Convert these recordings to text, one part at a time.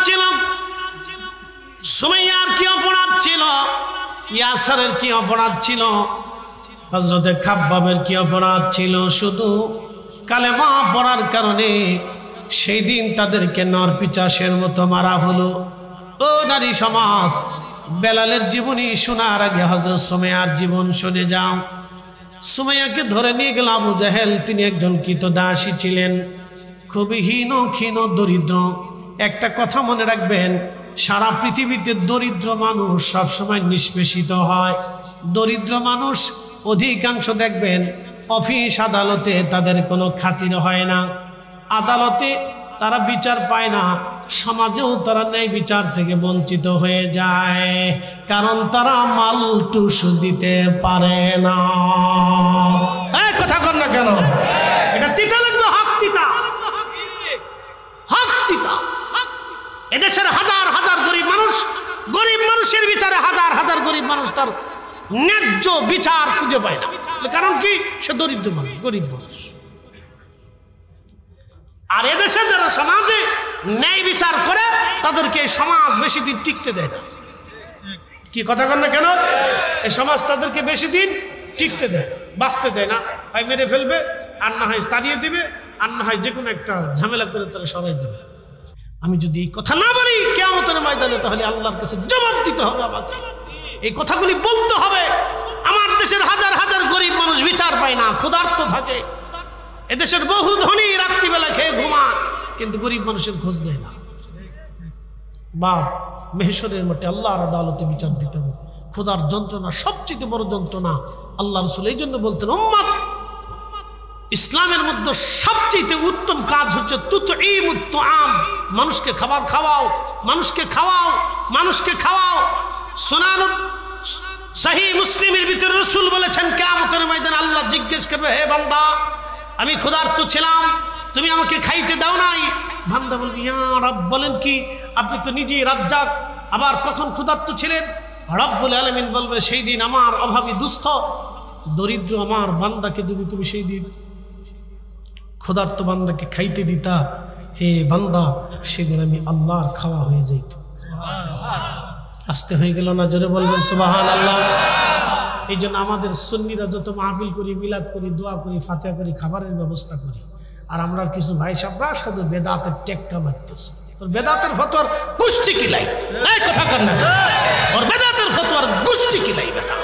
ছিল, সুমাইয়ার কি অপরাধ ছিল, ইয়াসারের কি অপরাধ ছিল, হযরতে খাব্বাবের কি অপরাধ ছিল? শুধু কালেমা পড়ার কারণে সেই দিন তাদেরকে নরপিচাসের মতো মারা হলো। ও নারী সমাজ, বেলালের জীবনী শোনার আগে হযরত সুমাইয়ার জীবন শুনে যাও। সুমাইয়াকে ধরে নিয়ে গেল আবু জাহেল। তিনি একজন কৃতদাসী ছিলেন, খুবই হীন ক্ষীণ দরিদ্র। একটা কথা মনে রাখবেন, সারা পৃথিবীতে দরিদ্র মানুষ সবসময় নিষ্পেষিত হয়। দরিদ্র মানুষ অধিকাংশ দেখবেন অফিস আদালতে তাদের কোনো খাতির হয় না, আদালতে তারা বিচার পায় না, সমাজেও তারা ন্যায় বিচার থেকে বঞ্চিত হয়ে যায়, কারণ তারা মালটুস দিতে পারে না। এই কথা কর না কেন? এটা তিতা লাগবে, হক তিতা, হক তিতা। এদেশের হাজার হাজার গরিব মানুষ, গরিব মানুষের বিচারে হাজার হাজার গরিব মানুষ তার ন্যায্য বিচার খুঁজে পায় না। কারণ কি? সে দরিদ্র মানুষ, গরিব মানুষ। আর এদেশে যারা সমাজে ন্যায় বিচার করে তাদেরকে সমাজ বেশি দিন টিকতে দেয় না। কি কথা কন না কেন? এই সমাজ তাদেরকে বেশি দিন টিকতে দেয়, বাঁচতে দেয় না। হয় মেরে ফেলবে, আর না হয় তাড়িয়ে দিবে, আর না হয় যে কোনো একটা ঝামেলা করে তারা সরাই দেবে। আমি যদি এই কথা না বলি কিয়ামতের ময়দানে, তাহলে আল্লাহর কাছে জবাব দিতে হবে আমাকে। এই কথাগুলি বলতে হবে। আমার দেশের হাজার হাজার গরিব মানুষ বিচার পায় না, ক্ষুধার্ত থাকে। এদেশের বহু ধনী রাত্রিবেলা খেয়ে ঘুমায়, কিন্তু গরিব মানুষের খোঁজ নেয় না। বাপ মেহশরের মাঠে আল্লাহর আদালতে বিচার দিতে হবে। ক্ষুধার যন্ত্রণা সবচেয়ে বড় যন্ত্রণা। আল্লাহ রাসূল এই জন্য বলতেন, উম্মত, ইসলামের মধ্যে সবচেয়ে উত্তম কাজ হচ্ছে তুতঈমুত তুআম, মানুষকে খাবার খাওয়াও, মানুষকে খাওয়াও, মানুষকে খাওয়াও। সুনানুল সহিহ মুসলিমের ভিতরে রাসূল বলেছেন, কিয়ামতের ময়দানে আল্লাহ জিজ্ঞেস করবে, হে বান্দা, আমি ক্ষুধার্ত ছিলাম, তুমি আমাকে খাইতে দাও নাই। বান্দা বলবে, ইয়া রব, বলেন কি? আপনি তো নিজেই রাজ্জাক, আবার কখন ক্ষুধার্ত ছিলেন? রব্বুল আলামিন বলবে, সেই দিন আমার অভাবী দুস্থ দরিদ্র আমার বান্দাকে যদি তুমি সেই দিন ক্ষুধার্ত বান্দাকে খাইতে দিতা, হে বান্দা, সেদিন আমি আল্লাহর খাওয়া হয়ে যাইত। আসতে হয়ে গেল না? জোরে বলবেন সুবহানাল্লাহ। এই জন্য আমাদের সুন্নিরা যত মাহফিল করি, মিলাদ করি, দোয়া করি, ফাতিহা করি, খাবারের ব্যবস্থা করি, আর আমরা কিছু ভাই সাহেবরা শুধু বেদাতের টেক্কা মারতেছে। ওর বেদাতের ফতোয়ার গোষ্ঠী কিলাই, এই কথা কর না, ওর বেদাতের ফতোয়ার গোষ্ঠী কিলাই। বেটা,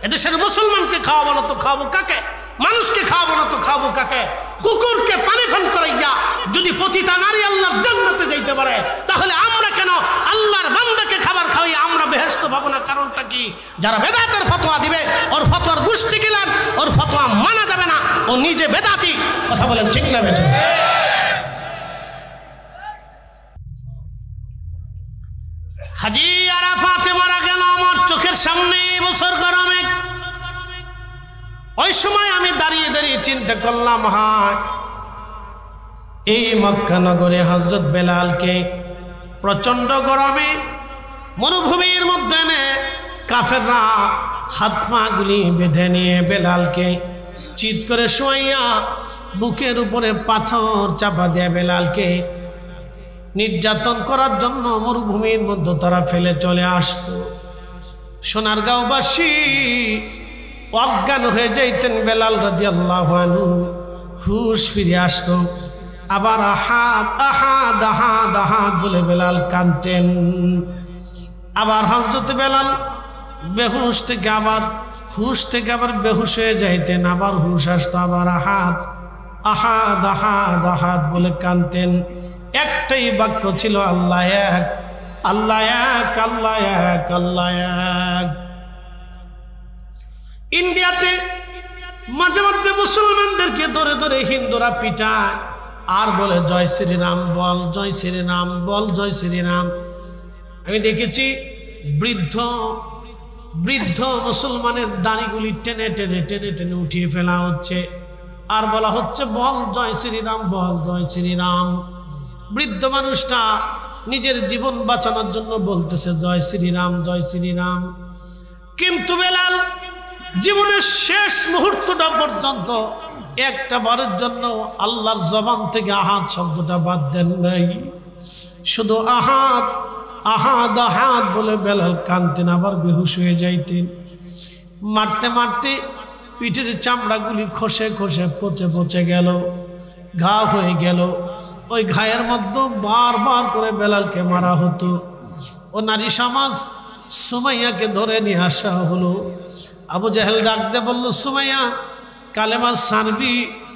এদেশের মুসলমানকে খাওয়াবো না তো খাওয়াবো কাকে? মানুষকে খাওয়াবো না তো খাওয়াবো কাকে? কুকুরকে পানি পান করাইয়া যদি পতিতা নারী আল্লাহর জান্নাতে যাইতে পারে, তাহলে আমরা কেন আল্লাহর বান্দাকে খাবার খাওয়াই আমরা বেহেশত পাবো না? কারণটা কি? যারা বেদাতের ফতোয়া দিবে, ওর ফতোয়ার গোষ্ঠী কিলান, ওর ফতোয়া মানা যাবে না, ও নিজে বেদাতি। কথা বলেন ঠিক না বেঠিক? হাজী আরাফাতে মারা গেল আমার চোখের সামনে বছর গরমে। ওই সময় আমি দাঁড়িয়ে দাঁড়িয়ে চিন্তা করলাম, হায়, এই মক্কা নগরে হযরত বেলালকে প্রচন্ড গরমে মরুভূমির মধ্যে এনে কাফেররা হাত পা গুলি বেঁধে নিয়ে বেলালকে চিৎ করে শোয়াইয়া বুকের উপরে পাথর চাপা দিয়ে বেলালকে নির্যাতন করার জন্য মরুভূমির মধ্যে তারা ফেলে চলে আসতো। সোনারগাঁওবাসী অজ্ঞান হয়ে যাইতেন, বেলাল রাদিয়াল্লাহু আনহু হুশ ফিরে আসতো। আবার আহাদ আহাদ আহাদ আহাদ বলে বেলাল কাঁদতেন। আবার হযরত বেলাল বেহুশ থেকে আবার হুশ থেকে আবার বেহুশ হয়ে যাইতেন, আবার হুশ আসতো, আবার আহাদ আহাদ আহাদ আহাদ বলে কাঁদতেন। একটাই বাক্য ছিল, আল্লাহ এক, আল্লাহ এক, আল্লাহ এক, আল্লাহ এক। ইন্ডিয়াতে মাঝে মধ্যে মুসলমানদেরকে ধরে ধরে হিন্দুরা পিটায় আর বলে, জয় শ্রীরাম বল, জয় শ্রীরাম বল, জয় শ্রীরাম। আমি দেখেছি বৃদ্ধ বৃদ্ধ মুসলমানের দাড়িগুলি টেনে টেনে টেনে টেনে উঠিয়ে ফেলা হচ্ছে, আর বলা হচ্ছে, বল জয় শ্রীরাম, বল জয় শ্রীরাম। বৃদ্ধ মানুষটা নিজের জীবন বাঁচানোর জন্য বলতেছে, জয় শ্রীরাম, জয় শ্রীরাম। কিন্তু বেলাল জীবনের শেষ মুহূর্তটা পর্যন্ত একটা বারের জন্য আল্লাহর জবান থেকে আহাদ শব্দটা বাদ দেন নাই। শুধু আহাদ আহাদ আহাদ বলে বেলাল কাঁদতেন, আবার বেহুশ হয়ে যাইতেন। মারতে মারতে পিঠের চামড়াগুলি খসে খসে পচে পচে গেল, ঘা হয়ে গেল। ওই ঘায়ের মধ্যে বারবার করে বেলালকে মারা হতো। ও নারী সমাজ সুমাইয়াকে ধরে নিয়ে আসা হলো। আবু জাহেল ডাকতে বলল, সুমাইয়া কালেমা ছাড়বি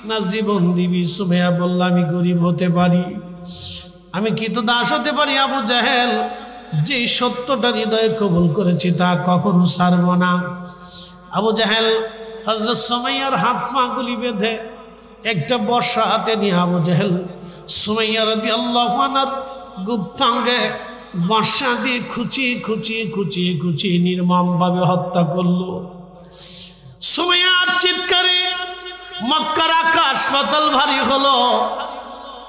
না জীবন দিবি? সুমাইয়া বলল, আমি গরিব হতে পারি, আমি কৃতদাস হতে পারি। আবু জাহেল, যে সত্যটা হৃদয়ে কবুল করেছি তা কখনো ছাড়ব না। আবু জাহেল হযরত সুমাইয়ার হাত পা গুলি বেঁধে একটা বর্ষা হাতে নিয়ে আবু জাহেল সুমাইয়া রাদিয়াল্লাহু আনহার গুপ্তাঙ্গে বর্ষা দিয়ে খুঁচিয়ে খুঁচিয়ে খুঁচিয়ে খুঁচিয়ে নির্মমভাবে হত্যা করল। সুমাইয়ার চিৎকারে মক্কার আকাশ পাতাল ভারী হলো।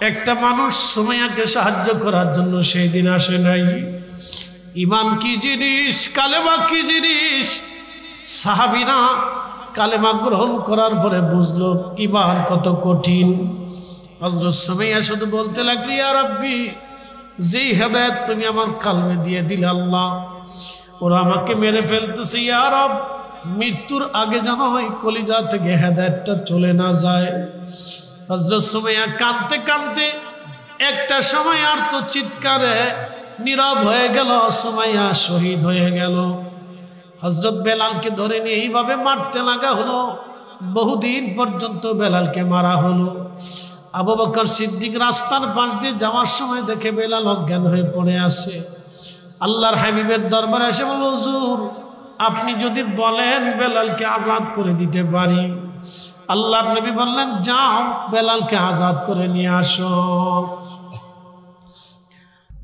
একটা মানুষ সুমাইয়াকে সাহায্য করার জন্য সেই দিন আসে নাই। ঈমান কি জিনিস, কালেমা কি জিনিস, সাহাবীরা কালেমা গ্রহণ করার পরে বুঝলো ঈমান কত কঠিন। হযরত সুমাইয়া শুধু বলতে লাগলো, ইয়া রাব্বি, যেই হেদায়েত তুমি আমার কালবে দিয়ে দিলে আল্লাহ, ওরা আমাকে মেরে ফেলতেছে, ইয়া রব, মৃত্যুর আগে যেন ওই কলিজা থেকে হেদায়েতটা চলে না যায়। হযরত সুমাইয়া কাঁদতে কাঁদতে একটা সময় আর তো চিৎকারে নীরব হয়ে গেল। সুমাইয়া শহীদ হয়ে গেল। হযরত বেলালকে ধরে নিয়ে এইভাবে মারতে লাগা হলো। বহুদিন পর্যন্ত বেলালকে মারা হলো। আবু বকর সিদ্দিক রাস্তার পাশ দিয়ে যাওয়ার সময় দেখে বেলাল অজ্ঞান হয়ে পড়ে আছে। আল্লাহর হাবিবের দরবারে এসে বলল, হুজুর, আপনি যদি বলেন বেলালকে আজাদ করে দিতে পারি। আল্লাহর নবী বললেন, যাও বেলালকে আজাদ করে নিয়ে আসো।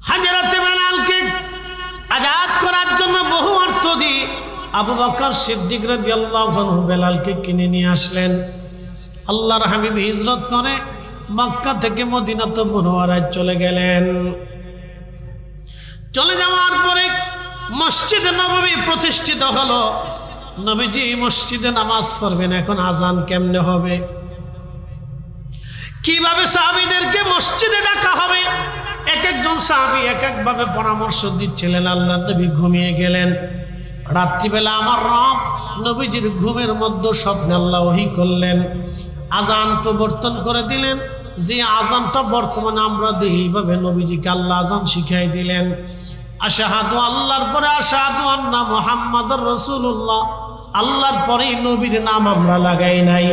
হযরতে বেলালকে আজাদ করার জন্য বহু অর্থ দিয়ে আবু বকর সিদ্দিক রাদিয়াল্লাহু আনহু বেলালকে কিনে নিয়ে আসলেন। আল্লাহর হাবিব হিজরত করে মক্কা থেকে মদিনাতুল মুনাওয়ারায় চলে গেলেন। চলে যাওয়ার পরে মসজিদে নববী প্রতিষ্ঠিত হলো। নবীজি মসজিদে নামাজ পড়বেন, এখন আজান কেমনে হবে, কিভাবে সাহাবীদেরকে মসজিদে ডাকা হবে, এক একজন সাহাবী এক একভাবে পরামর্শ দিচ্ছিলেন। আল্লাহর নবী ঘুমিয়ে গেলেন। রাত্রিবেলা আমার রব নবীজির ঘুমের মধ্যে স্বপ্নে আল্লাহ ওহী করলেন, আজান প্রবর্তন করে দিলেন। যে আজানটা বর্তমানে আমরা দিই, এইভাবে নবীজিকে আল্লাহ আজান শিখাই দিলেন। আশহাদু, আল্লাহর পরে আশহাদু আন্না মুহাম্মাদুর রাসূলুল্লাহ। আল্লাহর পরেই নবীর নাম আমরা লাগাই নাই,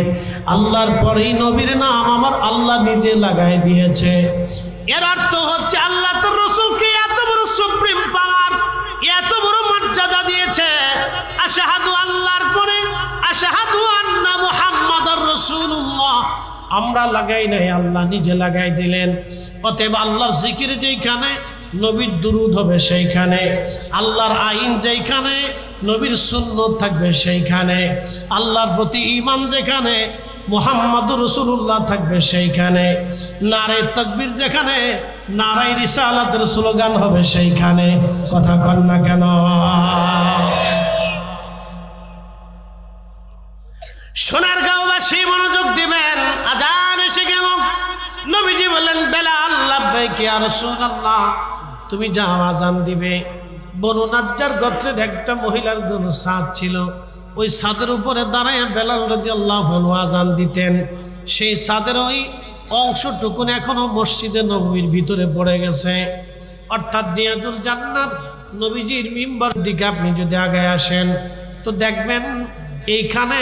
আল্লাহর পরেই নবীর নাম আমার আল্লাহ নিজে লাগাই দিয়েছে। এর অর্থ হচ্ছে আল্লাহ তার রাসূলকে এত বড় সুপ্রিম পাওয়ার, এত বড় মর্যাদা দিয়েছে। আশহাদু, আল্লাহর পরে আশহাদু আন্না মুহাম্মাদুর রাসূলুল্লাহ আমরা লাগাই নাই, আল্লাহ নিজে লাগাই দিলেন। অতএব আল্লাহর জিকির যেখানে, নবীর দুরূদ হবে সেইখানে। আল্লাহর আইন যেখানে, নবীর সুন্নাত থাকবে সেইখানে। আল্লাহর প্রতি ঈমান যেখানে, মুহাম্মাদুর রাসূলুল্লাহ থাকবে সেইখানে। নারে তাকবীর যেখানে, নারে রিসালাতের স্লোগান হবে সেইখানে। কথা কন না কেন? সোনারগাঁওবাসী মনোযোগ দিবেন, আজান এসে গেল। নবীজি বললেন, বেলাল, লাব্বাইকা ইয়া রাসূলুল্লাহ, তুমি যাও আজান দিবে। বনু নাজ্জার গোত্রের একটা মহিলার কোনো ছাদ ছিল, ওই ছাদের উপরে দাঁড়ায় বেলাল রাদিয়াল্লাহু আনহু আজান দিতেন। সেই ছাদের ওই অংশটুকুন এখনো মসজিদে নববীর ভিতরে পড়ে গেছে। অর্থাৎ রিয়াজুল জান্নাত নবীজির মিম্বার দিকে আপনি যদি আগায় আসেন তো দেখবেন এইখানে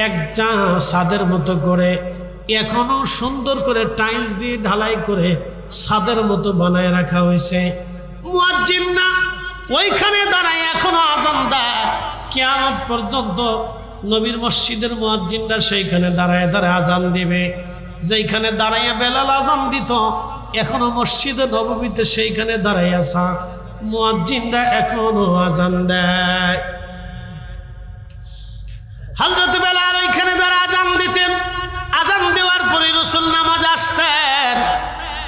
একটা ছাদের মতো করে এখনো সুন্দর করে টাইলস দিয়ে ঢালাই করে ছাদের মতো বানায় রাখা হয়েছে। মুয়াজ্জিন না ওইখানে দাঁড়ায় এখনো আজান দেয়। কিয়ামত পর্যন্ত নবীর মসজিদের মুয়াজ্জিনরা সেইখানে দাঁড়ায় দাঁড়ায় আজান দিবে। যেইখানে দাঁড়াইয়া বেলাল আজান দিত, এখনো মসজিদে নববীতে সেইখানে দাঁড়াই আসা মুয়াজ্জিনরা এখনো আজান দেয়। হযরত বেলাল ওইখানে দাঁড়ায় আজান দিতেন। আজান দেওয়ার পরে রাসূল নামাজ আসতেন।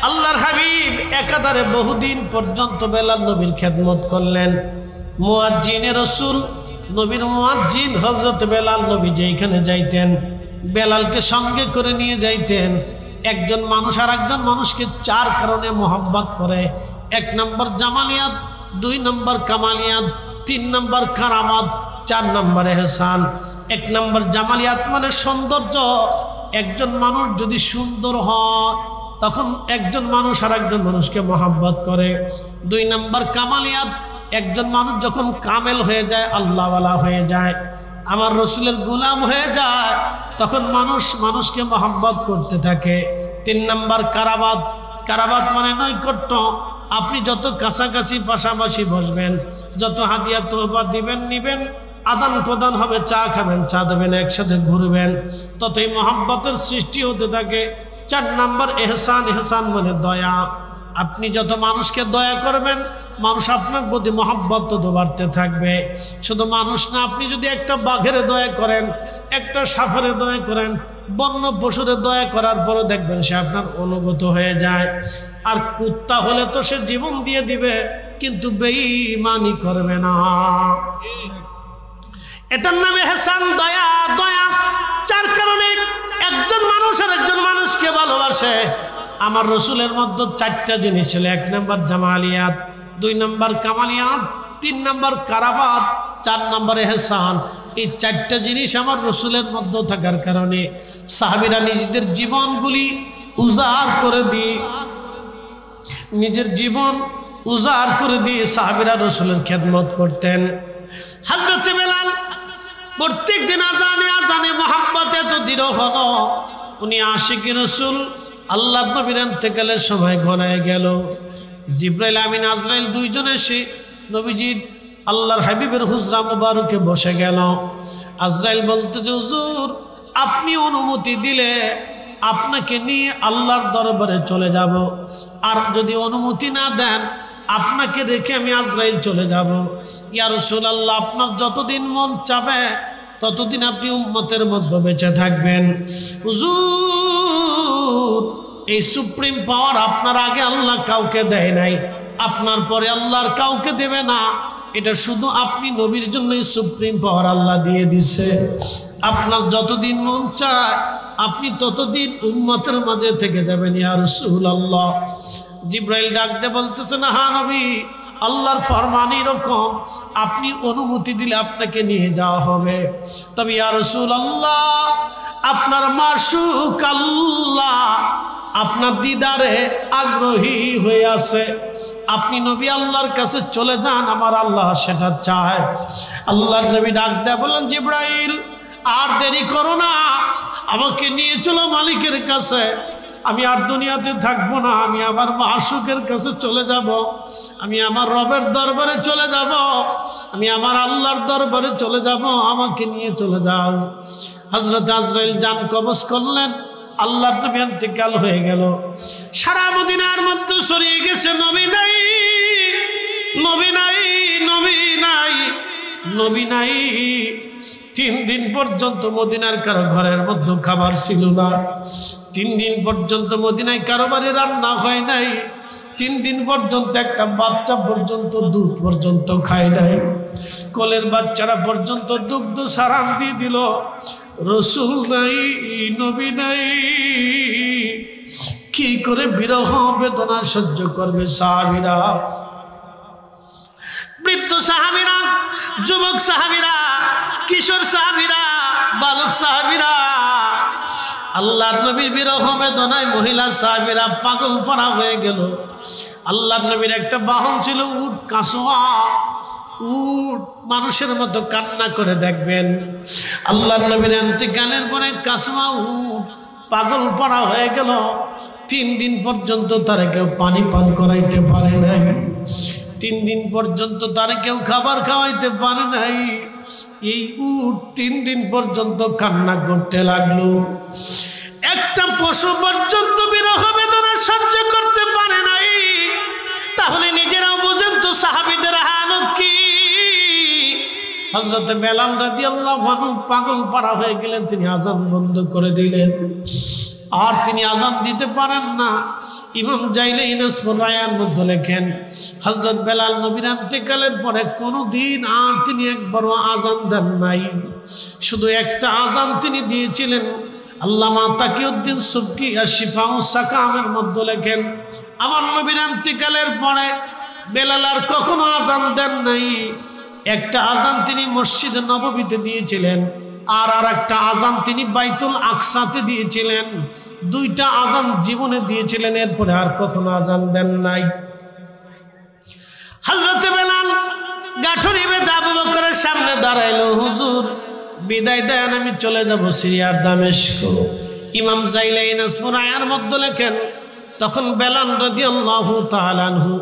আল্লাহর হাবিব একাধারে বহুদিন পর্যন্ত বেলাল নবীর খেদমত করলেন। মুয়াজ্জিনে রাসূল, নবীর মুয়াজ্জিন হযরত বেলাল, নবী যেখানে যাইতেন বেলালকে সঙ্গে করে নিয়ে যাইতেন। একজন মানুষ আর একজন মানুষকে 4 কারণে মোহাব্বত করে। 1 নম্বর জামালিয়াত, 2 নম্বর কামালিয়াত, 3 নম্বর কারামাত, 4 নম্বর এহসান। 1 নম্বর জামালিয়াত মানে সৌন্দর্য। একজন মানুষ যদি সুন্দর হয় তখন একজন মানুষ আর একজন মানুষকে মোহাব্বত করে। 2 নম্বর কামালিয়াত, একজন মানুষ যখন কামেল হয়ে যায়, আল্লাহওয়ালা হয়ে যায়, আমার রসুলের গোলাম হয়ে যায়, তখন মানুষ মানুষকে মোহাব্বত করতে থাকে। 3 নম্বর কারাবাত, কারাবাত মানে নৈকট্য। আপনি যত কাছাকাছি পাশাপাশি বসবেন, যত হাদিয়া তোহফা দিবেন নিবেন, আদান প্রদান হবে, চা খাবেন, চা দেবেন, একসাথে ঘুরবেন, ততই মোহাব্বতের সৃষ্টি হতে থাকে। 4 নম্বর এহসান, এহসান মানে দয়া। আপনি যত মানুষকে দয়া করবেন, মানুষ আপনার প্রতি মহব্বত তত বাড়তে থাকবে। শুধু মানুষ না, আপনি যদি একটা বাঘের দয়া করেন, একটা সাপের দয়া করেন, বন্য পশুর দয়া করার পরে দেখবেন সে আপনার অনুগত হয়ে যায়। আর কুত্তা হলে তো সে জীবন দিয়ে দিবে, কিন্তু বেঈমানি করবে না। এটার নামে এহসান, দয়া। দয়া 4 কারণে একজন মানুষ আর একজন মানুষকে ভালোবাসে। আমার রসুলের মধ্যে 4টা জিনিস ছিল। 1 নম্বর জামালিয়াত, 2 নম্বর কামালিয়াত, 3 নম্বর কারাবাত, 4 নম্বর এহসান। এই 4টা জিনিস আমার রসুলের মধ্যে থাকার কারণে সাহাবীরা নিজেদের জীবনগুলি উজাড় করে দিয়ে, নিজের জীবন উজাড় করে দিয়ে সাহাবীরা রসুলের খেদমত করতেন। হযরত বেলাল প্রত্যেক দিন আজানে আজানে মোহাম্মত এত দৃঢ় হলো, উনি আশিকি রসুল। আল্লাহ নবীর ইন্তেকালের সময় ঘনায় গেল। জিবরাইল আমিন আজরাইল 2 জন এসে নবীজির আল্লাহর হাবিবের হুজরা মুবারকে বসে গেল। আজরাইল বলতেছে, হুজুর আপনি অনুমতি দিলে আপনাকে নিয়ে আল্লাহর দরবারে চলে যাব, আর যদি অনুমতি না দেন আপনাকে রেখে আমি আজরাইল চলে যাব। ইয়া রাসূলুল্লাহ, আপনার যতদিন মন চাবে ততদিন আপনি উম্মতের মধ্যে বেঁচে থাকবেন। হুজুর এই সুপ্রিম পাওয়ার আপনার আগে আল্লাহ কাউকে দেয় নাই, আপনার পরে আল্লাহর কাউকে দেবে না। এটা শুধু আপনি নবীর জন্যই সুপ্রিম পাওয়ার আল্লাহ দিয়ে দিছে। আপনার যতদিন মন চায় আপনি ততদিন উম্মতের মাঝে থেকে যাবেন। ইয়া রাসূলুল্লাহ, জিবরাইল ডাকতে বলতেছে, না হ্যাঁ নবী, আল্লাহর ফরমান এরকম, আপনি অনুমতি দিলে আপনাকে নিয়ে যাওয়া হবে। তবে ইয়া রাসূলুল্লাহ, আপনার মাশুক আল্লাহ আপনার দিদারে আগ্রহী হয়ে আছে, আপনি নবী আল্লাহর কাছে চলে যান, আমার আল্লাহ সেটা চায়। আল্লাহর নবী ডাক দেয়া বললেন, জিবরাইল আর দেরি করো না, আমাকে নিয়ে চলো মালিকের কাছে। আমি আর দুনিয়াতে থাকবো না, আমি আমার মাশুকের কাছে চলে যাব, আমি আমার রবের দরবারে চলে যাব, আমি আমার আল্লাহর দরবারে চলে যাব, আমাকে নিয়ে চলে যাও। হযরত আজরাইল জান কবজ করলেন, আল্লাহর নবী ইন্তেকাল হয়ে গেল। সারা মদিনার মধ্যে ছড়িয়ে গেছে নবী নাই, নবী নাই, নবী নাই, নবী নাই। 3 দিন পর্যন্ত মদিনার কারো ঘরের মধ্যে খাবার ছিল না। 3 দিন পর্যন্ত মদিনায় কারো বাড়ি রান্না হয় নাই। 3 দিন পর্যন্ত একটা বাচ্চা পর্যন্ত দুধ পর্যন্ত খায় নাই। কোলের বাচ্চারা পর্যন্ত দুগ্ধ সারান দিয়ে দিল। রসুল নাই, নবী নাই, কি করে বিরহ বেদনা সহ্য করবে সাহাবীরা? বৃদ্ধ সাহাবীরা, যুবক সাহাবীরা, কিশোর সাহাবীরা, বালক সাহাবীরা, আল্লাহর নবীর বিরহ বেদনায় মহিলা সাহাবীরা পাগল পাড়া হয়ে গেল। আল্লাহর নবীর একটা বাহন ছিল উট, কাসওয়া উট, মানুষের মতো কান্না করে দেখবেন। আল্লাহর নবীর ইন্তেকালের পরে কাসওয়া উট পাগল পাড়া হয়ে গেল। 3 দিন পর্যন্ত তারা কেউ পানি পান করাইতে পারে নাই। 3 দিন পর্যন্ত তারা কেউ খাবার খাওয়াইতে পারে নাই। এই উট 3 দিন পর্যন্ত কান্না করতে লাগলো। একটা পশু পর্যন্ত বিরহ বেদনা সহ্য করতে পারে নাই। তাহলে নিজেরাও বোঝেন তো সাহাবীদের হালত কি। হযরত বেলাল রাদিয়াল্লাহু আনহু পাগল পাড়া হয়ে গেলেন, তিনি আযান বন্ধ করে দিলেন। আর তিনি আযান দিতে পারেন না। ইমাম জাইলে ইনাসপুর রায়ার মধ্যে লেখেন, হযরত বেলাল নবীর ইন্তেকালের পরে কোনোদিন আর তিনি একবারও আযান দেন নাই। শুধু একটা আযান তিনি দিয়েছিলেন, আল্লামা তাকিউদ্দিন সুবকি আশ-শিফাউস সাকামের মধ্যে লেখেন, আমার নবীর ইন্তিকালের পরে বেলাল আর কখনো আজান দেন নাই। একটা আজান তিনি মসজিদে নববীতে দিয়েছিলেন, আর একটা আজান তিনি বাইতুল আকসাতে দিয়েছিলেন। দুইটা আজান জীবনে দিয়েছিলেন, এরপরে আর কখনো আজান দেন নাই। হযরত বেলাল গাঠুরি বেঁধে আবু বকরের সামনে দাঁড়াইলো, হুজুর বিদায় দেন, আমি চলে যাব সিরিয়ার দামেস্ক। ইমাম জাইলাইন আসফুরায়ার মধ্যে লেখেন, তখন বেলাল রাদিয়াল্লাহু তাআলা আনহু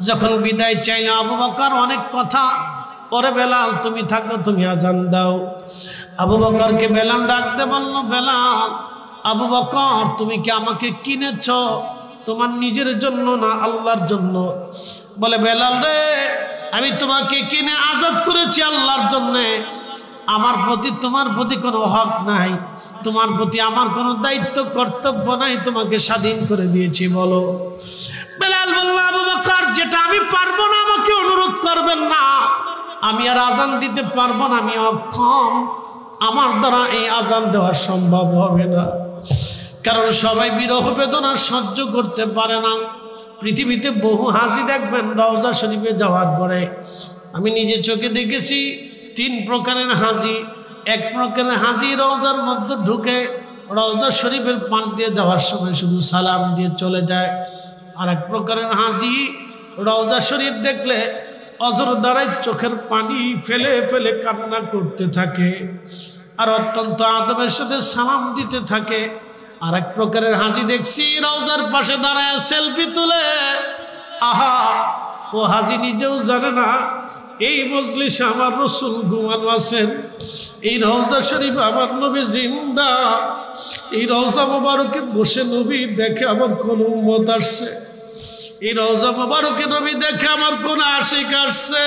যখন বিদায় চাইল, আবু বকর অনেক কথা, পরে বেলাল তুমি থাকো, তুমি আজান দাও। আবু বকরকে বেলাল ডাকতে বলল, বেলাল, আবু বকর তুমি কি আমাকে কিনেছ? তোমার নিজের জন্য না আল্লাহর জন্য? বলে, বেলাল রে, আমি তোমাকে কিনে আজাদ করেছি আল্লাহর জন্যে। আমার প্রতি তোমার প্রতি কোনো হক নাই, তোমার প্রতি আমার কোনো দায়িত্ব কর্তব্য নাই, তোমাকে স্বাধীন করে দিয়েছি। বলো। বেলাল বলল, আবু বকর যেটা আমি পারবো না আমাকে অনুরোধ করবেন না, আমি আর আজান দিতে পারবো না, আমি অক্ষম, আমার দ্বারা এই আজান দেওয়া সম্ভব হবে না। কারণ সবাই বিরহ বেদনা সহ্য করতে পারে না। পৃথিবীতে বহু হাজি দেখবেন রওজা শরীফে যাওয়ার পরে, আমি নিজে চোখে দেখেছি 3 প্রকারের হাজি। এক প্রকারের হাজি রওজার মধ্যে ঢুকে রওজা শরীফের পাশ দিয়ে যাওয়ার সময় শুধু সালাম দিয়ে চলে যায়। আর এক প্রকারের হাজি রওজা শরীফ দেখলে অজর দ্বারাই চোখের পানি ফেলে ফেলে কান্না করতে থাকে, আর অত্যন্ত আদবের সাথে সালাম দিতে থাকে। আর এক প্রকারের হাজি দেখছি রওজার পাশে দাঁড়ায় সেলফি তুলে। আহা, ও হাজি নিজেও জানে না এই মজলিসে আমার রাসূল ঘুমানো আছেন, এই রওজা শরীফ আমার নবী জিন্দা, এই রওজা মোবারকে বসে নবী দেখে আমার কোন উম্মত আসছে, এই রওজা মোবারকে নবী দেখে আমার কোন আশিক আসছে,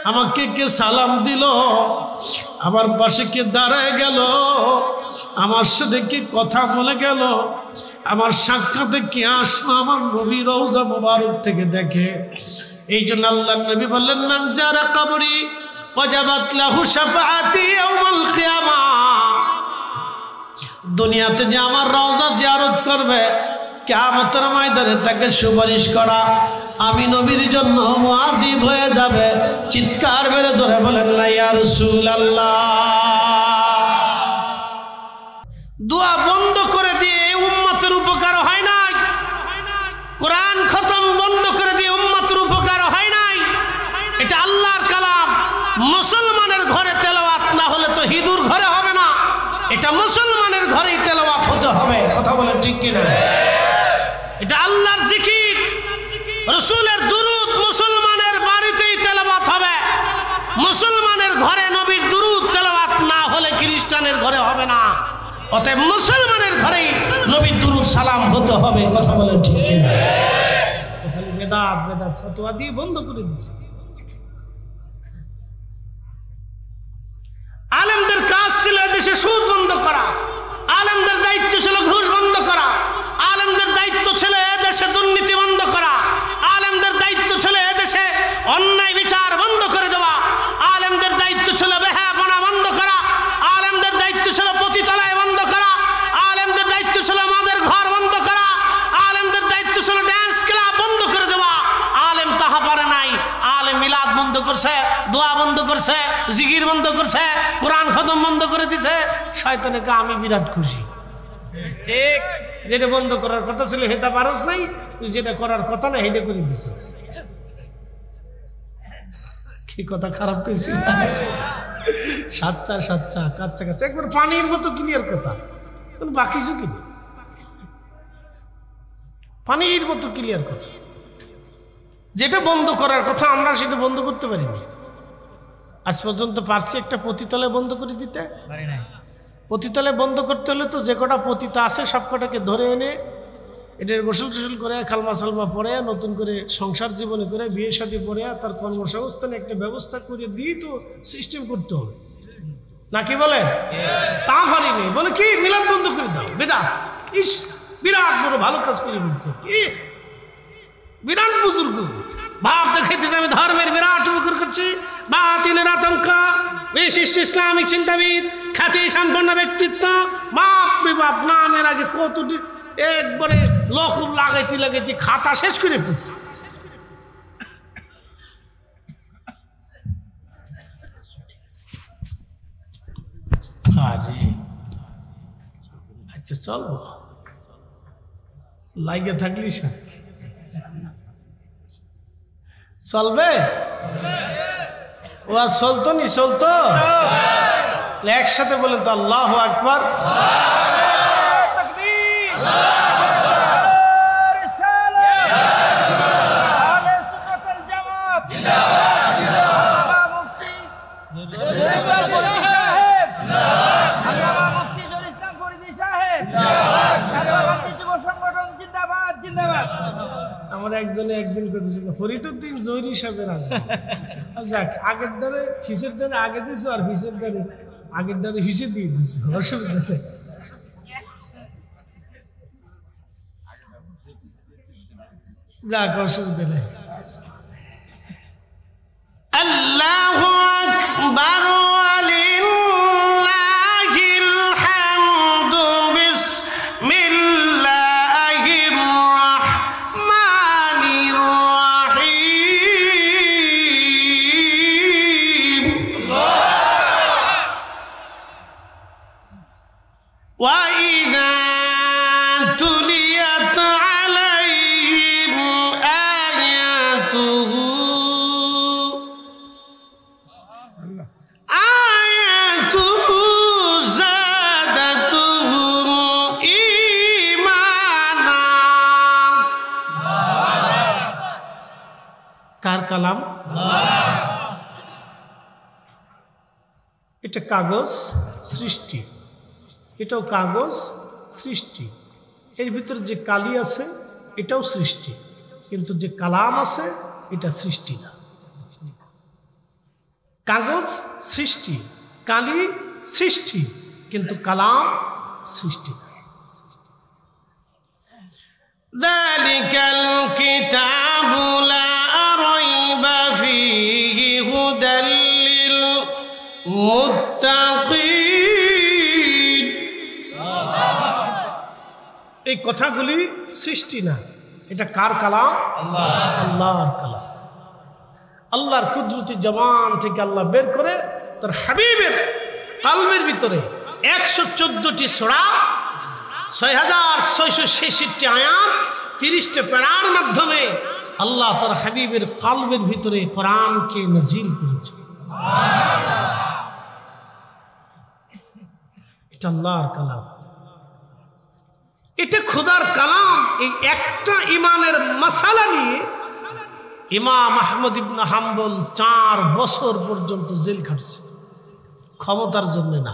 আমাকে কে সালাম দিল, আমার পাশে কে দাঁড়ায় গেল, আমার সাথে কে কথা বলে গেল, আমার সাক্ষাতে কে আসলো, আমার নবী রওজা মোবারক থেকে দেখে। এই জন্য আল্লাহর নবী বললেন, মান জারা কবরি ওয়াজাবাত লাহু শাফাআতি ইয়াউমাল কিয়ামাহ। দুনিয়াতে যে আমার রওজা জিয়ারত করবে, কিয়ামতের ময়দানে তাকে সুপারিশ করা আমি নবীর জন্য ওয়াজিব হয়ে যাবে। চিৎকার মেরে জোরে বলেন না ইয়া রাসূলুল্লাহ। দোয়া বন্ধ করে দিয়ে উম্মতের উপকার হয় নাই, কোরআন খতম বন্ধ করে দিয়ে উম্মতের উপকার হয় নাই। এটা আল্লাহর কালাম, মুসলমানের ঘরে তেলাওয়াত না হলে তো হিঁদুর ঘরে হবে না, এটা মুসলমানের ঘরেই তেলাওয়াত হতে হবে। কথা বলেন ঠিক কিনা? এটা আল্লাহর জিকির, রাসূলের দুরূদ মুসলমানের বাড়িতেই তেলাওয়াত হবে। মুসলমানের ঘরে নবীর দুরূদ তেলাওয়াত না হলে খ্রিস্টানের ঘরে হবে না। অতএব মুসলমানের ঘরেই নবীর দুরূদ সালাম হতে হবে। কথা বলেন ঠিক কিনা? খালি বেদাত বেদাত ফতোয়া দিয়ে বন্ধ করে দিচ্ছে। আলেমদের কাজ ছিল দেশে সুদ বন্ধ করা, আলেমদের দায়িত্ব ছিল ঘুষ বন্ধ করা, আলেমদের দায়িত্ব ছিল দেশে দুর্নীতি বন্ধ করা, আলেমদের দায়িত্ব ছিল দেশে অন্যায় বিচার বন্ধ করে দেওয়া, আলেমদের দায়িত্ব ছিল বেহায়াপনা বন্ধ করা, আলেমদের দায়িত্ব ছিল পতিতালয় বন্ধ করা, আলেমদের দায়িত্ব ছিল মাদের ঘর বন্ধ করা, আলেমদের দায়িত্ব ছিল ড্যান্স ক্লাব বন্ধ করে দেওয়া। আলেম তাহা পারে নাই। আলেম মিলাদ বন্ধ করছে, দোয়া বন্ধ করছে, জিকির বন্ধ করছে, কোরআন খতম বন্ধ করে দিছে। শয়তানে কা আমি বিরাট খুশি। ঠিক, যেটা বন্ধ করার কথা ছিল হেতা পারস নাই, তুই যেটা করার কথা না হেদে করে দিছিস। কি কথা খারাপ কইছি? সাচ্চা সাচ্চা কাচ্চা কাচ্চা একবার পানির মতো ক্লিয়ার কথা, বাকি ঝুঁকি নেই, পানির মতো ক্লিয়ার কথা। যেটা বন্ধ করার কথা আমরা সেটা বন্ধ করতে পারিনি। আজ পর্যন্ত পারছি একটা পতিতালয় বন্ধ করে দিতে? পতিতালয় বন্ধ করতে হলে তো যে কটা পতিতা আছে সব কটাকে ধরে এনে এটার গোসল টোসল করে খালমা সালমা পরে নতুন করে সংসার জীবনে করে বিয়ে শাদী পরে তার কর্মসংস্থানে একটা ব্যবস্থা করে দিয়ে তো সিস্টেম করতে হবে নাকি বলে? তা পারিনি বলে কি মিলাদ বন্ধ করে দাও, বেদাত। ইস, বিরাট বড় ভালো কাজ করে বলছে, বিরাট বুজুর্গ ভাব দেখাইতেছে আমি ধর্মের বিরাট উপকার করছি। বাতিলের আতঙ্ক, বিশিষ্ট ইসলামিক চিন্তাবিদ খ্যাতি সম্পন্ন ব্যক্তিত্ব, বাপরে বাপ, নামের আগে কতটি একবারে লকুব লাগাইতে লাগাইতে খাতা শেষ করে ফেলছে। আরে আচ্ছা চলবো, লাগে থাকলি চলবে। ও আর চলতো নি, চলতো। একসাথে বলেন তো আল্লাহু আকবার। আমার একজনে একদিন করতেছিল ফরিদউদ্দিন জহুরী সাহেবের আগে, যাক আগের দ্বারে ফিসের দ্বারে আগে দিছো আর ফিসের দ্বারে আগের দ্বারে ফিসে দিয়ে দিছো, অসুবিধা নেই। যাক অসুবিধা নেই। আল্লাহু আকবার ওয়ালিল্লাহিল হামদু বিসমিল্লাহির রাহমানির রাহিম। ওয়া ইযা তুলিয়াত আলাইহিম আয়াতুহু কার কালাম? এটা কাগজ সৃষ্টি, এটাও কাগজ সৃষ্টি। এর ভিতরে যে কালি আছে এটাও সৃষ্টি, কিন্তু যে কালাম আছে এটা সৃষ্টি না। কাগজ সৃষ্টি, কালি সৃষ্টি, কিন্তু কালাম সৃষ্টি না। যালিকাল কিতাবু লা রাইবা ফীহি হুদাল লিল মুত্তাকিন। এই কথাগুলি সৃষ্টি না, এটা কার কালাম? আল্লাহর কালাম। আল্লাহর কুদরতি জবান থেকে আল্লাহ বের করে তার হাবিবের কলবের ভিতরে 114টি সূরা, 6666 আয়াত, 30টা প্যারার মাধ্যমে আল্লাহ তার হাবিবের কলবের ভিতরে কোরআনকে নাজিল করেছে। এটা আল্লাহর কালাম, এটা খোদার কালাম। এই একটা ইমানের মাসালা নিয়ে ইমাম আহমদ ইবনে হাম্বল 4 বছর পর্যন্ত জেল খাটছে, ক্ষমতার জন্য না।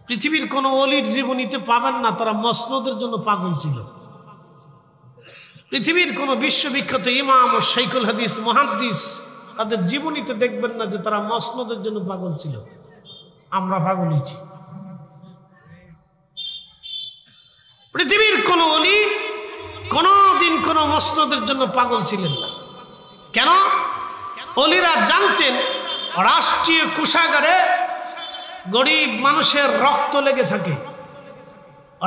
পৃথিবীর কোন ওলির জীবনীতে পাবেন না তারা মসনদের জন্য পাগল ছিল। পৃথিবীর কোন বিশ্ববিখ্যাত ইমাম ও শাইখুল হাদিস মুহাদ্দিস তাদের জীবনীতে দেখবেন না যে তারা মসনদের জন্য পাগল ছিল। আমরা পাগল হয়েছি। পৃথিবীর কোন ওলি কোনদিন কোন মসনদের জন্য পাগল ছিলেন না। কেন? ওলিরা জানতেন রাষ্ট্রীয় কোষাগারে গরিব মানুষের রক্ত লেগে থাকে,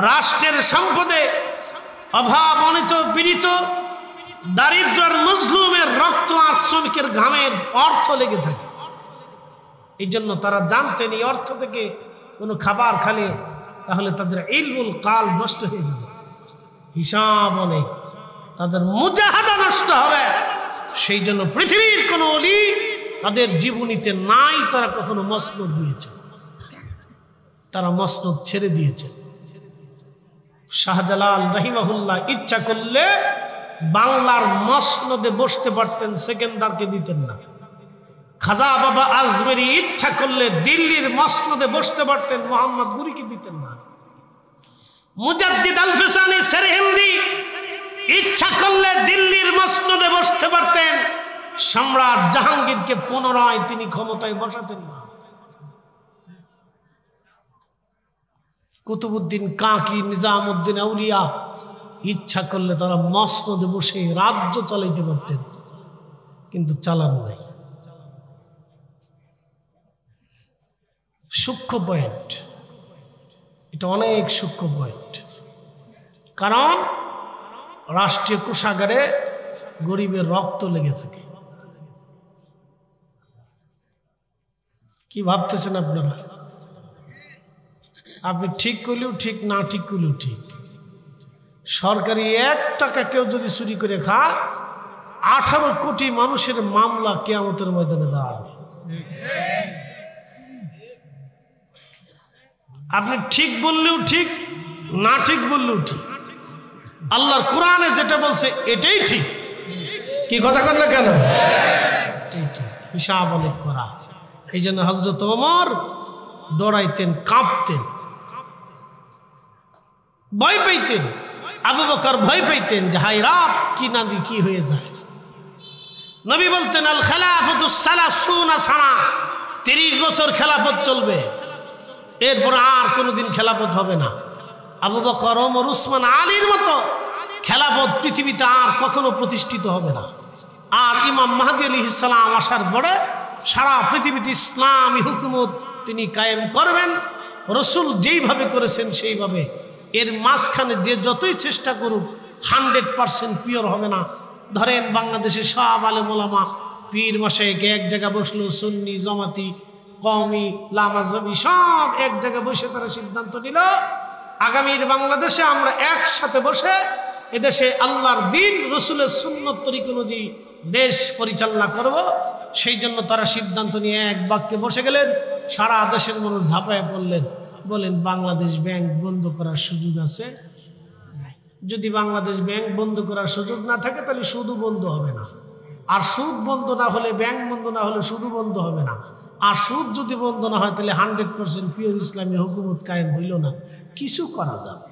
রাষ্ট্রের সম্পদে অভাব অনিত পীড়িত দারিদ্র মজলুমের রক্ত আর শ্রমিকের ঘামের অর্থ লেগে থাকে। এই জন্য তারা জানতেন এই অর্থ থেকে কোনো খাবার খালে তাহলে তাদের ইলমুল কাল নষ্ট হয়ে যাবে, হিসাব অনেক, তাদের মুজাহাদা নষ্ট হবে। সেই জন্য পৃথিবীর কোনো ওলি তাদের জীবনীতে নাই তারা কখনো মসনদ দিয়েছে, তারা মসনদ ছেড়ে দিয়েছে। শাহজালাল রাহিমাহুল্লাহ ইচ্ছা করলে বাংলার মসনদে বসতে পারতেন, সেকেন্দারকে দিতেন না। খাজা বাবা আজমেরি ইচ্ছা করলে দিল্লির মসনদে বসতে পারতেন, মোহাম্মদ গুরিকে দিতেন না। মুজাদ্দিদ আল ফিসানি সেরহিন্দি ইচ্ছা করলে দিল্লির মসনদে বসতে পারতেন, সম্রাট জাহাঙ্গীরকে পুনরায় তিনি ক্ষমতায় বসাতেন না। কুতুবউদ্দিন কাকি, নিজামউদ্দিন আউলিয়া ইচ্ছা করলে তারা মসনদে বসে রাজ্য চালাইতে পারতেন, কিন্তু চালান নাই। সূক্ষ্ম পয়েন্ট, এটা অনেক সূক্ষ্ম পয়েন্ট। কারণ রাষ্ট্রীয় কোষাগারে গরিবের রক্ত লেগে থাকে। কি ভাবতেছেন আপনারা? আপনি ঠিক করলেও ঠিক, না ঠিক করলেও ঠিক। সরকারি 1 টাকা কেউ যদি চুরি করে খায়, 18 কোটি মানুষের মামলা কিয়ামতের ময়দানে দাঁড়াবে। আপনি ঠিক বললেও ঠিক, না ঠিক বললেও ঠিক। আল্লাহর কোরআনে যেটা বলছে এটাই ঠিক। কি কথা কন না কেন? হিসাব অনেক করা। এই জন্য হযরত ওমর দৌড়াইতেন, কাঁপতেন, ভয় পাইতেন। আবু বকর ভয় পাইতেন যে হায় রাত কি না কি হয়ে যায়। নবী বলতেন আল খেলাফতুস সালাসুনা সানা, 30 বছর খেলাফত চলবে, এরপর আর কোনোদিন খেলাফত হবে না। আবু বকর, ওমর, উসমান, আলীর মতো খেলাফত পৃথিবীতে আর কখনো প্রতিষ্ঠিত হবে না। আর ইমাম মাহদী আলাইহিস সালাম আসার পরে সারা পৃথিবীতে ইসলামী হুকুমত তিনি কায়েম করবেন, রসুল যেইভাবে করেছেন সেইভাবে। এর মাঝখানে যে যতই চেষ্টা করুক 100% পিওর হবে না। ধরেন বাংলাদেশে সব আলেম ওলামা পীর মাশায়েখ এক জায়গায় বসলো, সুন্নি, জামাতি, কওমি, লামাজবি সব এক জায়গায় বসে তারা সিদ্ধান্ত নিল আগামীর বাংলাদেশে আমরা একসাথে বসে এদেশে আল্লাহর দিন, রসুলের সুন্নত তরিকা অনুযায়ী দেশ পরিচালনা করব। সেই জন্য তারা সিদ্ধান্ত নিয়ে এক বাক্যে বসে গেলেন। সারা দেশের মানুষ ঝাঁপায় পড়লেন, বলেন বাংলাদেশ ব্যাংক বন্ধ করার সুযোগ আছে? যদি বাংলাদেশ ব্যাংক বন্ধ করার সুযোগ না থাকে তাহলে সুদও বন্ধ হবে না। আর সুদ বন্ধ না হলে, ব্যাংক বন্ধ না হলে সুদও বন্ধ হবে না। আর সুদ যদি বন্ধ না হয় তাহলে 100% পিওর ইসলামী হুকুমত কায়েম হইল না। কিছু করা যাবে।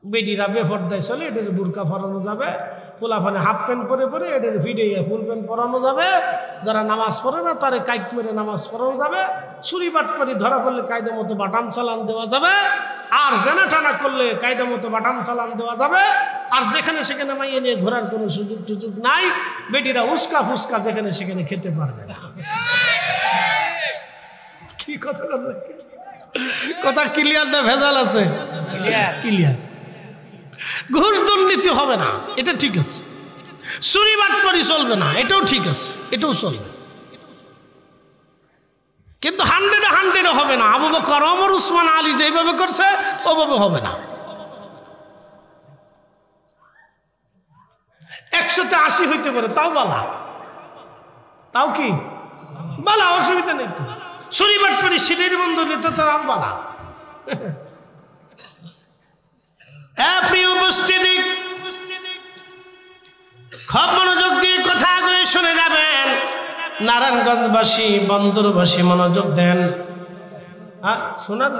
বেডিরা বেফরদায় চলে, এদের বুরকা পরানো যাবে। পোলাফানে হাফ প্যান্ট পরে পরে এদের ভিড়ে ফুল প্যান্ট পরানো যাবে। যারা নামাজ পড়ে না তারে কাইক মেরে নামাজ পড়ানো যাবে। চুরি বাটপারি ধরা পড়লে কায়দা মতো বাটাম চালান দেওয়া যাবে। আর জেনা টানা করলে কায়দা মতো বাটাম চালান দেওয়া যাবে। আর যেখানে সেখানে মাইয়ে নিয়ে ঘোরার কোনো সুযোগ টুযোগ নাই। বেডিরা উস্কা ফুসকা যেখানে সেখানে খেতে পারবে না। কি কথা কথা ক্লিয়ার না ভেজাল আছে? ক্লিয়ার। ঘুষ দুর্নীতি হবে না, এটা ঠিক আছে। চুরি বাটপারি চলবে না, এটাও ঠিক আছে, এটাও চলবে। কিন্তু 100 হবে না। আবু বকর, ওমর, উসমান, আলী যেভাবে করছে ওভাবে হবে না। 180 হইতে পারে, তাও বালা, তাও কি বালা, অসুবিধা নেই। চুরি বাটপারি সিটের বন্ধ নিতে তার বালা। প্রিয় উপস্থিতি, খুব মনোযোগ দিয়ে কথাগুলো শুনে যাবেন। নারায়ণগঞ্জবাসী, বন্দরবাসী মনোযোগ দেন। শোনার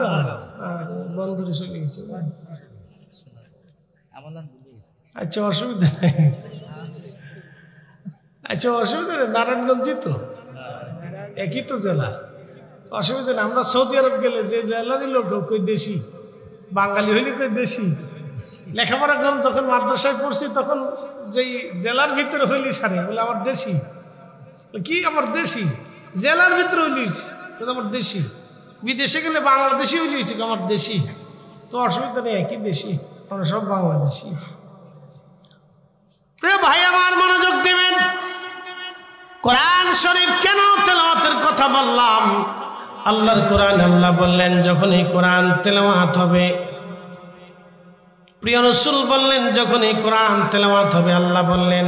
বন্দরে চলে গেছে। আচ্ছা অসুবিধা নেই, আচ্ছা অসুবিধা নেই। নারায়ণগঞ্জই তো একই তো জেলা, অসুবিধা নেই। আমরা সৌদি আরব গেলে যে জেলারই লোক কই দেশি, বাঙালি হইলে কই দেশি। লেখাপড়া করুন, যখন মাদ্রাসায় পড়ছি তখন যেই জেলার ভিতরে হইলি সারে বলে আমার দেশি। কি আমার দেশি? জেলার ভিতরে হইলিস আমার দেশি। বিদেশে গেলে বাংলাদেশি হইলিস আমার দেশি। তো অসুবিধা নেই, একই দেশি, আমরা সব বাংলাদেশি। প্রিয় ভাই আমার মনোযোগ দেবেন। কোরআন শরীফ কেন তেলাওয়াতের কথা বললাম? আল্লাহর কোরআন, আল্লাহ বললেন যখন এই কোরআন তেলাওয়াত হবে, প্রিয় রাসূল বললেন যখন এই কোরআন তেলাওয়াত হবে, আল্লাহ বললেন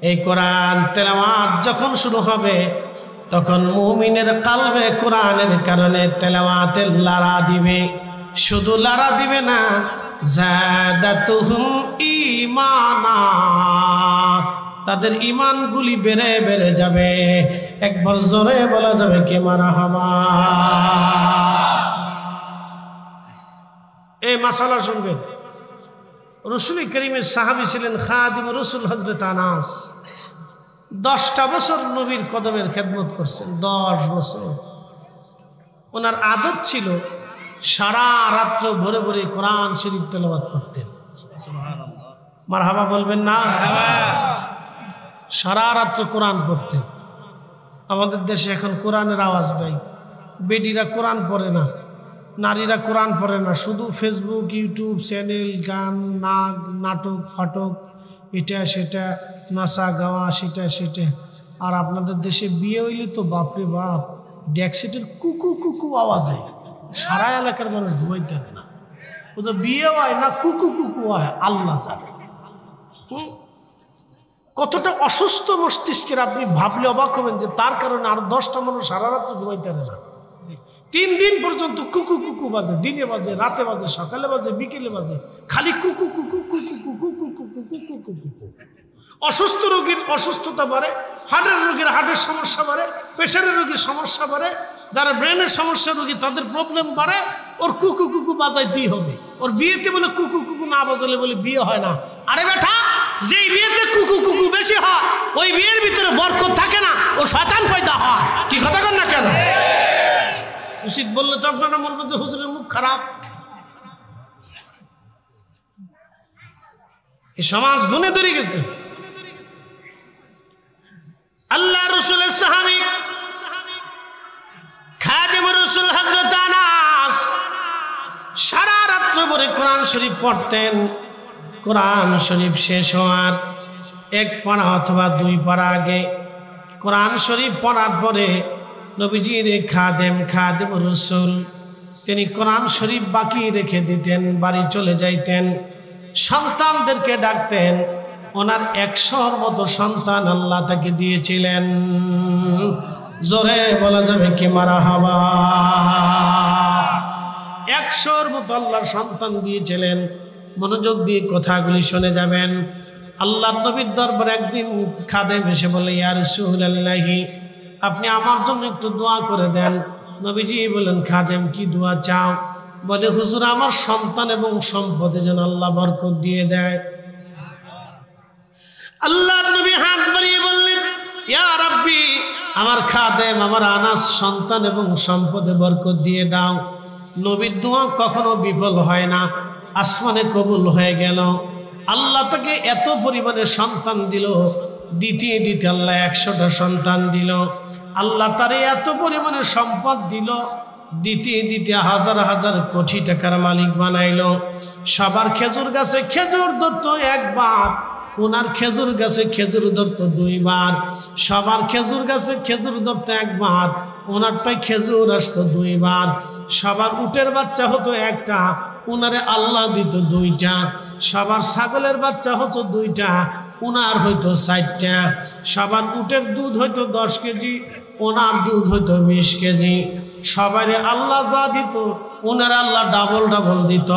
এই কোরআন তেলাওয়াত যখন শুরু হবে তখন মুমিনের কলবে কোরআনের কারণে তেলাওয়াতের লারা দিবে। শুধু লারা দিবে না, যাদাতুহুম ঈমানা, তাদের ঈমানগুলি বেড়ে বেড়ে যাবে। একবার জোরে বলা যাবে কে মারহাবা। এই মাসালা শুনবেন। রসুল করিমের সাহাবী ছিলেন খাদিম রসুল হযরত আনাস। 10টা বছর নবীর কদমের খেদমত করছেন, 10 বছর। ওনার আদত ছিল সারা রাত্র ভরে ভরে কোরআন শরীফ তেলাওয়াত করতেন। মারহাবা বলবেন না? সারা রাত্র কোরআন পড়তেন। আমাদের দেশে এখন কোরআনের আওয়াজ নাই, বেটিরা কোরআন পড়ে না, নারীরা কোরআন পড়ে না, শুধু ফেসবুক ইউটিউব চ্যানেল, গান, নাটক ফাটক, এটা সেটা, নাচা গাওয়া, সেটা। আর আপনাদের দেশে বিয়ে হইলে তো বাপরে বাপ, ড্যাকসেটের কুকু কুকু আওয়াজে সারা এলাকার মানুষ ঘুমাইতে পারে না। ও তো বিয়ে হয় না, কুকু কুকু হয়, আল্লাহ জানে। কতটা অসুস্থ মস্তিষ্কের আপনি ভাবলে অবাক হবেন যে তার কারণে আর 10টা মানুষ সারা রাত্রে ঘুমাইতে পারে না। 3 দিন পর্যন্ত কুকু কুকু বাজে, দিনে বাজে, রাতে বাজে, সকালে বাজে, বিকেলে বাজে, খালি কুকু কুকু কুকু কুকু কুকু কুকু কুকু কুকু। অসুস্থ রোগীর অসুস্থতা বাড়ে, হার্টের রোগীর হার্টের সমস্যা বাড়ে, প্রেশারের রোগীর সমস্যা বাড়ে, যারা ব্রেনের সমস্যা রোগী তাদের প্রবলেম বাড়ে। ওর কুকু কুকু বাজাইতেই হবে। ওর বিয়েতে বলে কুকু কুকু না বাজালে বলে বিয়ে হয় না। আরে বেটা, যেই বিয়েতে কুকু কুকু বেশি হয় ওই বিয়ের ভিতরে বরকত থাকে না, ও শয়তান পয়দা হয়। কি কথা কন না কেন? উচিত বললে তো আপনারা বলবেন যে হুজুরের মুখ খারাপ। এই সমাজ গুণে ধরে গেছে। আল্লাহ রসুলের সাহাবী খাদেম রসুল হযরত আনাস সারা রাত্র ভরে কোরআন শরীফ পড়তেন। কোরআন শরীফ শেষ হওয়ার 1 পারা অথবা 2 পারা আগে কোরআন শরীফ পড়ার পরে নবীজির খাদেম রসুল তিনি কোরআন শরীফ বাকি রেখে দিতেন, বাড়ি চলে যাইতেন, সন্তানদেরকে ডাকতেন। ওনার 100-র মতো সন্তান আল্লাহ তাকে দিয়েছিলেন। জোরে বলা যাবে কি মারহাবা? 100-র মতো আল্লাহর সন্তান দিয়েছিলেন। মনোযোগ দিয়ে কথাগুলি শুনে যাবেন। আল্লাহর নবীর দরবারে একদিন খাদেম এসে বলে, ইয়া রাসূলুল্লাহি, আপনি আমার জন্য একটু দোয়া করে দেন। নবীজি বলেন, খাদেম কি দোয়া চাও? বলে, হুজুর আমার সন্তান এবং সম্পদে যেন আল্লাহ বরকত দিয়ে দেয়। আল্লাহর নবী হাত বাড়িয়ে বললেন, ইয়া রাব্বি, আমার খাদেম আমার আনাস সন্তান এবং সম্পদে বরকত দিয়ে দাও। নবীর দোয়া কখনো বিফল হয় না, আসমানে কবুল হয়ে গেল। আল্লাহ তাকে এত পরিমাণে সন্তান দিল, দিতে দিতে আল্লাহ 100টা সন্তান দিল। আল্লাহ তারে এত পরিমাণে সম্পদ দিল, দিতে দিতে হাজার হাজার কোটি টাকার মালিক বানাইল। সবার খেজুর গাছে খেজুর ধরতো 1 বার, ওনার খেজুর গাছে খেজুর ধরতো 2 বার। সবার খেজুর গাছে খেজুর ধরতো 1 বার, ওনারটাই খেজুর আসতো 2 বার। সবার উটের বাচ্চা হতো 1টা, ওনারে আল্লাহ দিত 2টা। সবার ছাগলের বাচ্চা হতো 2টা, ওনার হইতো 4টা। সবার উটের দুধ হইতো 10 কেজি, ওনার দুধ হইতো 20 কেজি। সবাই আল্লাহ যা দিত ওনার আল্লাহ ডাবল ডাবল দিত।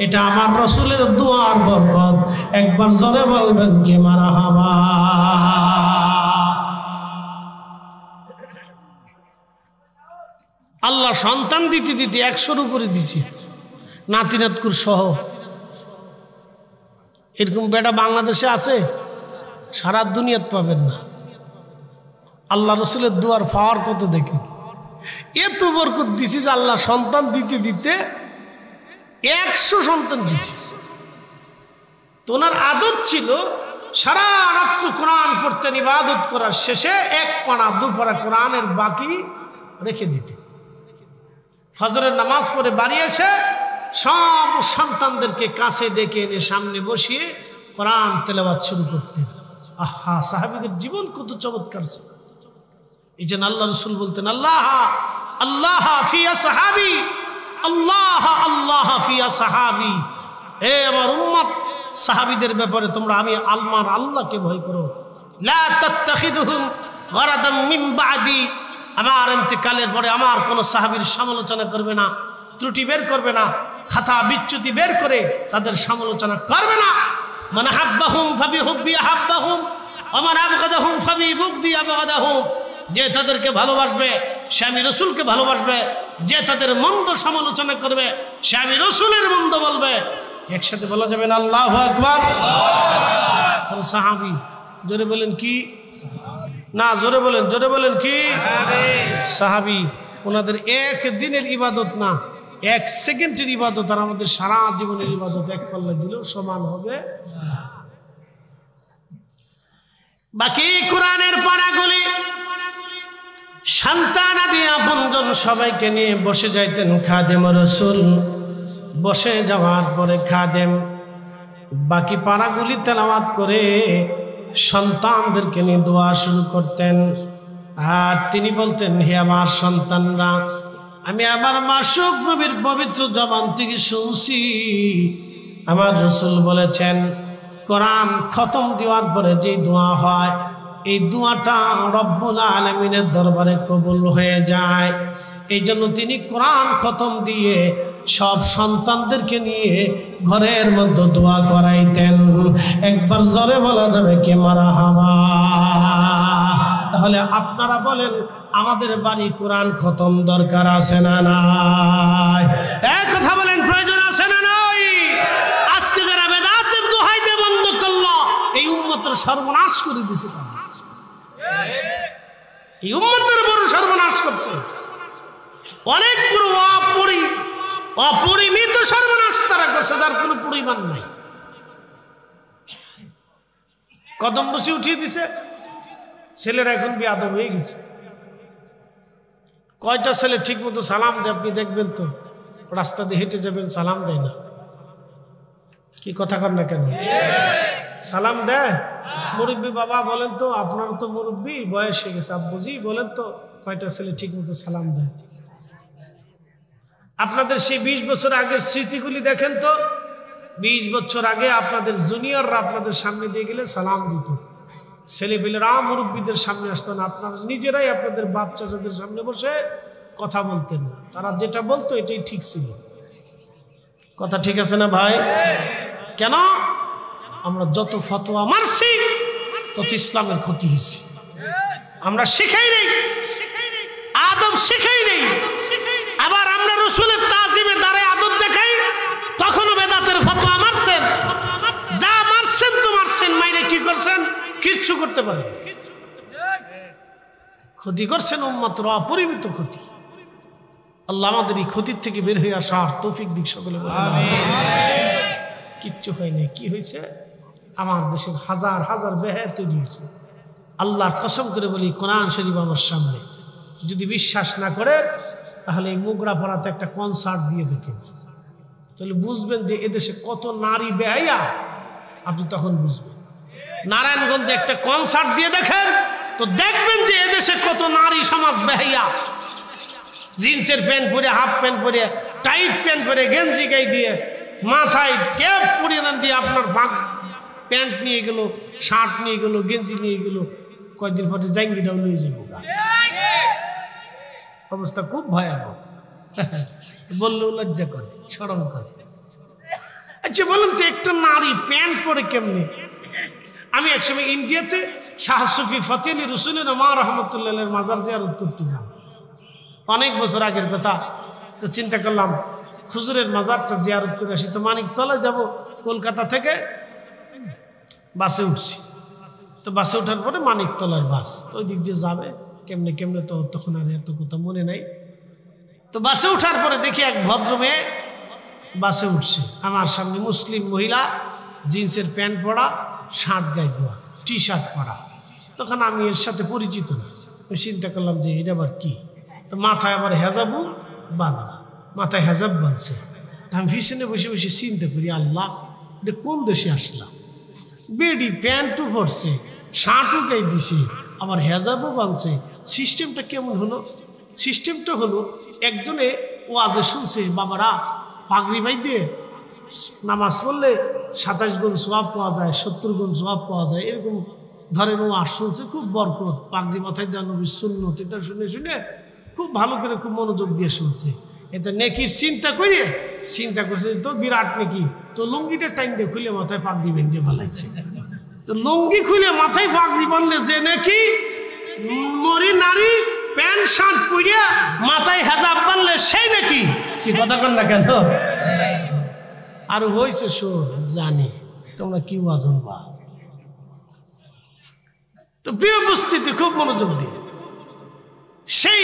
এটা আমার রসুলের দোয়ার বরকত। একবার জোরে বলবেন কি মারহাবা? আল্লাহ সন্তান দিতে দিতে 100-র উপরে দিছে, নাতিনাতকুর সহ। এরকম বেটা বাংলাদেশে আছে, সারা দুনিয়াত পাবেন না। আল্লাহ রসুলের দোয়ার পাওয়ার কত দেখেন। এত বরকত দিছি যে আল্লাহ সন্তান দিতে দিতে 100 সন্তান দিছি। তো ওনার আদত ছিল সারা রাত্র কোরআন পড়তেন, ইবাদত করার শেষে 1 পারা 2 পারা কোরআনের বাকি রেখে দিতেন। ফজরের নামাজ পড়ে বাড়ি এসে সব সন্তানদেরকে কাছে ডেকে এনে সামনে বসিয়ে কোরআন তেলাওয়াত শুরু করতেন। আহা, সাহাবীদের জীবন কত চমৎকার ছিল। এই জন্য আল্লাহ রসুল বলতেন, আল্লাহ আল্লাহ ফিয়া সাহাবি, আল্লাহ আল্লাহ ফিয়া সাহাবি। হে আমার উম্মত, সাহাবীদের ব্যাপারে তোমরা আমি আল্লাহকে ভয় করো। লা তাত্তাখিদুহুম গরাদাম মিন বাদি, আমার ইন্তেকালের পরে আমার কোনো সাহাবীর সমালোচনা করবে না, ত্রুটি বের করবে না, খাতা বিচ্যুতি বের করে তাদের সমালোচনা করবে না। মান হাব্বাহুম ফাবিহুব্বি হাব্বাহুম ওয়া মান আবগাদাহুম ফাবিবুগদি আবগাদাহুম। যে তাদেরকে ভালোবাসবে সে আমি রসুলকে ভালোবাসবে, যে তাদের মন্দ সমালোচনা করবে সে আমি রসুলের মন্দ বলবে। একসাথে বলা যাবে না আল্লাহু আকবার? সাহাবী, জোরে বলেন কি? না, জোরে বলেন কি? সাহাবী। ওনাদের 1 দিনের ইবাদত না, 1 সেকেন্ডের ইবাদত আর আমাদের সারা জীবনের ইবাদত 1 পাল্লা দিলেও সমান হবে। বাকি কোরআনের পারাগুলি সন্তান আদি আপনজন সবাইকে নিয়ে বসে যাইতেন খাদেম রাসূল। বসে যাওয়ার পরে খাদেম বাকি পারাগুলি তেলাওয়াত করে সন্তানদেরকে নিয়ে দোয়া শুরু করতেন। আর তিনি বলতেন, হে আমার সন্তানরা, আমি আমার মাসুক নবীর পবিত্র জবান থেকে শুনছি আমার রাসূল বলেছেন কোরআন খতম দেওয়ার পরে যে দোয়া হয় এই দোয়াটা রব্বুল আলামিনের দরবারে কবুল হয়ে যায়। এই জন্য তিনি কোরআন খতম দিয়ে সব সন্তানদেরকে নিয়ে ঘরের মধ্যে দোয়া করাইতেন। একবার জোরে বলা যাবে কি মারহাবা? তাহলে আপনারা বলেন, আমাদের বাড়ি কোরআন খতম দরকার আছে না নাই? এক কথা বলেন, প্রয়োজন আছে না নাই? আজকে যারা বেদাতের দোহাই দিয়ে বন্ধ করলো, এই উম্মতের সর্বনাশ করে দিছে। এই উম্মতের বড় সর্বনাশ করছে। অনেক পুরো অপরিমিত সর্বনাশ তারা করছে, যার কোনো পরিমাণ নাই। কদম বসে উঠিয়ে দিছে, ছেলেরা এখন বেয়াদব হয়ে গেছে। কয়টা ছেলে ঠিক মতো সালাম দেয় আপনি দেখবেন তো, রাস্তা দিয়ে হেঁটে যাবেন সালাম দেয় না। কি কথা কর না কেন? সালাম দেয়? মুরব্বী বাবা বলেন তো, আপনার তো মুরব্বী বয়স হয়ে গেছে, আব্বুজি বলেন তো কয়টা ছেলে ঠিক মতো সালাম দেয়? আপনাদের সেই 20 বছর আগের স্মৃতিগুলি দেখেন তো। 20 বছর আগে আপনাদের জুনিয়ররা আপনাদের সামনে দিয়ে গেলে সালাম দিত, ছেলেপেলেরা মুরব্বীদের সামনে আসতো না। আপনারা নিজেরাই আপনাদের বাচ্চাদের সামনে বসে কথা বলতেন না, তারা যেটা বলতো এটাই ঠিক ছিল। কথা ঠিক আছে না ভাই? কেন? আমরা যত ফতোয়া মারছি তত ইসলামের ক্ষতি হয়েছে। আমরা শিখাই নেই, আদব শিখাই নেই। আবার আমরা রাসূলের তাজিমে দাঁড়ায় আদব দেখাই, তখনও বেদাতের ফতোয়া মারছেন। যা মারছেন তো মারছেন, মাইরে কি করছেন? কিচ্ছু করতে পারেন, ক্ষতি করছেন উম্মতের অপরিমিত ক্ষতি। আল্লাহ আমাদের এই ক্ষতির থেকে বের হয়ে আসার তৌফিক দিক সকলে বলে কিচ্ছু হয়নি। কি হয়েছে? আমার দেশের হাজার হাজার বেহায়া তৈরি হয়েছে। আল্লাহর কসম করে বলি, কোরআন শরীফ আমার সামনে, যদি বিশ্বাস না করে তাহলে এই মোগরাপাড়াতে একটা কনসার্ট দিয়ে দেখেন, তাহলে বুঝবেন যে এদেশে কত নারী বেহায়া। আপনি তখন বুঝবেন। নারায়ণগঞ্জে একটা কনসার্ট দিয়ে দেখেন তো দেখবেন যে এদেশে কত নারী সমাজ বেহায়া। জিন্সের প্যান্ট পরে, হাফ প্যান্ট পরে, টাইট প্যান্ট পরে, গেঞ্জি গাই দিয়ে, মাথায় ক্যাপ পরিয়ে দেন দিয়ে আপনার ফাঁক প্যান্ট নিয়ে গেল, শার্ট নিয়ে গেল, গেঞ্জি নিয়ে গেল, কয়েকদিন পরে জাঙ্গিটাও নিয়ে যাব। অবস্থা খুব ভয়াবহ, বললেও লজ্জা করে, শরম করে। আচ্ছা বলুন তো, একটা নারী প্যান্ট পরে কেমনি? আমি একসময় ইন্ডিয়াতে শাহ সুফি ফতেহ আলী রসুলের মা রহমতুল্লাহের মাজার জিয়ারত করতে যাব, অনেক বছর আগের কথা। তো চিন্তা করলাম হুজুরের মাজারটা জিয়ারত করে আসি। তো মানিকতলা যাব, কলকাতা থেকে বাসে উঠছি। তো বাসে ওঠার পরে মানিকতলার বাস, ওই দিক দিয়ে যাবে কেমনে কেমনে, তো তখন আর এত কথা মনে নাই। তো বাসে ওঠার পরে দেখি এক ভদ্র মেয়ে বাসে উঠছে আমার সামনে, মুসলিম মহিলা, জিন্সের প্যান্ট পরা, শার্ট গায়ে দেওয়া, টি শার্ট পরা। তখন আমি এর সাথে পরিচিত না, আমি চিন্তা করলাম যে এটা আবার কি। তো মাথায় আবার হেজাবও বাঁধা, মাথায় হেজাব বাঁধছে। আমি পিছনে বসে বসে চিন্তা করি, আল্লাহ এটা কোন দেশে আসলাম? বেডি প্যান্টও পরছে, শার্টও গায়ে দিছে, আবার হেজাবও বাঁধছে। সিস্টেমটা কেমন হলো? সিস্টেমটা হলো, একজনে ওয়াজে শুনছে, বাবারা পাগড়ি বাই দিয়ে নামাজ পড়লে 27 গুণ সওয়াব পাওয়া যায়, 70 গুণ সওয়াব পাওয়া যায়, এরকম ধরেন ওয়াজ শুনছে, খুব বরকত। পাগড়ি মাথায় দেওয়া নবীর সুন্নত, এটা শুনে শুনে খুব ভালো করে, খুব মনোযোগ দিয়ে শুনছে। এটা নেকির চিন্তা করিয়ে চিন্তা করছে তো বিরাট নেকি। তো লুঙ্গিটা টাইম দিয়ে খুলে মাথায় পাগড়ি বেঁধে ভালাইছে। তো লুঙ্গি খুলে মাথায় পাগড়ি বাঁধলে যে নাকি মরি নারী প্যান্ট শার্ট পরিয়া মাথায় হেজাব বানলে সেই নাকি। কি কথা কন না কেন? আর হয়েছে শোন, জানি তোমরা কি ওয়াজন বা। তো প্রিয় উপস্থিতি, খুব মনোযোগ দিয়ে, সেই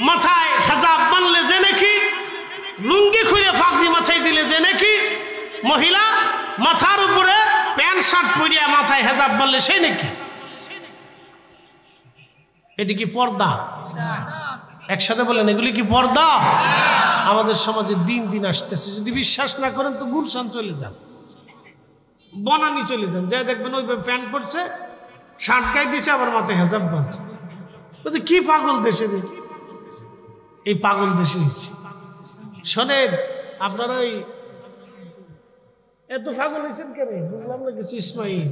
মাথায় হেজাব বানলে যে নাকি, লুঙ্গি খুলে পাগড়ি মাথায় দিলে যে নাকি, মহিলা মাথার উপরে প্যান্ট শার্ট পরিয়া মাথায় হেজাব বানলে সেই নাকি। এটি কি পর্দা? একসাথে বলেন, এগুলি কি পর্দা? আমাদের সমাজে দিন দিন আসতেছে। যদি বিশ্বাস না করেন তো গুলশান চলে যান, বনানি চলে যান, যাই দেখবেন ওই প্যান্ট পরছে, শার্ট গায়ে দিয়েছে, আবার মাথায় হেজাব বাঁধছে। বলছে কি পাগল দেশে, এই পাগল দেশে হয়েছে। শোনেন, আপনারা ওই এত পাগল হয়েছেন কেন বুঝলাম না কিছু। ইসমাইল,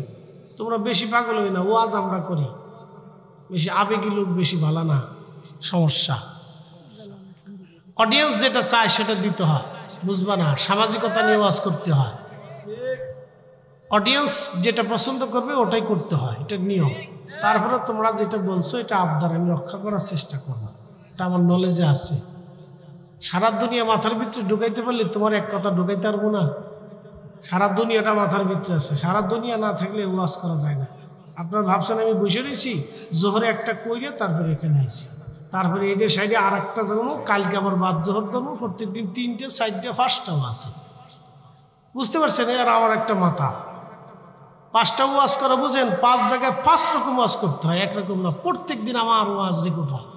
তোমরা বেশি পাগল হই না, ওয়াজ আমরা করি, বেশি আবেগী লোক বেশি ভালো না, সমস্যা। অডিয়েন্স যেটা চায় সেটা দিতে হয়, বুঝবা না? সামাজিকতা নিয়ে ওয়াজ করতে হয়, অডিয়েন্স যেটা পছন্দ করবে ওটাই করতে হয়, এটা নিয়ম। তারপরে তোমরা যেটা বলছো এটা আবদার আমি রক্ষা করার চেষ্টা করবো, এটা আমার নলেজে আছে। সারা দুনিয়া মাথার ভিতরে ঢুকাইতে পারলে তোমার এক কথা ঢুকাইতে পারবো না? সারা দুনিয়াটা মাথার ভিতরে আছে, সারা দুনিয়া না থাকলে ওয়াজ করা যায় না। আপনারা ভাবছেন আমি বসে রয়েছি, জোহরে একটা কইরে তারপরে এখানে আইছি, তারপরে এই যে সাইডে আর একটা যাবো, কালকে আবার বাদ জোহর দেবো, প্রত্যেকদিন 3টে 4টে 5টাও আছে, বুঝতে পারছেন? আর আমার একটা মাথা 5টা ওয়াজ করা বুঝেন, 5 জায়গায় 5 রকম ওয়াজ করতে হয়, একরকম না। প্রত্যেক দিন আমার ওয়াজ রেকর্ড হয়,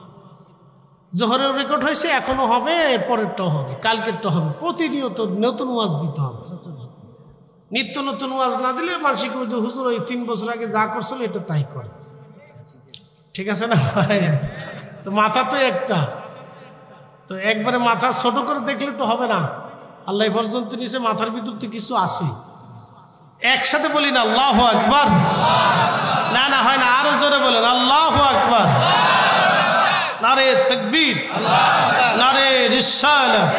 জোহরেও রেকর্ড হয়েছে, এখনো হবে, এরপরেরটাও হবে, কালকেরটা হবে, প্রতিনিয়ত নতুন ওয়াজ দিতে হবে। নিত্য নতুন ওয়াজ না দিলে মানুষকে যে হুজুর ওই 3 বছর আগে যা করছিল এটা তাই করে, ঠিক আছে না ভাই? তো মাথা তো একটা, তো একবারে মাথা ছোট করে দেখলে তো হবে না। আল্লাহ পর্যন্ত নিচে মাথার ভিতর তো কিছু আছে। একসাথে বলি না আল্লাহু আকবার? না না হয় না, আরো জোরে বলেন আল্লাহু আকবার, নারে তাকবীর, নারে রিসালাত।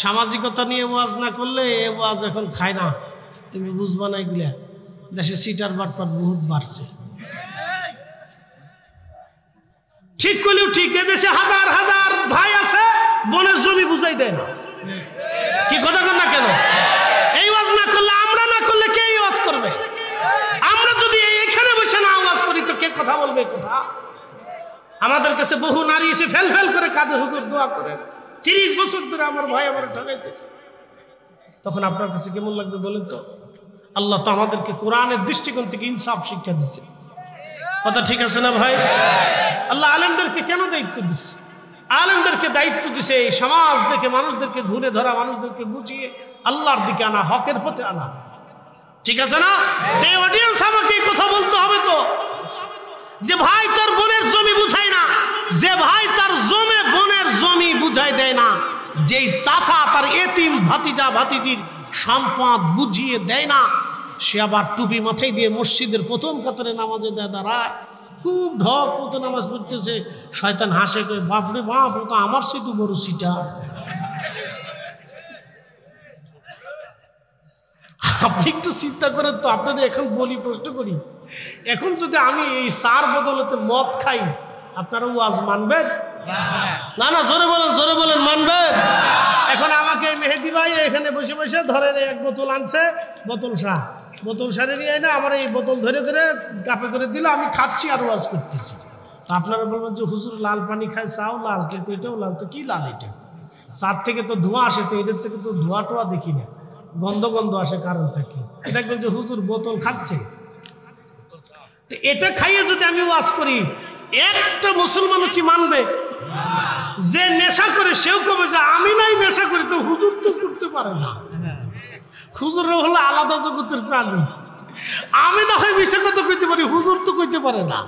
সামাজিকতা নিয়ে ওয়াজ না করলে এ ওয়াজ এখন খায় না, তুমি বুঝবা না। এগুলা দেশে সিটার বাটপাট বহুত বাড়ছে, ঠিক করলেও ঠিক। এদেশে হাজার হাজার ভাই আছে বনের জমি বুঝাই দেয় না, কি কথা কর না কেন? এই ওয়াজ না করলে, আমরা না করলে কে ওয়াজ করবে? আমরা যদি এখানে বসে না ওয়াজ করি তো কে কথা বলবে? কথা আমাদের কাছে বহু নারী এসে ফেল ফেল করে কাঁদে, হুজুর দোয়া করে, 30 বছর ধরে আমার ভাই আমার ঠকাইতেছে। তখন আপনার কাছে কেমন লাগবে বলেন তো? আল্লাহ তো আমাদেরকে কোরআনের দৃষ্টিকোণ থেকে ইনসাফ শিক্ষা দিচ্ছে, কথা ঠিক আছে না ভাই? আল্লাহ আলেমদেরকে কেন দায়িত্ব দিচ্ছে? আলেমদেরকে দায়িত্ব দিছে এই সমাজ থেকে মানুষদেরকে ঘুরে ধরা, মানুষদেরকে বুঝিয়ে আল্লাহর দিকে আনা, হকের পথে আনা, ঠিক আছে না? এই অডিয়েন্স আমাকে কথা বলতে হবে তো, যে ভাই তার বোনের জমি বুঝায় না, যে ভাই তার বোনের জমি বুঝাই দেয় না, যেই চাচা তার এতিম ভাতিজা ভাতিজির সম্পদ বুঝিয়ে দেয় না, সে আবার টুপি মাথায় দিয়ে মসজিদের প্রথম কাতারে নামাজে দাঁড়ায়, খুব ঢক মতো নামাজ পড়তেছে, শয়তান হাসে কয়ে বাপরে বাপ, ও তো আমার সে তো বড় সিটার। আপনি একটু চিন্তা করেন তো, আপনাদের এখন বলি, প্রশ্ন করি, এখন যদি আমি এই সার বদলতে মদ খাই, আপনারা ওয়াজ মানবেন? না না, জোরে বলেন মানবেন? এখন আমাকে মেহেদি ভাই এখানে বসে বসে ধরেন এক বোতল আনছে, বোতল সারে নিয়ে না, আমার এই বোতল ধরে ধরে কাপে করে দিলে, আমি খাচ্ছি আর ওয়াজ করতেছি। তো আপনারা বলবেন যে হুজুর লাল পানি খায়, চাও লাল, কিন্তু এটাও লাল, তো কি লাল এটা? চার থেকে তো ধোঁয়া আসে, তো এদের থেকে তো ধোঁয়া টোয়া দেখি না, গন্ধ আসে, কারণটা কি? দেখবেন যে হুজুর বোতল খাচ্ছে, তো এটা খাইয়ে যদি আমি ওয়াজ করি, একটা মুসলমানও কি মানবে? যে নেশা করে সেও কবে যে আমি নাই নেশা করি, তো হুজুর তো করতে পারে না। হুজুর হলো আলাদা জগতের প্রাণী। আমি না হয় মিশে কথা কইতে পারি, হুজুর তো কইতে পারে না।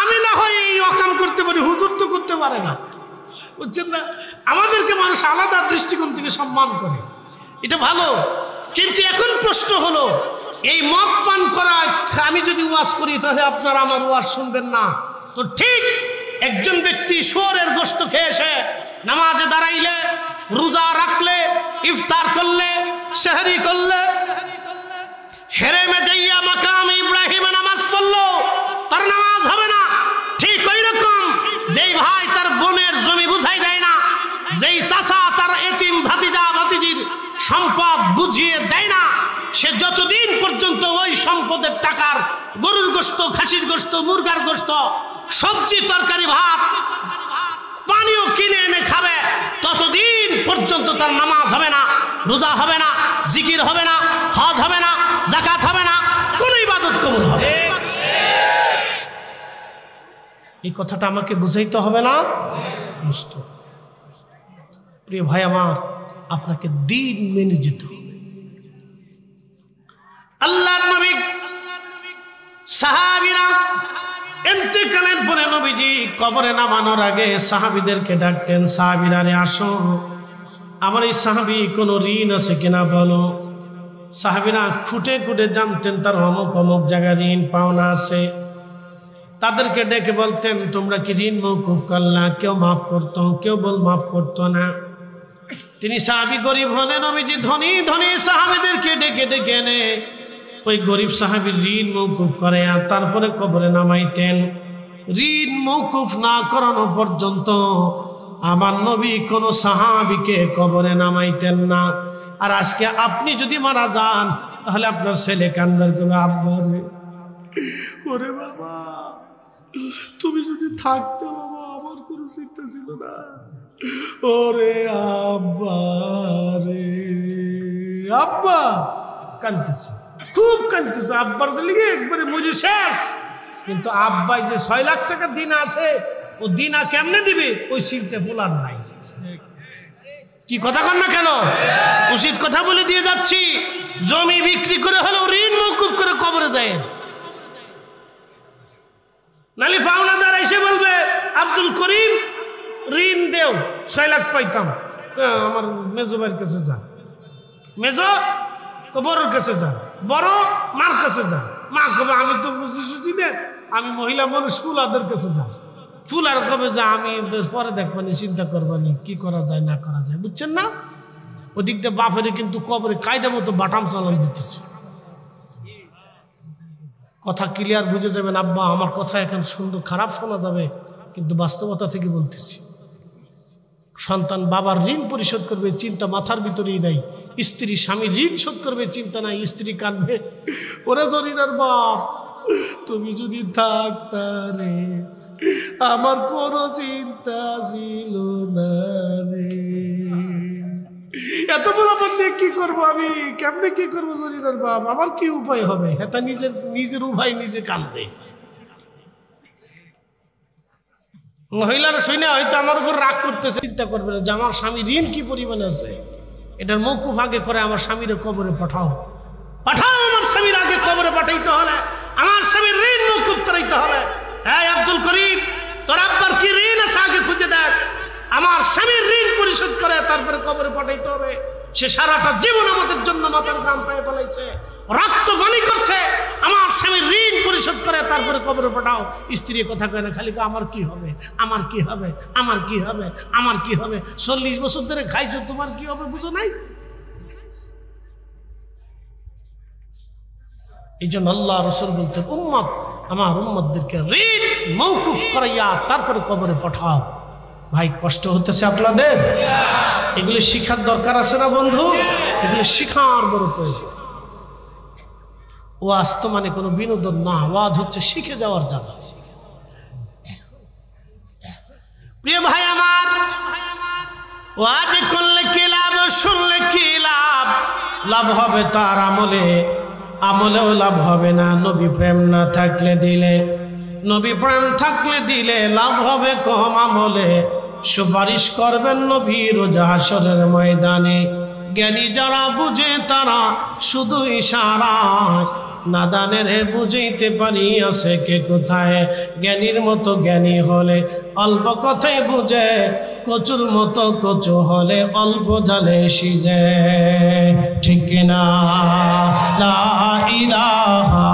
আমি না হয় এই অকাম করতে পারি, হুজুর তো করতে পারে না, বুঝছেন না? আমাদেরকে মানুষ আলাদা দৃষ্টিকোণ থেকে সম্মান করে, এটা ভালো। কিন্তু এখন প্রশ্ন হলো, এই মদ পান করা আমি যদি ওয়াজ করি, তাহলে আপনারা আমার ওয়াজ শুনবেন না। তো ঠিক একজন ব্যক্তি শুয়োরের গোশত খেয়ে এসে নামাজে দাঁড়াইলে, রোজা রাখলে, ইফতার করলে, সেহরি করলে, হেরেমে যাইয়া মাকাম ইব্রাহিমে নামাজ পড়লো, তার নামাজ হবে না। ঠিক ওই রকম যেই ভাই তার বোনের জমি বুঝাই দেয় না, যেই চাচা তার এতিম ভাতিজা ভাতিজির সম্পদ বুঝিয়ে দেয় না, সে যতদিন পর্যন্ত ওই সম্পদের টাকার গরুর গোশত, খাসির গোশত, মুরগার গোশত, সবজি তরকারি ভাত পানিও কিনে এনে খাবে, ততদিন পর্যন্ত তার নামাজ হবে না, রোজা হবে না, জিকির হবে না, হজ হবে না, যাকাত হবে না, কোন ইবাদত কবুল হবে। এই কথাটা আমাকে বুঝাইতে হবে না? বুঝতো। প্রিয় ভাই আমার, আপনাকে দিন মেনে যেতে হবে। আল্লাহর নবী সাহাবীরা ইন্তেকালের পরে নবীজি কবরে নামানোর আগে সাহাবীদেরকে ডাকতেন, সাহাবীরা রে আসো, আমার এই সাহাবী কোনো ঋণ আছে কিনা বলো। সাহাবীরা খুঁটে খুঁটে জানতেন তার অমুক অমুক জায়গায় ঋণ পাওনা আছে। তাদেরকে ডেকে বলতেন তোমরা কি ঋণ মওকুফ করলা? কেউ মাফ করতো, কেউ মাফ করতো না। তিনি সাহাবী গরিব হলে নবীজি ধনী ধনী সাহাবীদেরকে ডেকে ডেকে এনে ওই গরিব সাহাবীর ঋণ মওকুফ করে আর তারপরে কবরে নামাইতেন। ঋণ মওকুফ না করানো পর্যন্ত আমার নবী কোনো সাহাবীকে কবরে নামাইতেন না। আর আজকে আপনি যদি মারা যান তাহলে আপনার ছেলে কান্নার করবে, আব্বা রে, ওরে বাবা তুমি যদি থাকতে বাবা আমার কোনো চিন্তা ছিল না, ওরে আব্বা রে, আব্বা কাঁদতেছে, খুব কাঁদতেছে, আব্বার লিগে একবারে মজে শেষ। কিন্তু আব্বাই যে 6 লাখ টাকা দিন আছে, ও দিনা কেমনে দিবে ওই চিন্তা ভোলার নাই। কি কথা কন না কেন? উচিত কথা বলে দিয়ে যাচ্ছি। জমি বিক্রি করে হলেও ঋণ মওকুফ করে কবরে যায়। নালি পাওনাদার এসে বলবে আব্দুল করিম ঋণ দেও, 6 লাখ পাইতাম, আমার মেজো ভাইয়ের কাছে যা, মেজো বড়োর কাছে যা, বড় মার কাছে যা, মা কবে আমি তো বুঝি না, আমি মহিলা মানুষ, ফুলাদের কাছে যা, ফুলার কবে যা আমি পরে দেখবানি, চিন্তা করবানি কি করা যায় না করা যায়, বুঝছেন না? ওদিক দিয়ে বাপেরে কিন্তু কবরে কায়দা মতো বাটাম চালান দিতেছে। কথা ক্লিয়ার বুঝে যাবেন আব্বা, আমার কথা এখন সুন্দর খারাপ শোনা যাবে, কিন্তু বাস্তবতা থেকে বলতেছি। সন্তান বাবার ঋণ পরিশোধ করবে চিন্তা মাথার ভিতরেই নাই, স্ত্রী স্বামী ঋণ শোধ করবে চিন্তা নাই, স্ত্রী কাঁদবে, ওরে জরিনার বাপ তুমি যদি থাকতারে আমার কোনো চিন্তা ছিল না রে। এত বলা বললে কি করবো আমি, কেমনে কি করবো জরিনার বাপ, আমার কি উপায় হবে? হেতা নিজের উপায় নিজে কাঁদে। মহিলারা শুনে হয়তো আমার উপর রাগ করতেছে, চিন্তা করবে না যে আমার স্বামী ঋণ কি পরিমাণে আছে, এটার মওকুফ আগে করে আমার স্বামীর কবরে পাঠাও, আমার স্বামীর আগে কবরে পাঠাইতে হলে আমার স্বামীর ঋণ মওকুফ করাইতে হবে। হ্যাঁ আব্দুল করিম, তোর আব্বার কি ঋণ আছে আগে খুঁজে দেখ, আমার স্বামীর ঋণ পরিশোধ করে তারপরে কবরে পাঠাইতে হবে। সে সারাটা জীবন আমাদের জন্য মাথার ঘাম পায়ে ফেলাইছে, রক্ত পানি করছে, আমার স্বামীর ঋণ পরিশোধ করে তারপরে কবরে পাঠাও। স্ত্রী কথা কয় না, খালি আমার কি হবে, আমার কি হবে, আমার কি হবে, আমার কি হবে, 40 বছর ধরে খাইছো, তোমার কি হবে বুঝো নাই? এই জন্য আল্লাহ রাসূল বলতেন উম্মত, আমার উম্মতদেরকে ঋণ মওকুফ করাইয়া তারপরে কবরে পাঠাও। ভাই কষ্ট হতেছে আপনাদের, এগুলো শিখার দরকার আছে না বন্ধু? এগুলো শিখার বড় প্রয়োজন। ওয়াজ তো মানে কোনো বিনোদন না, ওয়াজ হচ্ছে শিখে যাওয়ার জায়গা। প্রিয় ভাই আমার, ওয়াজ করলে কি লাভ, শুনলে কি লাভ? লাভ হবে তার আমলে, আমলেও লাভ হবে না নবী প্রেম না থাকলে দিলে, নবী প্রেম থাকলে দিলে লাভ হবে কম আমলে। সুপারিশ করবেন নবী রোজ হাসরের ময়দানে, জ্ঞানী যারা বুঝে তারা শুধু ইশারায়, নাদানের বুঝাইতে পারি আছে কে কোথায়। জ্ঞানীর মতো জ্ঞানী হলে অল্প কথাই বুঝে, কচুর মতো কচু হলে অল্প জালে সিজে, ঠিক না? লা ইলাহা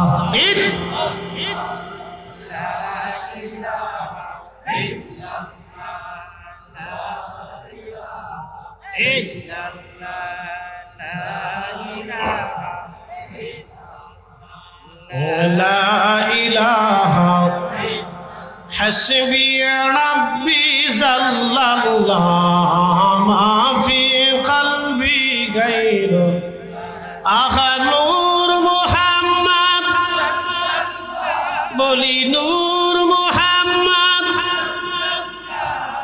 لا إله حسبي ربي جل الله ما في قلبي غير آخا نور محمد بولي نور محمد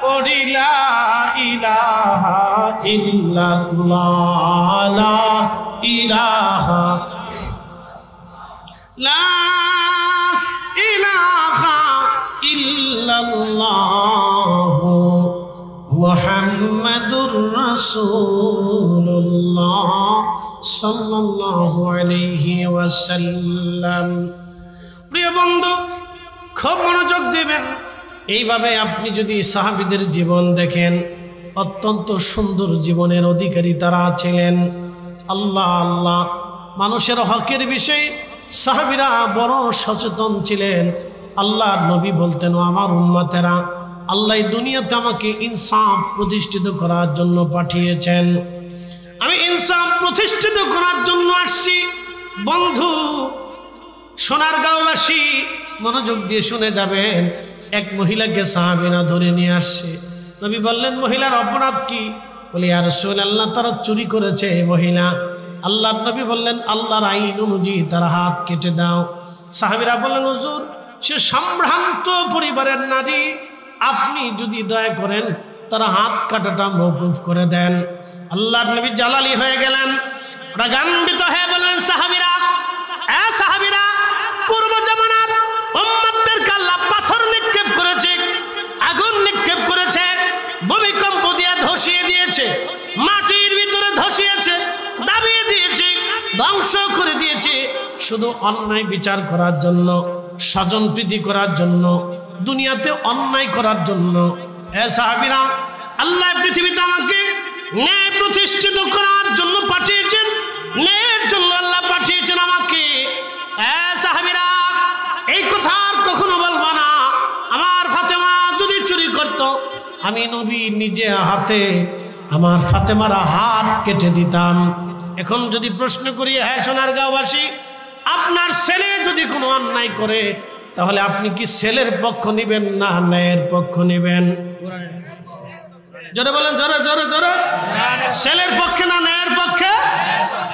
بولي لا إله إلا الله لا إله لا إله إلا ইল্লাল্লাহু মুহাম্মাদুর রাসূলুল্লাহ সাল্লাল্লাহু আলাইহি ওয়াসাল্লাম। প্রিয় বন্ধু, খুব মনোযোগ দিবেন। এইভাবে আপনি যদি সাহাবীদের জীবন দেখেন, অত্যন্ত সুন্দর জীবনের অধিকারী তারা ছিলেন। আল্লাহ আল্লাহ, মানুষের হকের বিষয়ে সাহাবীরা বড় সচেতন ছিলেন। আল্লাহর নবী বলতেন, আমার উম্মতেরা, আল্লাহ দুনিয়াতে আমাকে ইনসাফ প্রতিষ্ঠিত করার জন্য পাঠিয়েছেন। আমি ইনসাফ প্রতিষ্ঠিত করার জন্য আসছি। বন্ধু, সোনারগাঁওবাসী মনোযোগ দিয়ে শুনে যাবেন। এক মহিলাকে সাহাবীরা ধরে নিয়ে আসছে। নবী বললেন, মহিলার অপরাধ কি? বলে, ইয়া রাসূলুল্লাহ, তারা চুরি করেছে। মহিলা, আল্লাহর নবী বললেন, আল্লাহর আইন অনুযায়ী তার হাত কেটে দাও। সাহাবীরা বললেন, হুজুর, সে সম্ভ্রান্ত পরিবারের নারী, আপনি যদি দয়া করেন তার হাত কাটাটা মওকুফ করে দেন। আল্লাহর নবী জালালি হয়ে গেলেন, রাগান্বিত হয়ে বললেন, সাহাবীরা, সাহাবীরা, পূর্ব জামানার উম্মতদেরকে আল্লাহ পাথর নিক্ষেপ করেছে, আগুন নিক্ষেপ করেছে, ভূমিকম্প দিয়ে ধসিয়ে দিয়েছে, মাটির ভিতরে ধসিয়েছে, দাবিয়ে দিয়েছে, ধ্বংস করে দিয়েছে, শুধু অন্যায় বিচার করার জন্য, স্বজন প্রীতি করার জন্য, দুনিয়াতে অন্যায় করার জন্য। সাহাবীরা, আল্লাহ পৃথিবীতে আমাকে ন্যায় প্রতিষ্ঠিত করার জন্য পাঠিয়েছেন, ন্যায়ের জন্য আল্লাহ পাঠিয়েছেন আমাকে। সাহাবীরা, এই কথা আর কখনো বলবো না। আমার ফাতেমা যদি চুরি করত, আমি নবী নিজে হাতে আমার ফাতেমার হাত কেটে দিতাম। এখন যদি প্রশ্ন করি, হ্যাঁ সোনারগাঁওবাসী, আপনার ছেলে যদি কোনো অন্যায় করে, তাহলে আপনি কি ছেলের পক্ষ নেবেন না ন্যায়ের পক্ষ নেবেন? জোরে বলেন, জোরে জোরে জোরে। ছেলের পক্ষে না ন্যায়ের পক্ষে?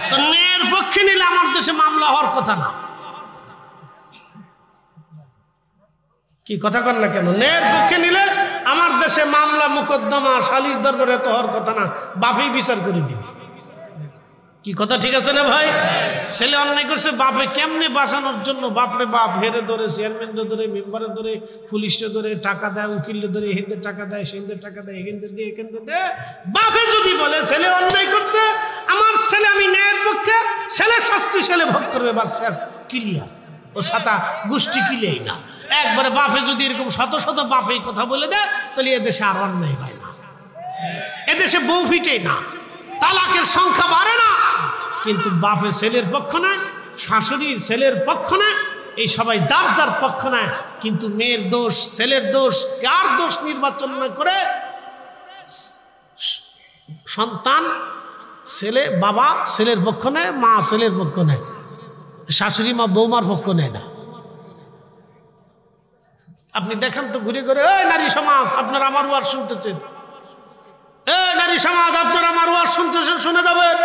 তো ন্যায়ের পক্ষে নিলে আমার দেশে মামলা হওয়ার কথা না। কি কথা কন না কেন? ন্যায়ের পক্ষে নিলে আমার দেশে মামলা মোকদ্দমা সালিশ দরবারে তো হওয়ার কথা না, বাপেই বিচার করে দিবে। কি কথা ঠিক আছে না ভাই? ছেলে অন্যায় করছে, বাপে কেমনে বাঁচানোর জন্য বাপরে বাপ হেরে ধরে, চেয়ারম্যান ধরে, মেম্বারে ধরে, পুলিশে ধরে, টাকা দেয়, উকিলে ধরে, হিন্দে টাকা দেয়, সিন্দে টাকা দেয়, এখান দিয়ে এখান দিয়ে। বাপে যদি বলে ছেলে অন্যায় করছে, আমার ছেলে, আমি ন্যায়ের পক্ষে, ছেলে শাস্তি ছেলে ভোগ করবে, বাচ্চা ক্লিয়ার, ও সাতা গোষ্ঠী কিলেই না। একবারে বাপে যদি এরকম শত শত বাপে কথা বলে দেয়, তাহলে এদেশে আর অন্যায় হয় না, এদেশে বউ ফিটে না, তালাকের সংখ্যা বাড়ে না। কিন্তু বাপে ছেলের পক্ষ নেয়, শাশুড়ি ছেলের পক্ষ নেয়, এই সবাই যার যার পক্ষ নেয়। কিন্তু মেয়ের দোষ, ছেলের দোষ, কার দোষ নির্বাচন না করে সন্তান, ছেলে, বাবা ছেলের পক্ষ নেয়, মা ছেলের পক্ষ নেয়, শাশুড়ি মা বৌমার পক্ষ নেয় না। আপনি দেখেন তো ঘুরে ঘুরে, নারী সমাজ আপনারা আমার ওয়াজ শুনতেছেন, নারী সমাজ আপনারা আমার ওয়াজ শুনতেছেন, শুনে যাবেন।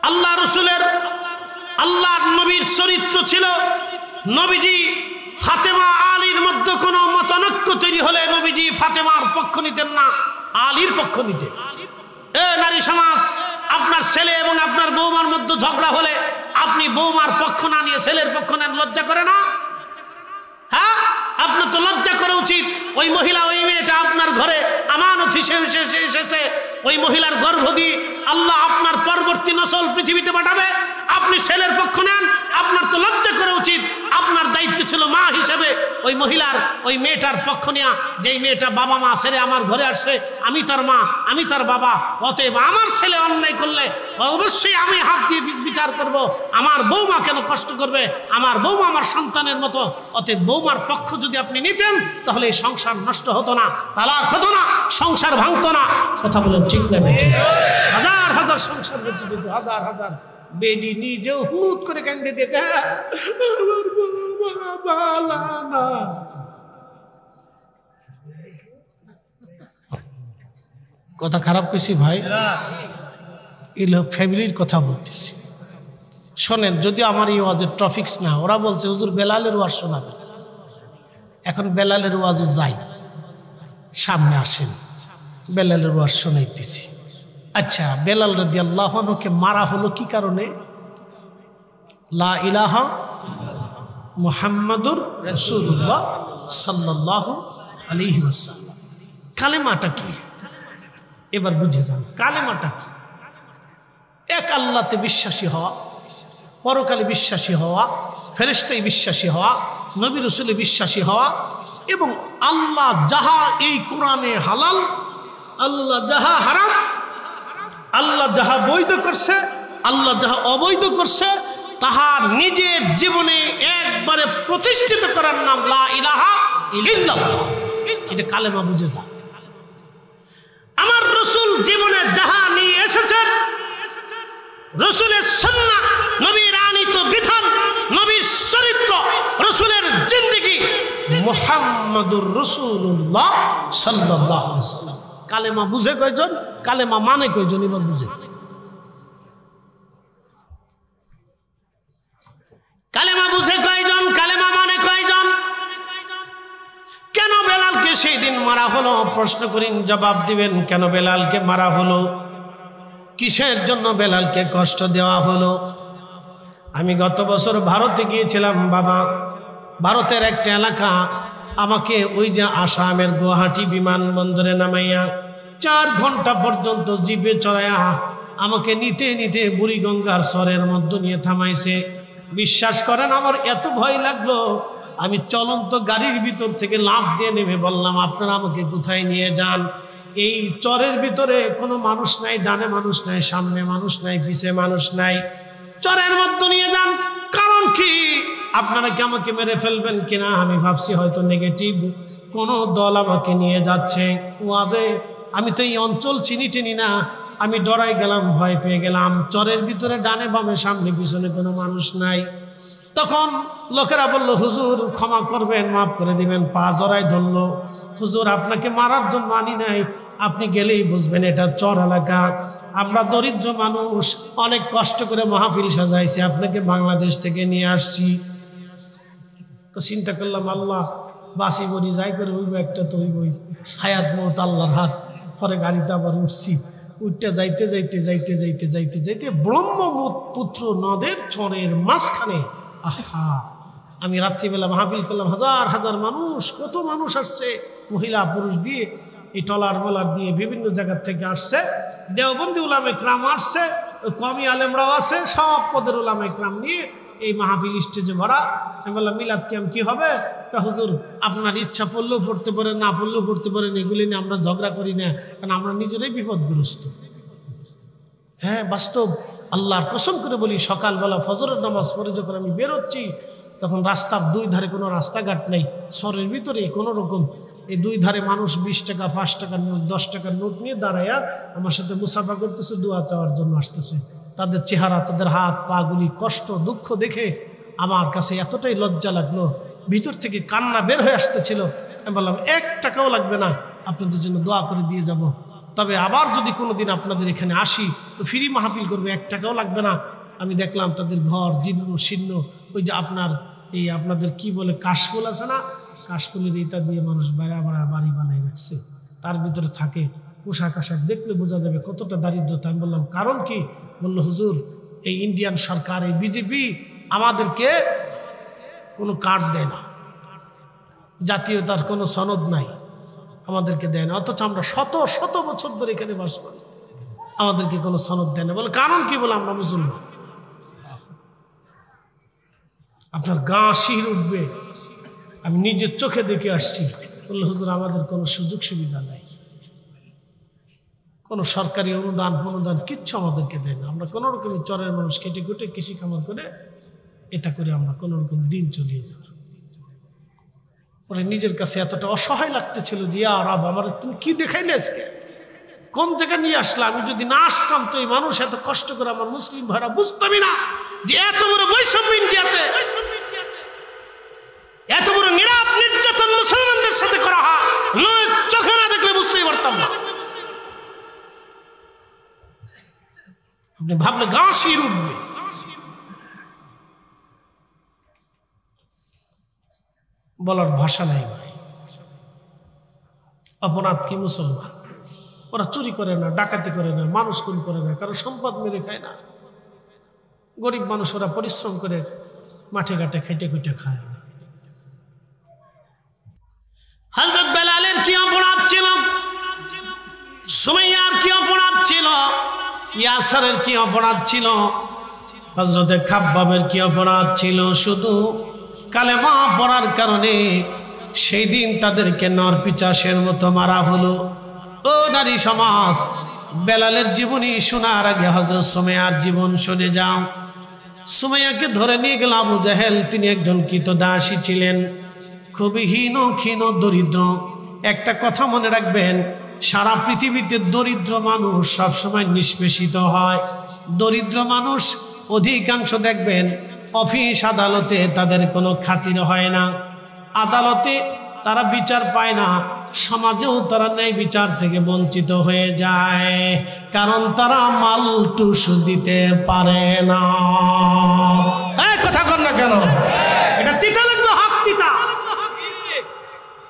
আল্লাহ রসুলের, আল্লাহর নবীর চরিত্র ছিল, নবীজি ফাতেমা আলীর মধ্যে কোনো মতানৈক্য তৈরি হলে নবীজি ফাতেমার পক্ষ নিতেন না, আলীর পক্ষ নিতেন। নারী সমাজ, আপনার ছেলে এবং আপনার বৌমার মধ্যে ঝগড়া হলে আপনি বৌমার পক্ষ না নিয়ে ছেলের পক্ষ নেন, লজ্জা করে না? হ্যাঁ, আপনার তো লজ্জা করা উচিত। ওই মহিলা, ওই মেয়েটা আপনার ঘরে আমানত হিসেবে এসেছে, ওই মহিলার গর্ভ দিয়ে আল্লাহ আপনার পরবর্তী নসল পৃথিবীতে পাঠাবে, আপনি ছেলের পক্ষ নেন, আপনার তো লজ্জা করা উচিত। আপনার দায়িত্ব ছিল মা হিসেবে ওই মহিলার, ওই মেয়েটার পক্ষ নেওয়া। যেই মেয়েটা বাবা মা ছেড়ে আমার ঘরে আসছে, আমি তার মা, আমি তার বাবা, অতএব আমার ছেলে অন্যায় করলে অবশ্যই আমি হাত দিয়ে বিচার করব। আমার বৌমা কেন কষ্ট করবে? আমার বৌমা আমার সন্তানের মতো। অতএব বৌমার পক্ষ যদি আপনি নিতেন, তাহলে এই সংসার নষ্ট হতো না, তালাক হতো না, সংসার ভাঙতো না। কথা বলেন ঠিক না? হাজার হাজার সংসার বেঁচে যেত, হাজার হাজার বেডি নিজেও হুট করে কান্দে দেখে, আমার বৌমা ভালো না। কথা খারাপ কইছি ভাই? এলো ফ্যামিলির কথা বলতেছি, শোনেন। যদি আমার এই ওয়াজের টপিকস না, ওরা বলছে হুজুর বেলালের ওয়াজ শোনাবেন। এখন বেলালের ওয়াজে যাই, সামনে আসেন, বেলালের ওয়াজ শোনাইতেছি। আচ্ছা, বেলাল রাদিয়াল্লাহু আনহুকে মারা হলো কি কারণে? লা ইলাহা মুহাম্মাদুর রাসূলুল্লাহ সাল্লাল্লাহু আলাইহি ওয়াসাল্লাম। কালেমাটা কি এবার বুঝে যান। কালেমাটা কি? এক আল্লাহতে বিশ্বাসী হওয়া, পরকালে বিশ্বাসী হওয়া, ফেরেশতায় বিশ্বাসী হওয়া, নবী রাসূলে বিশ্বাসী হওয়া, এবং আল্লাহ যাহা এই কোরআনে হালাল, আল্লাহ যাহা হারাম, আল্লাহ যাহা বৈধ করছে, আল্লাহ যাহা অবৈধ করছে, তাহার নিজের জীবনে একবারে প্রতিষ্ঠিত করার নাম লা ইলাহা ইল্লাল্লাহ। এটা কালেমা বুঝে যা। আমার রাসূল জীবনে যাহা নিয়ে এসেছেন, রাসূলের সুন্নাহ, নবীর আনিত বিধান, নবীর চরিত্র, রাসূলের জিন্দেগি, মুহাম্মাদুর রাসূলুল্লাহ সাল্লাল্লাহু আলাইহি ওয়াসাল্লাম। কালেমা বুঝে কয়জন? কালেমা মানে কয়জন? এবার বুঝে। কালেমা বুঝে কয়জন? কালেমা মানে কয়জন? কেন বেলালকে সেই দিন মারা হলো? প্রশ্ন করেন, জবাব দিবেন। কেন বেলালকে মারা হলো? কিসের জন্য বেলালকে কষ্ট দেওয়া হলো? আমি গত বছর ভারতে গিয়েছিলাম বাবা। ভারতের একটা এলাকা, আমাকে ওই যে আসামের গুয়াহাটি বিমানবন্দরে নামাইয়া 4 ঘন্টা পর্যন্ত জিপে চড়াইয়া আমাকে নিতে নিতে বুড়িগঙ্গার চরের মধ্যে নিয়ে থামাইছে। বিশ্বাস করেন, আমার এত ভয় লাগলো, আমি চলন্ত গাড়ির ভিতর থেকে লাফ দিয়ে নেমে বললাম, আপনারা আমাকে কোথায় নিয়ে যান? এই চরের ভিতরে কোনো মানুষ নাই, ডানে মানুষ নাই, সামনে মানুষ নাই, পিছে মানুষ নাই, চরের মধ্যে নিয়ে যান। কারণ কি? আপনারা কি আমাকে মেরে ফেলবেন কিনা আমি ভাবছি, হয়তো নেগেটিভ কোনো দল আমাকে নিয়ে যাচ্ছে ওয়াজে। আমি তো এই অঞ্চল চিনি টিনি না, আমি ডরাই গেলাম, ভয় পেয়ে গেলাম। চরের ভিতরে ডানে বামে সামনে পিছনে কোনো মানুষ নাই। তখন লোকেরা বলল, হুজুর ক্ষমা করবেন, মাফ করে দিবেন। পা জড়াই ধরলো, হুজুর আপনাকে মারার জন্য আনি নাই, আপনি গেলেই বুঝবেন এটা চর এলাকা, আমরা দরিদ্র মানুষ, অনেক কষ্ট করে মাহফিল সাজাইছি, আপনাকে বাংলাদেশ থেকে নিয়ে আসছি। তো চিন্তা করলাম, আল্লাহ বাসি বড়ি যাই করে হইব, একটা তো হইবই, হায়াত মত আল্লাহর হাত। পরে গাড়িতে আবার উঠছি, উঠতে যাইতে যাইতে যাইতে যাইতে যাইতে যাইতে ব্রহ্মপুত্র নদের চরের মাঝখানে, আহা, আমি রাত্রিবেলা মাহফিল করলাম, হাজার হাজার মানুষ, কত মানুষ আসছে, মহিলা পুরুষ দিয়ে, এই টলার মোলার দিয়ে বিভিন্ন জায়গার থেকে আসছে। দেওবন্দি উলামা ইকরাম আসছে, কওমি আলেমরাও আছে, সব পদের উলামা ইকরাম নিয়ে এই মাহফিল স্টেজে ভরা। আমি বললাম, মিলাদ কিয়াম কি হবে? হুজুর আপনার ইচ্ছা পড়লেও পড়তে পারেন, না পড়লেও পড়তে পারেন, এগুলি নিয়ে আমরা ঝগড়া করি না, কারণ আমরা নিজেরাই বিপদগ্রস্ত। হ্যাঁ, বাস্তব, আল্লাহর কসম করে বলি, সকালবেলা ফজরের নামাজ পড়ে যখন আমি বেরোচ্ছি, তখন রাস্তার 2 ধারে কোনো রাস্তাঘাট নেই, শহরের ভিতরে কোনো রকম এই 2 ধারে মানুষ 20 টাকা 5 টাকার নোট 10 টাকার নোট নিয়ে দাঁড়াইয়া আমার সাথে মুসাফা করতেছে, দোয়া চাওয়ার জন্য আসতেছে। তাদের চেহারা, তাদের হাত পাগুলি, কষ্ট দুঃখ দেখে আমার কাছে এতটাই লজ্জা লাগলো, ভিতর থেকে কান্না বের হয়ে আসতেছিল। আমি বললাম, 1 টাকাও লাগবে না, আপনাদের জন্য দোয়া করে দিয়ে যাব। তবে আবার যদি কোনোদিন আপনাদের এখানে আসি তো ফ্রি মাহফিল করবে, 1 টাকাও লাগবে না। আমি দেখলাম তাদের ঘর জীর্ণ শীর্ণ, ওই যে আপনাদের কি বলে কাশফুল আছে না, কাশফুলের ইটা দিয়ে মানুষ বাড়ি বানাই রাখছে, তার ভিতরে থাকে। পোশাক আশাক দেখলে বোঝা যাবে কতটা দারিদ্রতা। আমি বললাম, কারণ কি? বলল, হুজুর এই ইন্ডিয়ান সরকার, এই বিজেপি আমাদেরকে কোনো কার্ড দেয় না, জাতীয়তার কোনো সনদ নাই, আমাদেরকে দেয় না, অথচ আমরা শত শত বছর ধরে এখানে বাস করি, আমাদেরকে কোনো সনদ দেয় না। বলে কারণ কি? বলে আমরা মুসলমান। আপনার গা শির উঠবে, আমি নিজের চোখে দেখে আসছি। বললো, হুজুর আমাদের কোনো সুযোগ সুবিধা নাই, কোনো সরকারি অনুদান কিচ্ছু আমাদেরকে দেয় না, আমরা কোনো রকমের চরের মানুষ, কেটে কুটে কৃষি কামার করে এটা করে আমরা কোনো রকম দিন চলিয়ে যাব। পরে নিজের কাছে এতটা অসহায় লাগতেছিল যে, ইয়া রাব, আমার তুমি কি দেখাইলে আজকে, কোন জায়গায় নিয়ে আসলে? আমি যদি না আসতাম তো এই মানুষ এত কষ্ট করে, আমার মুসলিম ভাইরা বুঝতামই না যে এত বড় বৈষম্য ইন্ডিয়াতে, এত বড় নিরাপ নির্যাতন মুসলমানদের সাথে করা হয়, চোখে না দেখলে বুঝতেই পারতাম না। আপনি ভাবলে গা শির উঠবে। বলার ভাষা নাই ভাই। অপরাধ কি? মুসলমান, ওরা চুরি করে না, ডাকাতি করে না, মানুষ খুন করে না, কারো সম্পদ মেরে খায় না। গরিব মানুষ, ওরা পরিশ্রম করে মাঠে ঘাটে খেটে খুঁটে খায়। হযরত বেলালের কি অপরাধ ছিল, সুমাইয়ার কি অপরাধ ছিল, ইয়াসারের কি অপরাধ ছিল, হযরতে খাব্বাবের কি অপরাধ ছিল? শুধু কালেমা পড়ার কারণে সেই দিন তাদেরকে নরপিচাসের মতো মারা হলো। ও নারী সমাজ, বেলালের জীবনী শোনার আগে হযরত সুমাইয়ার জীবন শুনে যাও। সুমাইয়াকে ধরে নিয়ে গেল আবু জাহেল। তিনি একজন কৃতদাসী ছিলেন, খুবই হীন ক্ষীণ দরিদ্র। একটা কথা মনে রাখবেন, সারা পৃথিবীতে দরিদ্র মানুষ সবসময় নিষ্পেষিত হয়। দরিদ্র মানুষ অধিকাংশ দেখবেন অফিস আদালতে তাদের কোনো খাতির হয় না, আদালতে তারা বিচার পায় না, সমাজেও তারা ন্যায় বিচার থেকে বঞ্চিত হয়ে যায়, কারণ তারা মালটুস দিতে পারে না। কথা কর না কেন? এটা তিতা লাগবে, হক তিতা,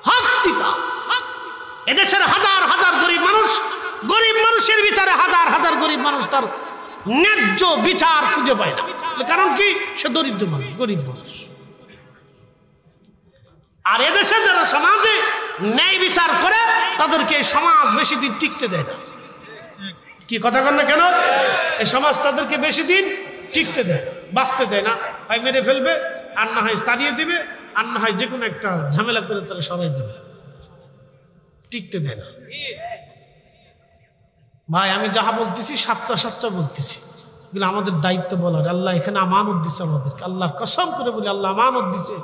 হক তিতা। এদেশের হাজার হাজার গরিব মানুষের বিচারে হাজার হাজার গরিব মানুষ তার ন্যায্য বিচার খুঁজে পায় না। কারণ কি? সে দরিদ্র মানুষ, গরিব মানুষ। আর এদেশে যারা সমাজে ন্যায় বিচার করে তাদেরকে সমাজ বেশি দিন টিকতে দেয় না। কি কথা কন না কেন? এই সমাজ তাদেরকে বেশি দিন টিকতে দেয়, বাঁচতে দেয় না। হয় মেরে ফেলবে, আর না হয় তাড়িয়ে দিবে, আর না হয় যে কোনো একটা ঝামেলা করে তারা সরাই দেবে, টিকতে দেয় না। ভাই আমি যাহা বলতেছি সাচ্চা সাচ্চা বলতেছি, এগুলো আমাদের দায়িত্ব বলার। আল্লাহ এখানে আমানত দিছে আমাদেরকে, আল্লাহর কসম করে বলি আল্লাহ আমানত দিছে।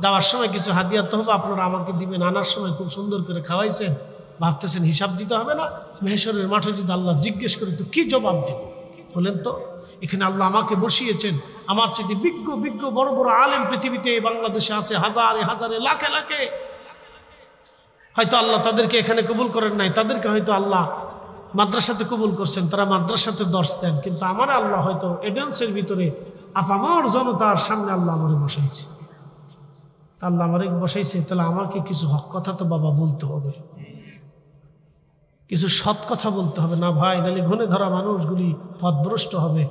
যাওয়ার সময় কিছু হাদিয়া তো হবে, আপনারা আমাকে দিবেন। আনার সময় খুব সুন্দর করে খাওয়াইছেন, ভাবতেছেন হিসাব দিতে হবে না? মেহেশরের মাঠে যদি আল্লাহ জিজ্ঞেস করে তো কি জবাব দেব বলেন তো? এখানে আল্লাহ আমাকে বসিয়েছেন, আমার চেয়ে বিজ্ঞ বিজ্ঞ বড় বড় আলেম পৃথিবীতে বাংলাদেশে আছে হাজারে হাজারে লাখে লাখে। হয়তো আল্লাহ তাদেরকে এখানে কবুল করেন নাই, তাদেরকে হয়তো আল্লাহ মাদ্রাসাতে কবুল করছেন, তারা মাদ্রাসাতে দর্শ দেন। কিন্তু আমার আল্লাহ হয়তো এডেন্সের ভিতরে আপামর জনতার সামনে আল্লাহ আমারে বসাইছে। আল্লাহ আমারে বসাইছে, তাহলে আমাকে কিছু হক কথা তো বাবা বলতে হবে, কিছু সৎ কথা বলতে হবে না ভাই, নাহলে ঘুণে ধরা মানুষগুলি পথভ্রষ্ট হবে।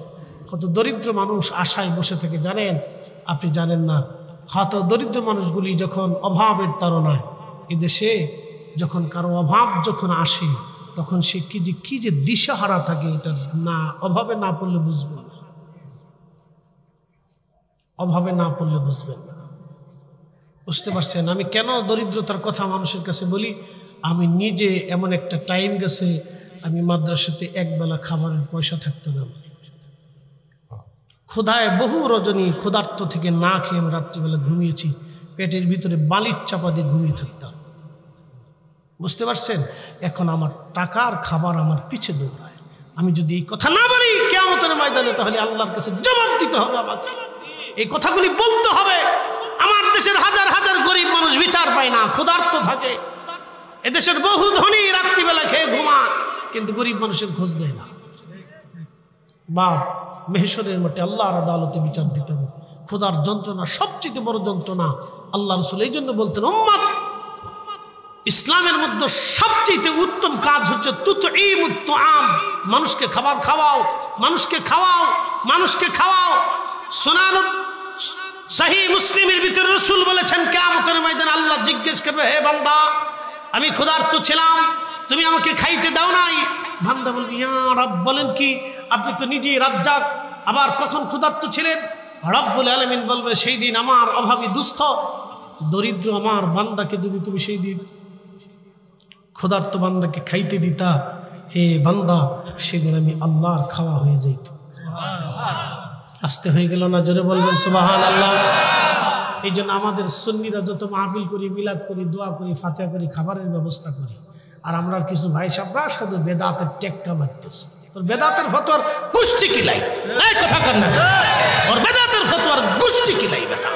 কত দরিদ্র মানুষ আশায় বসে থেকে জানেন? আপনি জানেন না। হয়তো দরিদ্র মানুষগুলি যখন অভাবের তাড়নায়, এদেশে যখন কারো অভাব যখন আসে তখন সে কি যে দিশাহারা থাকে, এটা না অভাবে না পড়লে বুঝবেন না, অভাবে না পড়লে বুঝবেন না। বুঝতে পারছেন আমি কেন দরিদ্রতার কথা মানুষের কাছে বলি? আমি নিজে এমন একটা টাইম গেছে, আমি মাদ্রাসাতে একবেলা খাবারের পয়সা থাকতো না, ক্ষুধায় বহু রজনী ক্ষুধার্ত থেকে না খেয়ে আমি রাত্রিবেলা ঘুমিয়েছি, পেটের ভিতরে বালির চাপা দিয়ে ঘুমিয়ে থাকতাম। বুঝতে পারছেন? এখন আমার টাকার খাবার আমার পিছে দৌড়ায়। আমি যদি এই কথা না বলি কিয়ামতের ময়দানে, তাহলে আল্লাহর কাছে জবাব দিতে হবে আমাকে। এই কথাগুলি বলতে হবে। আমার দেশের হাজার হাজার গরিব মানুষ বিচার পায় না, ক্ষুধার্ত থাকে। এদেশের বহু ধনী রাত্রিবেলা খেয়ে ঘুমান, কিন্তু গরিব মানুষের খোঁজ নেয় না। বাপ মেহেশরের মাঠে আল্লাহর আদালতে বিচার দিতে হবে। ক্ষুধার যন্ত্রণা সবচেয়ে বড় যন্ত্রণা। আল্লাহ রাসূল এই জন্য বলতেন, উম্মত ইসলামের মধ্যে সবচেয়ে উত্তম কাজ হচ্ছে তুতঈমুত তুআম, মানুষকে খাবার খাওয়াও, মানুষকে খাওয়াও, মানুষকে খাওয়াও। সুনানুল সহিহ মুসলিমের ভিতরে রাসূল বলেছেন কিয়ামতের ময়দানে আল্লাহ জিজ্ঞেস করবে, হে বান্দা আমি ক্ষুধার্ত ছিলাম, তুমি আমাকে খাইতে দাও নাই। বান্দা বলবে, ইয়া রব, বলেন কি? আপনি তো নিজেই রাজ্জাক, আবার কখন ক্ষুধার্ত ছিলেন? রব্বুল আলামিন বলবে, সেই দিন আমার অভাবী দুস্থ দরিদ্র আমার বান্দাকে যদি তুমি সেই দিন ক্ষুধার্ত বান্দাকে খাইতে দিতা, হে বান্দা, সেদিন আমি আল্লাহর খাওয়া হয়ে যাইত। আসতে হয়ে গেল না? জোরে বলবেন সুবহানাল্লাহ। এই জন্য আমাদের সুন্নিরা যত মাহফিল করি, মিলাদ করি, দোয়া করি, ফাতিহা করি, খাবারের ব্যবস্থা করি। আর আমরা কিছু ভাই সাহেবরা শুধু বেদাতের টেক্কা মারতেছে। তোর বেদাতের ফতোয়ার গুষ্টি কিলাই, এই কথা কর না, ওর বেদাতের ফতোয়ার গুষ্টি কিলাই। বেটা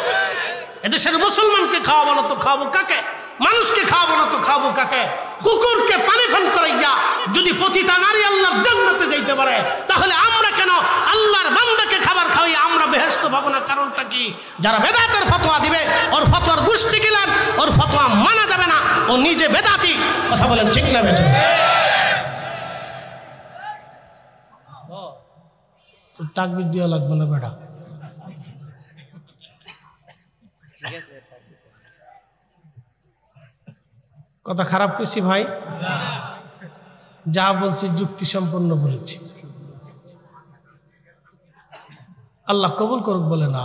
এদেশের মুসলমানকে খাওয়াবো না তো খাওয়াবো কাকে? মানুষকে খাওয়াবো না তো খাওয়াবো কাকে? কুকুরকে পানি পান করাইয়া যদি পতিতা নারী আল্লাহর জান্নাতে যাইতে পারে, তাহলে আমরা কেন আল্লাহর বান্দাকে খাবার খাওয়াই আমরা বেহেশত পাবো না? কারণটা কি? যারা বেদাতের ফতোয়া দিবে ওর ফতোয়ার গুষ্টি কিলান, ওর ফতোয়া মানা যাবে না, ও নিজে বেদাতি। কথা বলেন ঠিক না বেটা? তাকবীর দেওয়া লাগবে না বেটা। ঠিক আছে কথা খারাপ কইছি ভাই? যা বলছি যুক্তি সম্পন্ন বলেছি। আল্লাহ কবুল করুক বলে না।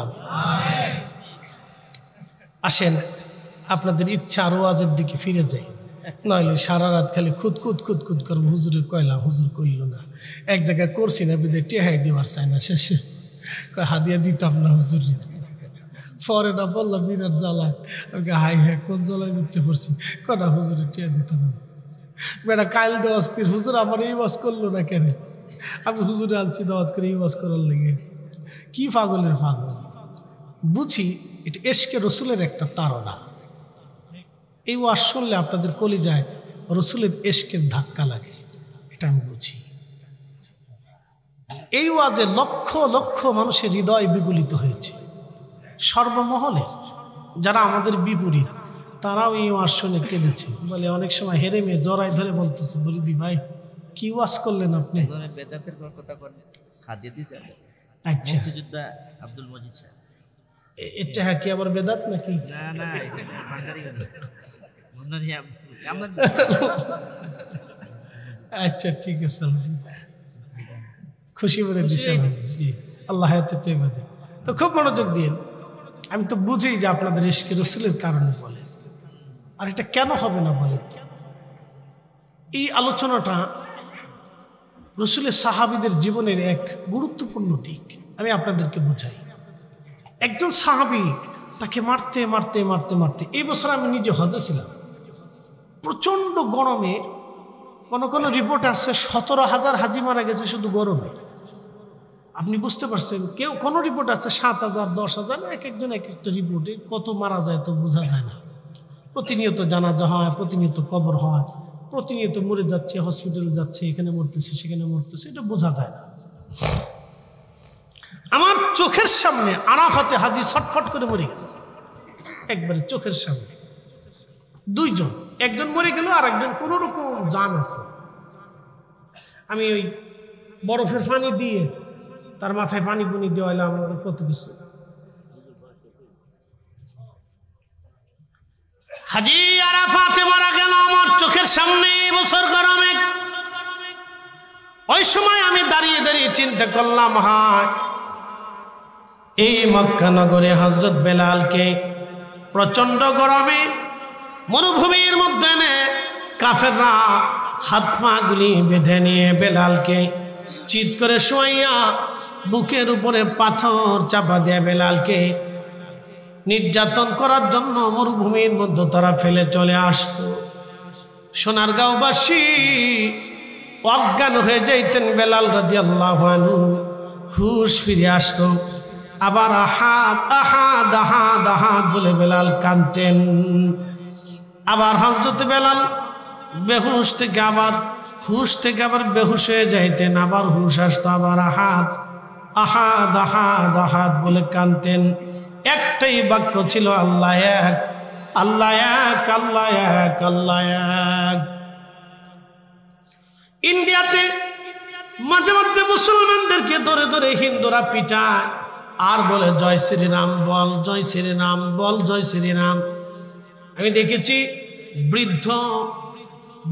আসেন আপনাদের ইচ্ছা আর ওয়াজের দিকে ফিরে যাই, নইলে সারা রাত খালি খুদ করবো। হুজুরে কইলাম, হুজুর কইল না। এক জায়গায় করছি না বিদে টেহাই দেওয়ার চাই না, শেষে হাদিয়া দিতাম না হুজুর। পরে না বললাম বিরাট জ্বালা, হাই হ্যাঁ কোন জ্বালায় মিটতে পড়ছি, কনা হুজুরে টেহা দিতাম না। বেটা কাইল দে অস্থির, হুজুর আমার এই ওয়াজ করলো না কেন? আমি হুজুরে আনছি দাওয়াত করে এই ওয়াজ করার লেগে। কি পাগলের পাগল। বুঝি এটা এশকে রসুলের একটা তাড়না। এই ওয়াজ শুনলে আপনাদের কলিজায় রসুলের এশকের ধাক্কা লাগে, এটা আমি বুঝি। এই ওয়াজে লক্ষ লক্ষ মানুষের হৃদয় বিগলিত হয়েছে, সর্বমহলের যারা আমাদের বিপরীত তারাও এই ওয়াজ শুনে কেঁদেছে। বলে অনেক সময় হেরে মেয়ে জড়াই ধরে বলতেছে, বলিদি ভাই কি ওয়াজ করলেন আপনি? আচ্ছা আব্দুল মজিদ সাহেব, এটা কি আবার বেদাত নাকি? না আচ্ছা ঠিক আছে, খুশি বলে দিচ্ছে। জি আল্লাহ তো খুব মনোযোগ দিন। আমি তো বুঝি যে আপনাদের ইশকে রসুলের কারণে বলে, আর এটা কেন হবে না বলে। এই আলোচনাটা রসুলের সাহাবীদের জীবনের এক গুরুত্বপূর্ণ দিক আমি আপনাদেরকে বুঝাই। একজন সাহাবী তাকে মারতে মারতে মারতে মারতে, এই বছর আমি নিজে হজে ছিলাম, প্রচণ্ড গরমে, কোনো রিপোর্ট আসছে 17,000 হাজি মারা গেছে শুধু গরমে। আপনি বুঝতে পারছেন, কেউ কোনো রিপোর্ট আছে 7,000 10,000, এক একজন এক একটা রিপোর্টে কত মারা যায় তো বোঝা যায় না। প্রতিনিয়ত জানাজা হয়, প্রতিনিয়ত কবর হয়, প্রতিনিয়ত মরে যাচ্ছে, হসপিটালে যাচ্ছে, এখানে মরতেছে সেখানে মরতেছে, এটা বোঝা যায় না। আমার চোখের সামনে আরাফাতে হাজি ছটফট করে মরে গেল, একবারে চোখের সামনে। দুইজন, একজন মরে গেল আর একজন কোন রকম জান আছে। আমি ওই বরফের পানি দিয়ে তার মাথায় পানি পুনি দেওয়াইলাম, কত কিছু। হাজি আরাফাতে মারা গেল আমার চোখের সামনে বছর গরমে। ওই সময় আমি দাঁড়িয়ে দাঁড়িয়ে চিন্তা করলাম, হায় এই মক্কা নগরে হযরত বেলালকে প্রচন্ড গরমে মরুভূমির মধ্যে এনে কাফেররা হাত পা গুলি বেঁধে নিয়ে বেলালকে চিৎ করে শোয়াইয়া বুকের উপরে পাথর চাপা দিয়ে বেলালকে নির্যাতন করার জন্য মরুভূমির মধ্যে তারা ফেলে চলে আসতো। সোনারগাঁওবাসী অজ্ঞান হয়ে যাইতেন, বেলাল রাদিয়াল্লাহু আনহু হুশ ফিরে আসতো। আবার আহাদ আহাদ আহাদ আহাদ বলে বেলাল কাঁদতেন। আবার হযরত বেলাল বেহুশ থেকে আবার হুশ থেকে আবার বেহুশ হয়ে যাইতেন, আবার হুশ আসতো, আবার আহাদ আহাদ আহাদ আহাদ বলে কাঁদতেন। একটাই বাক্য ছিল, আল্লাহ এক, আল্লাহ এক, আল্লাহ এক, আল্লাহ এক। ইন্ডিয়াতে মাঝে মধ্যে মুসলমানদেরকে ধরে ধরে হিন্দুরা পিটায় আর বলে জয় শ্রীরাম বল, জয় শ্রীরাম বল, জয় শ্রীরাম। আমি দেখেছি বৃদ্ধ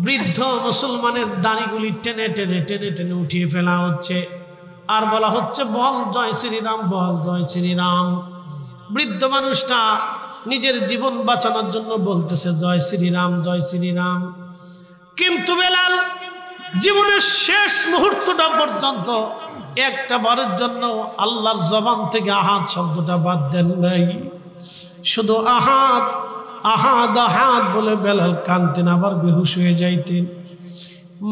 বৃদ্ধ মুসলমানের দাড়িগুলি টেনে টেনে টেনে টেনে উঠিয়ে ফেলা হচ্ছে আর বলা হচ্ছে বল জয় শ্রীরাম বল, জয় শ্রীরাম। বৃদ্ধ মানুষটা নিজের জীবন বাঁচানোর জন্য বলতেছে জয় শ্রীরাম, জয় শ্রীরাম। কিন্তু বেলাল জীবনের শেষ মুহূর্তটা পর্যন্ত একটা বারের জন্য আল্লাহর জবান থেকে আহাদ শব্দটা বাদ দেন নাই। শুধু আহাদ আহাদ আহাদ বলে বেলাল কাঁদতেন, আবার বেহুশ হয়ে যাইতেন।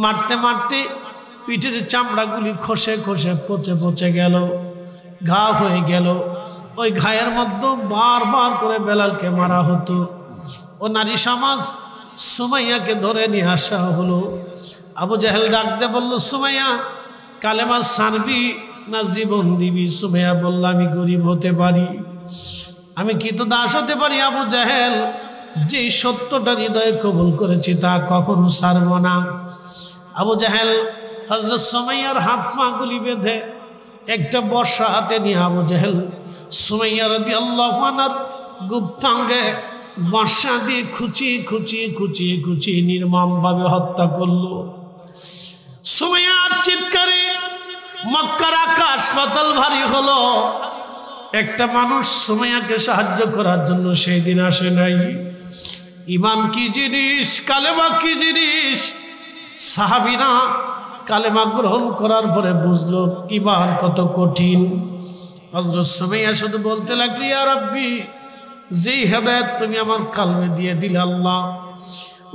মারতে মারতে পিঠের চামড়াগুলি খসে খসে পচে পচে গেল, ঘা হয়ে গেল। ওই ঘায়ের মধ্যে বারবার করে বেলালকে মারা হতো। ও নারী সমাজ সুমাইয়াকে ধরে নিয়ে আসা হলো। আবু জাহেল ডাকতে বলল, সুমাইয়া কালেমা ছাড়বি না জীবন দিবি? সুমাইয়া বলল, আমি গরিব হতে পারি, আমি কৃতদাস হতে পারি। আবু জাহেল, যে সত্যটা হৃদয়ে কবুল করেছি তা কখনো ছাড়ব না। আবু জাহেল হযরত সুমাইয়ার হাত পা গুলি বেঁধে একটা বর্ষা হাতে নিয়ে আবু জাহেল সুমাইয়া রাদিয়াল্লাহু আনহার গুপ্তাঙ্গে বর্ষা দিয়ে খুঁচিয়ে নির্মমভাবে হত্যা করলো। সুমাইয়ার চিৎকারে মক্কার আকাশ পাতাল ভারী হলো। একটা মানুষ সুমাইয়াকে সাহায্য করার জন্য সেই দিন আসে নাই। ঈমান কি জিনিস, কালেমা কি জিনিস, সাহাবীরা কালেমা গ্রহণ করার পরে বুঝলো ঈমান কত কঠিন। হযরত সুমাইয়া শুধু বলতে লাগলো, ইয়া রাব্বি, যেই হেদায়েত তুমি আমার কালবে দিয়ে দিলে আল্লাহ,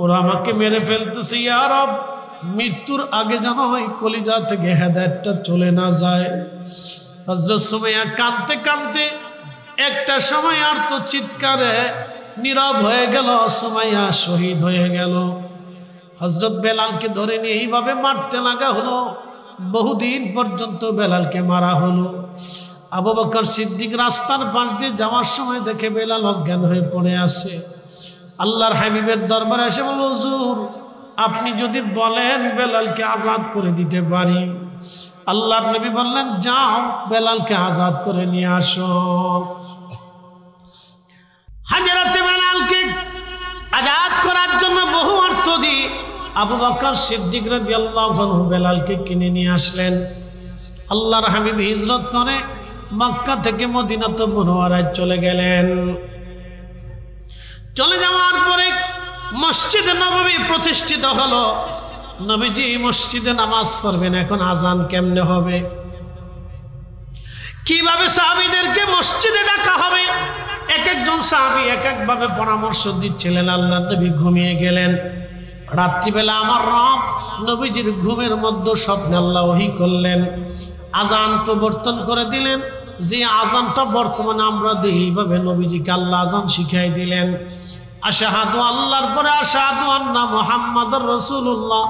ওরা আমাকে মেরে ফেলতেছে, ইয়া রব, মৃত্যুর আগে যেন ওই কলিজা থেকে হেদায়েতটা চলে না যায়। হযরত সুমাইয়া কাঁদতে কাঁদতে একটা সময় আর তো চিৎকারে নীরব হয়ে গেল। সুমাইয়া শহীদ হয়ে গেল। হযরত বেলালকে ধরে নিয়ে এইভাবে মারতে লাগা হলো। বহুদিন পর্যন্ত বেলালকে মারা হলো। আবু বকর সিদ্দিক রাস্তার পাশ দিয়ে যাওয়ার সময় দেখে বেলাল অজ্ঞান হয়ে পড়ে আছে। আল্লাহর হাবিবের দরবারে এসে বলল, হুজুর, আপনি যদি বলেন বেলালকে আজাদ করে দিতে পারি। আল্লাহর নবী বললেন, যাও বেলালকে আজাদ করে নিয়ে আসো। হযরতে বেলালকে আজাদ করার জন্য বহু অর্থ দিয়ে আবু বকর সিদ্দিক রাদিয়াল্লাহু আনহু বেলালকে কিনে নিয়ে আসলেন। আল্লাহর হাবিব হিজরত করে মক্কা থেকে মদিনাতুল মুনাওয়ারায় চলে গেলেন। চলে যাওয়ার পরে মসজিদে নববী প্রতিষ্ঠিত হলো। নবীজি মসজিদে নামাজ পড়বেন, এখন আজান কেমনে হবে, কিভাবে সাহাবীদেরকে মসজিদে ডাকা হবে, এক একজন সাহাবী এক একভাবে পরামর্শ দিচ্ছিলেন। আল্লাহর নবী ঘুমিয়ে গেলেন। রাত্রিবেলা আমার রব নবীজির ঘুমের মধ্যে স্বপ্নে আল্লাহ ওহী করলেন, আজান প্রবর্তন করে দিলেন। যে আজানটা বর্তমানে আমরা দিই, এইভাবে নবীজিকে আল্লাহ আজান শিখাই দিলেন। আশহাদু, আল্লাহর পরে আশহাদু আন্না মুহাম্মাদুর রাসূলুল্লাহ।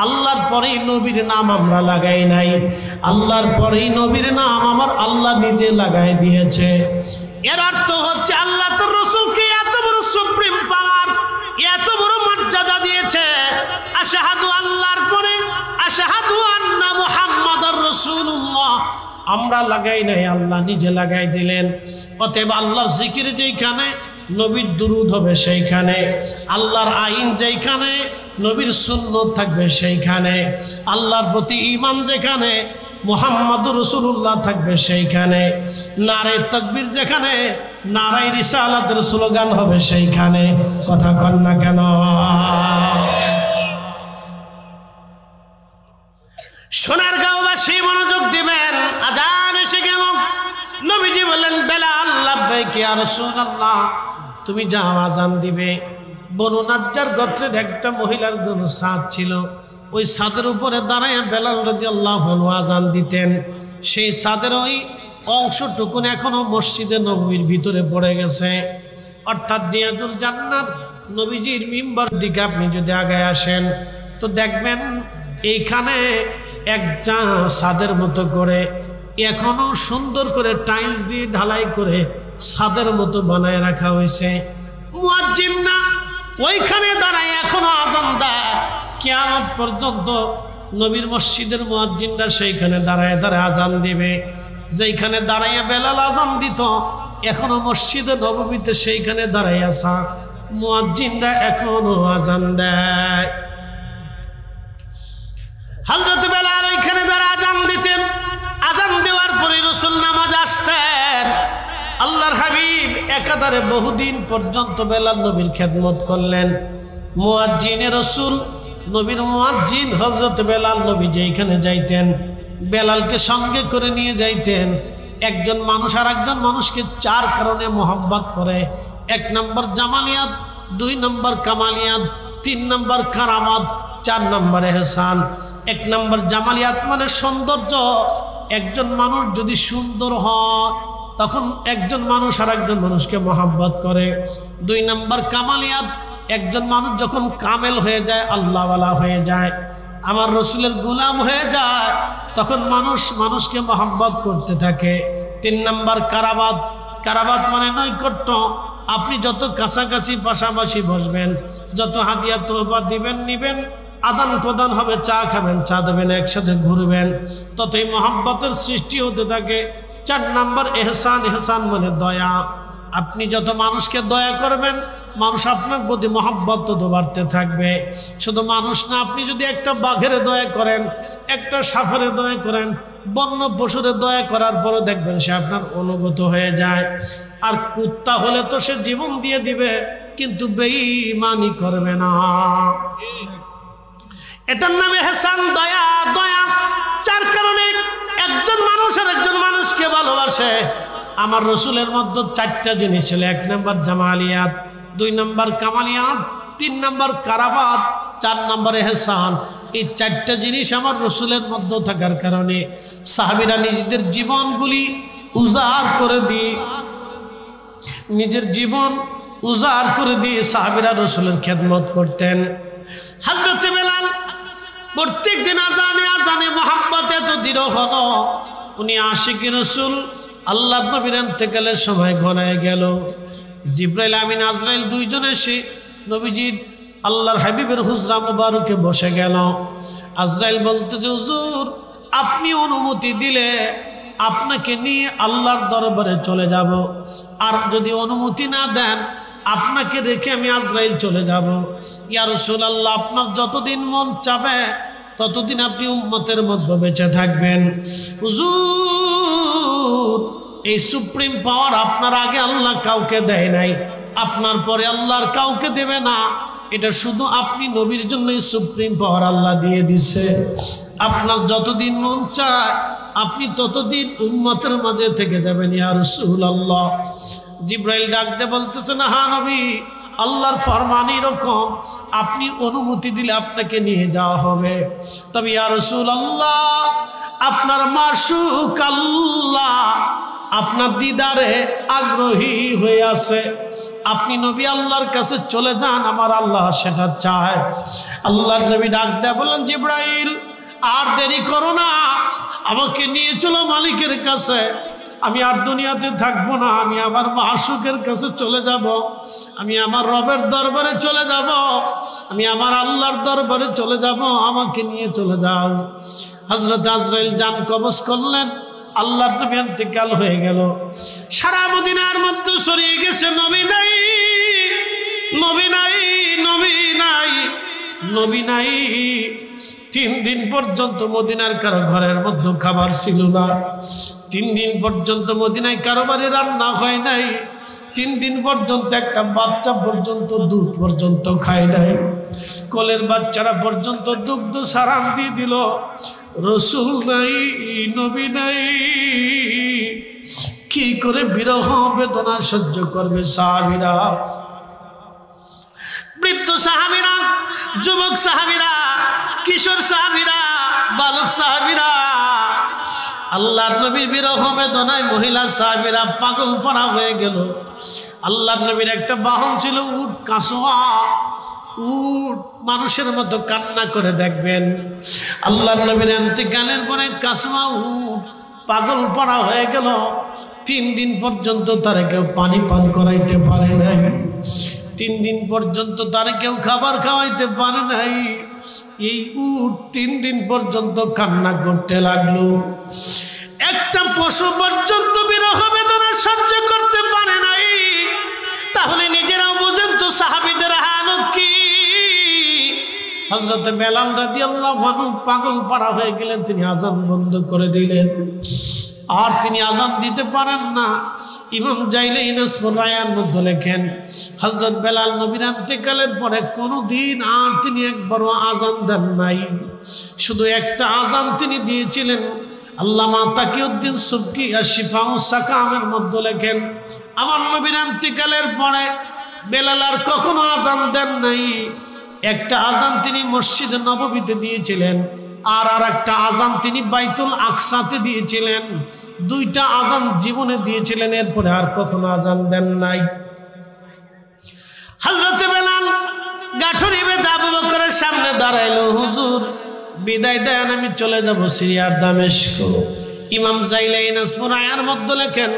আল্লাহর পরেই নবীর নাম আমরা লাগাই নাই, আল্লাহর পরেই নবীর নাম আমার আল্লাহ নিজে লাগাই দিয়েছে। এর অর্থ হচ্ছে আল্লাহ তার রাসূলকে এত বড় সুপ্রিম পাওয়ার, এত বড় মর্যাদা দিয়েছে। আশহাদু, আল্লাহর পরে আশহাদু আন্না মুহাম্মাদুর রাসূলুল্লাহ আমরা লাগাই নাই, আল্লাহ নিজে লাগাই দিলেন। অতএব আল্লাহর জিকির যেখানে, নবীর দুরূদ হবে সেইখানে। আল্লাহর আইন যেখানে, নবীর সুন্নাত থাকবে সেইখানে। আল্লাহর প্রতি ঈমান যেখানে, মুহাম্মাদুর রাসূলুল্লাহ থাকবে সেইখানে। নারে তাকবীর যেখানে, নারে রিসালাতের স্লোগান হবে সেইখানে। কথা কন না কেন? সোনারগাঁওবাসী মনোযোগ দিবেন। আজান এসে গেল। নবীজি বললেন, বেলাল, লাব্বাইকা ইয়া রাসূলুল্লাহ, তুমি যাও আজান দিবে। বনু নাজ্জার গোত্রের একটা মহিলার কোনো ছাদ ছিল, ওই ছাদের উপরে দাঁড়ায় বেলাল রাদিয়াল্লাহু আনহু আজান দিতেন। সেই ছাদের ওই অংশটুকুন এখনো মসজিদে নববীর ভিতরে পড়ে গেছে। অর্থাৎ রিয়াজুল জান্নাত নবীজির মিম্বার দিকে আপনি যদি আগায় আসেন তো দেখবেন এইখানে একটা ছাদের মতো করে এখনো সুন্দর করে টাইলস দিয়ে ঢালাই করে ছাদের মতো বানায় রাখা হয়েছে। মুয়াজ্জিনরা ওইখানে দাঁড়ায় এখনো আজান দেয়। কিয়ামত পর্যন্ত নবীর মসজিদের মুয়াজ্জিনরা সেইখানে দাঁড়ায় দাঁড়ায় আজান দিবে। যেইখানে দাঁড়াইয়া বেলাল আজান দিত, এখনো মসজিদে নববীতে সেইখানে দাঁড়াই আসা মুয়াজ্জিনরা এখনো আজান দেয়। হযরত বেলাল ওইখানে দাঁড়ায় আজান দিতেন। আজান দেওয়ার পরে রাসূল নামাজ আসতেন। আল্লাহর হাবিব একাধারে বহুদিন পর্যন্ত বেলাল নবীর খেদমত করলেন। মুয়াজ্জিনে রাসূল, নবীর মুয়াজ্জিন হযরত বেলাল, নবী যেখানে যাইতেন বেলালকে সঙ্গে করে নিয়ে যাইতেন। একজন মানুষ আর একজন মানুষকে চার কারণে মোহাব্বত করে। 1 নম্বর জামালিয়াত, 2 নম্বর কামালিয়াত, 3 নম্বর কারামাত, 4 নম্বর ইহসান। 1 নম্বর জামালিয়াত মানে সৌন্দর্য। একজন মানুষ যদি সুন্দর হয় তখন একজন মানুষ আর একজন মানুষকে মোহাব্বত করে। 2 নম্বর কামালিয়াত, একজন মানুষ যখন কামেল হয়ে যায়, আল্লাহওয়ালা হয়ে যায়, আমার রসুলের গোলাম হয়ে যায়, তখন মানুষ মানুষকে মোহাব্বত করতে থাকে। 3 নম্বর কারাবাত, কারাবাত মানে নৈকট্য। আপনি যত কাছাকাছি পাশাপাশি বসবেন, যত হাদিয়া তোহফা দিবেন নিবেন, আদান প্রদান হবে, চা খাবেন, চা দেবেন, একসাথে ঘুরবেন, ততই মোহাব্বতের সৃষ্টি হতে থাকে। 4 নম্বর এহসান, এহসান মানে দয়া। আপনি যত মানুষকে দয়া করবেন মানুষ আপনার প্রতি মহব্বত তত বাড়তে থাকবে। শুধু মানুষ না, আপনি যদি একটা বাঘের দয়া করেন, একটা সাপের দয়া করেন, বন্য পশুর দয়া করার পরে দেখবেন সে আপনার অনুগত হয়ে যায়। আর কুত্তা হলে তো সে জীবন দিয়ে দিবে, কিন্তু বেঈমানি করবে না। এটার নামে এহসান, দয়া। দয়া যার কারণে একজন মানুষ আর একজন মানুষকে ভালোবাসে। আমার রসুলের মধ্যে 4টা জিনিস ছিল। 1 নম্বর জামালিয়াত, 2 নম্বর কামালিয়াত, 3 নম্বর কারাবাত, 4 নম্বর এহসান। এই 4টা জিনিস আমার রসুলের মধ্যে থাকার কারণে সাহাবীরা নিজেদের জীবনগুলি উজাড় করে দিয়ে, নিজের জীবন উজাড় করে দিয়ে সাহাবীরা রসুলের খেদমত করতেন। হযরত বেলাল প্রত্যেক দিন আজানে আজানে মোহাম্মত এত দৃঢ় হলো, উনি আশিকি রসুল। আল্লাহ নবীর ইন্তেকালের সময় ঘনায় গেল। জিবরাইল আমিন আজরাইল দুইজন এসে নবীজির আল্লাহর হাবিবের হুজরা মুবারকে বসে গেল। আজরাইল বলতেছে, হুজুর আপনি অনুমতি দিলে আপনাকে নিয়ে আল্লাহর দরবারে চলে যাব, আর যদি অনুমতি না দেন আপনাকে রেখে আমি আজরাইল চলে যাব। ইয়া রাসূলুল্লাহ, আপনার যতদিন মন চাবে ততদিন আপনি উম্মতের মধ্যে বেঁচে থাকবেন। হুজুর এই সুপ্রিম পাওয়ার আপনার আগে আল্লাহ কাউকে দেয় নাই, আপনার পরে আল্লাহর কাউকে দেবে না। এটা শুধু আপনি নবীর জন্যই সুপ্রিম পাওয়ার আল্লাহ দিয়ে দিছে। আপনার যতদিন মন চায় আপনি ততদিন উম্মতের মাঝে থেকে যাবেন। ইয়া রাসূলুল্লাহ, জিবরাইল ডাকতে বলতেছে, না হ্যাঁ নবী, আল্লাহর ফরমান এরকম, আপনি অনুমতি দিলে আপনাকে নিয়ে যাওয়া হবে। তবে ইয়া রাসূলুল্লাহ, আপনার মাশুক আল্লাহ আপনার দিদারে আগ্রহী হয়ে আছে, আপনি নবী আল্লাহর কাছে চলে যান, আমার আল্লাহ সেটা চায়। আল্লাহর নবী ডাক দেয়া বললেন, জিবরাইল আর দেরি করো না, আমাকে নিয়ে চলো মালিকের কাছে। আমি আর দুনিয়াতে থাকবো না, আমি আমার মাশুকের কাছে চলে যাব, আমি আমার রবের দরবারে চলে যাব, আমি আমার আল্লাহর দরবারে চলে যাব, আমাকে নিয়ে চলে যাও। হযরত আজরাইল জান কবজ করলেন, আল্লাহর নবী ইন্তেকাল হয়ে গেল। সারা মদিনার মধ্যে ছড়িয়ে গেছে, নবী নাই, নবী নাই, নবী নাই, নবী নাই। 3 দিন পর্যন্ত মদিনার কারো ঘরের মধ্যে খাবার ছিল না। 3 দিন পর্যন্ত মদিনায় কারো বাড়ি রান্না হয় নাই। 3 দিন পর্যন্ত একটা বাচ্চা পর্যন্ত দুধ পর্যন্ত খায় নাই। কোলের বাচ্চারা পর্যন্ত দুগ্ধ সারান দিয়ে দিল। রসুল নাই, নবী নাই, কি করে বিরহ বেদনা সহ্য করবে সাহাবীরা? বৃদ্ধ সাহাবীরা, যুবক সাহাবীরা, কিশোর সাহাবীরা, বালক সাহাবীরা, আল্লাহর নবীর বিরহ বেদনায় মহিলা সাহাবীরা পাগল পাড়া হয়ে গেল। আল্লাহর নবীর একটা বাহন ছিল উট, কাসওয়া উট, মানুষের মতো কান্না করে দেখবেন। আল্লাহর নবীর ইন্তেকালের পরে কাসওয়া উট পাগল পাড়া হয়ে গেল। 3 দিন পর্যন্ত তারা কেউ পানি পান করাইতে পারে নাই। 3 দিন পর্যন্ত তারা কেউ খাবার খাওয়াইতে পারে নাই। এই উট 3 দিন পর্যন্ত কান্না করতে লাগলো। একটা পশু পর্যন্ত বিরহ বেদনা সহ্য করতে পারে নাই। তাহলে নিজেরাও বোঝেন তো সাহাবীদের হালত কি। হযরত বেলাল রাদিয়াল্লাহু আনহু পাগল পাড়া হয়ে গেলেন, তিনি আযান বন্ধ করে দিলেন। আর তিনি আযান দিতে পারেন না। ইমাম জাইলানী নাসবুর রায়ার মধ্যে লেখেন, হযরত বেলাল নবীর ইন্তেকালের পরে কোনোদিন আর তিনি একবারও আযান দেন নাই। শুধু একটা আযান তিনি দিয়েছিলেন। আল্লামা তাকিউদ্দিন সুবকি আশ-শিফাউস সাকামের মধ্যে লেখেন, আমার নবীর ইন্তেকালের পরে বেলাল আর কখনো আযান দেন নাই। একটা আযান তিনি মসজিদে নববীতে দিয়েছিলেন, আর একটা আযান তিনি বাইতুল আকসাতে দিয়েছিলেন। 2টা আযান জীবনে দিয়েছিলেন, এরপরে আর কখনো আযান দেন নাই। হযরত বেলাল গাঠরি বেঁধে আবু বকরের সামনে দাঁড়াইলো, হুজুর বিদায় দেন, আমি চলে যাব সিরিয়ার দামেস্ক। ইমাম জাইলানী নাসবুর রায়ার মধ্যে লেখেন,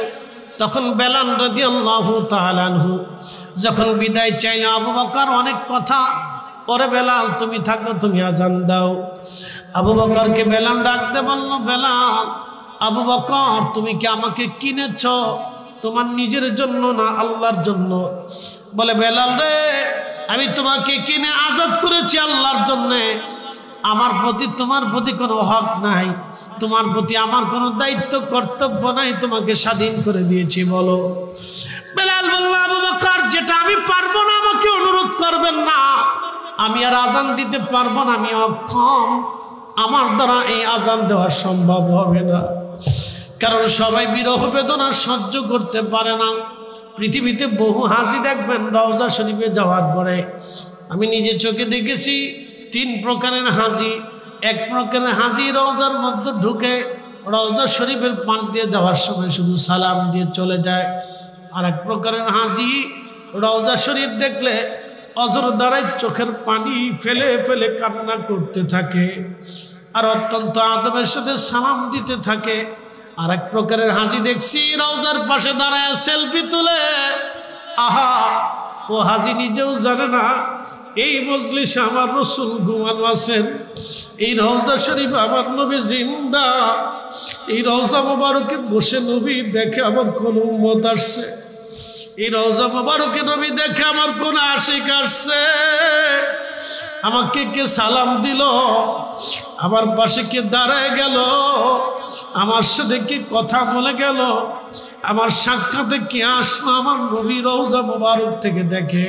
তখন বেলাল রাদিয়াল্লাহু তাআলা আনহু যখন বিদায় চাইল, আবু বকর অনেক কথা, পরে বেলাল তুমি থাকো, তুমি আযান দাও। আবু বকরকে বেলাল ডাকতে বলল, বেলাল, আবু বকর তুমি কি আমাকে কিনেছ তোমার নিজের জন্য না, আল্লাহর জন্য। বলে বেলাল রে, আমি তোমাকে কিনে আজাদ করেছি আল্লাহর জন্যে, আমার প্রতি তোমার প্রতি কোনো হক নাই, তোমার প্রতি আমার কোনো দায়িত্ব কর্তব্য নাই, তোমাকে স্বাধীন করে দিয়েছি। বলো। বেলাল বলল, আবু বকর, যেটা আমি পারবো না আমাকে অনুরোধ করবেন না, আমি আর আজান দিতে পারবো না, আমি অক্ষম, আমার দ্বারা এই আজান দেওয়া সম্ভব হবে না। কারণ সবাই বিরহ বেদনা সহ্য করতে পারে না। পৃথিবীতে বহু হাজি দেখবেন রওজা শরীফে যাওয়ার পরে, আমি নিজে চোখে দেখেছি 3 প্রকারের হাজি। এক প্রকারের হাজি রওজার মধ্যে ঢুকে রওজা শরীফের পাশ দিয়ে যাওয়ার সময় শুধু সালাম দিয়ে চলে যায়। আর এক প্রকারের হাজি রওজা শরীফ দেখলে অজর দ্বারাই চোখের পানি ফেলে ফেলে কান্না করতে থাকে আর অত্যন্ত আদবের সাথে সালাম দিতে থাকে। আর এক প্রকারের হাজি দেখছি রওজার পাশে দাঁড়ায় সেলফি তুলে। আহা, ও হাজি নিজেও জানে না এই মজলিসে আমার রসুল ঘুমানো আছেন, এই রওজা শরীফ আমার নবী জিন্দা, এই রওজা মোবারকে বসে নবী দেখে আমার কোন উম্মত আসছে, এই রওজা মোবারকে নবী দেখে আমার কোন আশিক আসছে, আমাকে কে সালাম দিল, আমার পাশে কে দাঁড়ায় গেল, আমার সাথে কে কথা বলে গেল, আমার সাক্ষাতে কে আসলো, আমার নবী রওজা মোবারক থেকে দেখে।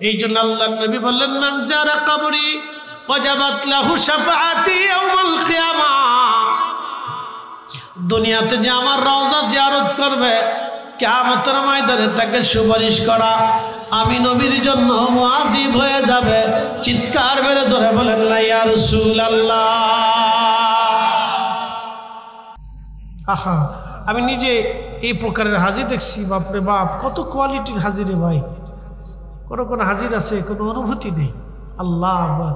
এই জন্য আল্লাহ নবী বললেন, মান জারা কবরি ওয়াজাবাত লাহু শাফাআতি ইয়াউমাল কিয়ামাহ। দুনিয়াতে যে আমার রওজা জিয়ারত করবে, কিয়ামতের ময়দানে তাকে সুপারিশ করা আমি নবীর জন্য ওয়াজিব হয়ে যাবে। চিৎকার মেরে জোরে বলেন না ইয়া রাসূলুল্লাহ। আহা, আমি নিজে এই প্রকারের হাজি দেখছি, বাপরে বাপ, কত কোয়ালিটির হাজির রে ভাই। কোন হাজির আছে কোনো অনুভূতি নেই, আল্লাহ আকবার,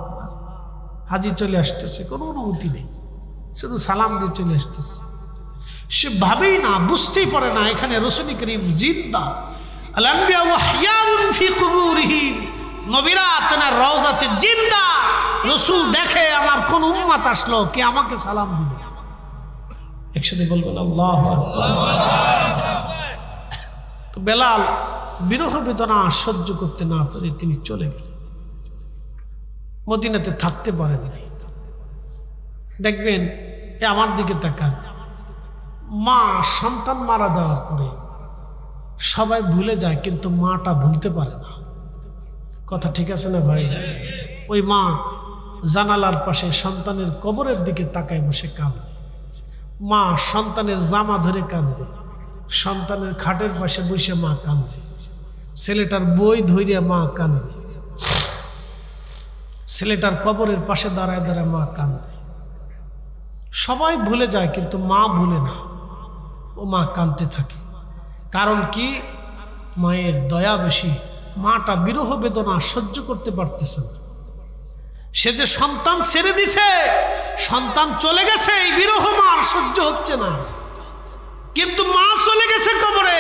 হাজি চলে আসতেছে কোনো অনুভূতি নেই, শুধু সালাম দিয়ে চলে আসতেছে। সে ভাবেই না, বুঝতেই পারে না এখানে রাসূল করিম জিন্দা। আল আনবিয়া ওয়াহইয়াউন ফি কুবুরিহিম, নবীরা তার রওজাতে জিন্দা। রাসূল দেখে আমার কোন উম্মত আসলো, কে আমাকে সালাম দিবে। একসাথে বলবেন আল্লাহু আকবার। তো বেলাল বিরহ বেদনা সহ্য করতে না পারে তিনি চলে গেলেন, মদিনাতে থাকতে পারেন নাই। দেখবেন এ আমার দিকে তাকান, মা সন্তান মারা যাওয়ার পরে সবাই ভুলে যায়, কিন্তু মাটা ভুলতে পারে না। কথা ঠিক আছে না ভাই? ওই মা জানালার পাশে সন্তানের কবরের দিকে তাকায় বসে কাঁদে, মা সন্তানের জামা ধরে কাঁদে, সন্তানের খাটের পাশে বসে মা কাঁদে, ছেলেটার বই ধইরা মা কাঁদে, ছেলেটার কবরের পাশে দাঁড়ায় দাঁড়ায় মা কাঁদে। সবাই ভুলে যায় কিন্তু মা ভুলে না, ও মা কাঁদতে থাকে। কারণ কি? মায়ের দয়া বেশি। মাটা বিরহ বেদনা সহ্য করতে পারতেছে না। সে যে সন্তান ছেড়ে দিছে, সন্তান চলে গেছে, এই বিরহ মার সহ্য হচ্ছে না। কিন্তু মা চলে গেছে কবরে,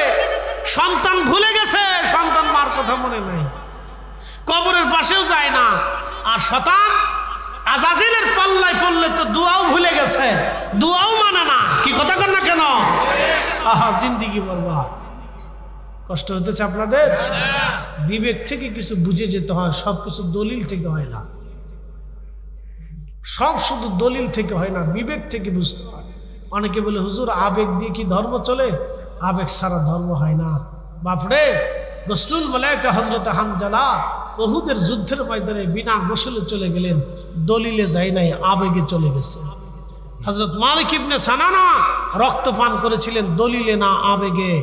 সন্তান ভুলে গেছে, সন্তান মার কথা মনে নাই, কবরের পাশেও যায় না। আর শতান আজাজিলের পাল্লায় পড়লে তো দোয়াও ভুলে গেছে, দোয়াও মানে না। কি কথা কর না কেন? আহা, জিন্দিগি বরবাদ। কষ্ট হতেছে আপনাদের? বিবেক থেকে কিছু বুঝে যেতে হয়, সব কিছু দলিল থেকে হয় না, সব শুধু দলিল থেকে হয় না, বিবেক থেকে বুঝতে হয়। অনেকে বলে হুজুর আবেগ দিয়ে কি ধর্ম চলে? আবেগ ছাড়া ধর্ম হয় না। বাপরে, গোসলুল মালায়েকা হযরত হানজালা উহুদের যুদ্ধের ময়দানে বিনা গোসলে চলে গেলেন, দলিলে যায় নাই, আবেগে চলে গেছে। হযরত মালিক ইবনে সানানা রক্ত পান করেছিলেন, দলিলে না আবেগে।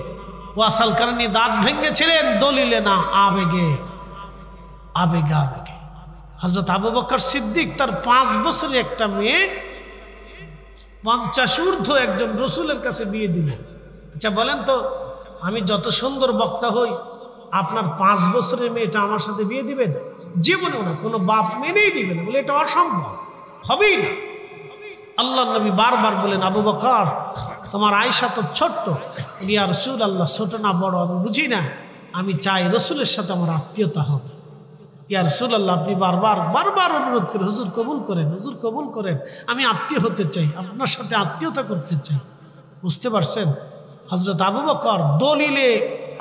ওয়াসাল কারণী দাঁত ভেঙেছিলেন, দলিলে না আবেগে, আবেগে আবেগে। হযরত আবু বকর সিদ্দিক তার 5 বছরের একটা মেয়ে 50 ঊর্ধ্ব একজন রসুলের কাছে বিয়ে দিলেন। আচ্ছা বলেন তো, আমি যত সুন্দর বক্তা হই, আপনার 5 বছরের মেয়েটা আমার সাথে বিয়ে দিবেন? জীবনেও না, কোনো বাপ মেনেই দিবে না, বলে এটা অসম্ভব, হবেই না। আল্লাহ নবী বারবার বলেন, আবু বকর তোমার আয়েশা তো ছোট্ট। ইয়া রাসূলুল্লাহ, ছোট না বড় আমি বুঝি না, আমি চাই রসুলের সাথে আমার আত্মীয়তা হবে। ইয়া রাসূলুল্লাহ, আপনি বারবার বারবার অনুরোধ করেন, হুজুর কবুল করেন, হুজুর কবুল করেন, আমি আত্মীয় হতে চাই, আপনার সাথে আত্মীয়তা করতে চাই। বুঝতে পারছেন? হযরত আবু বকর দলিলে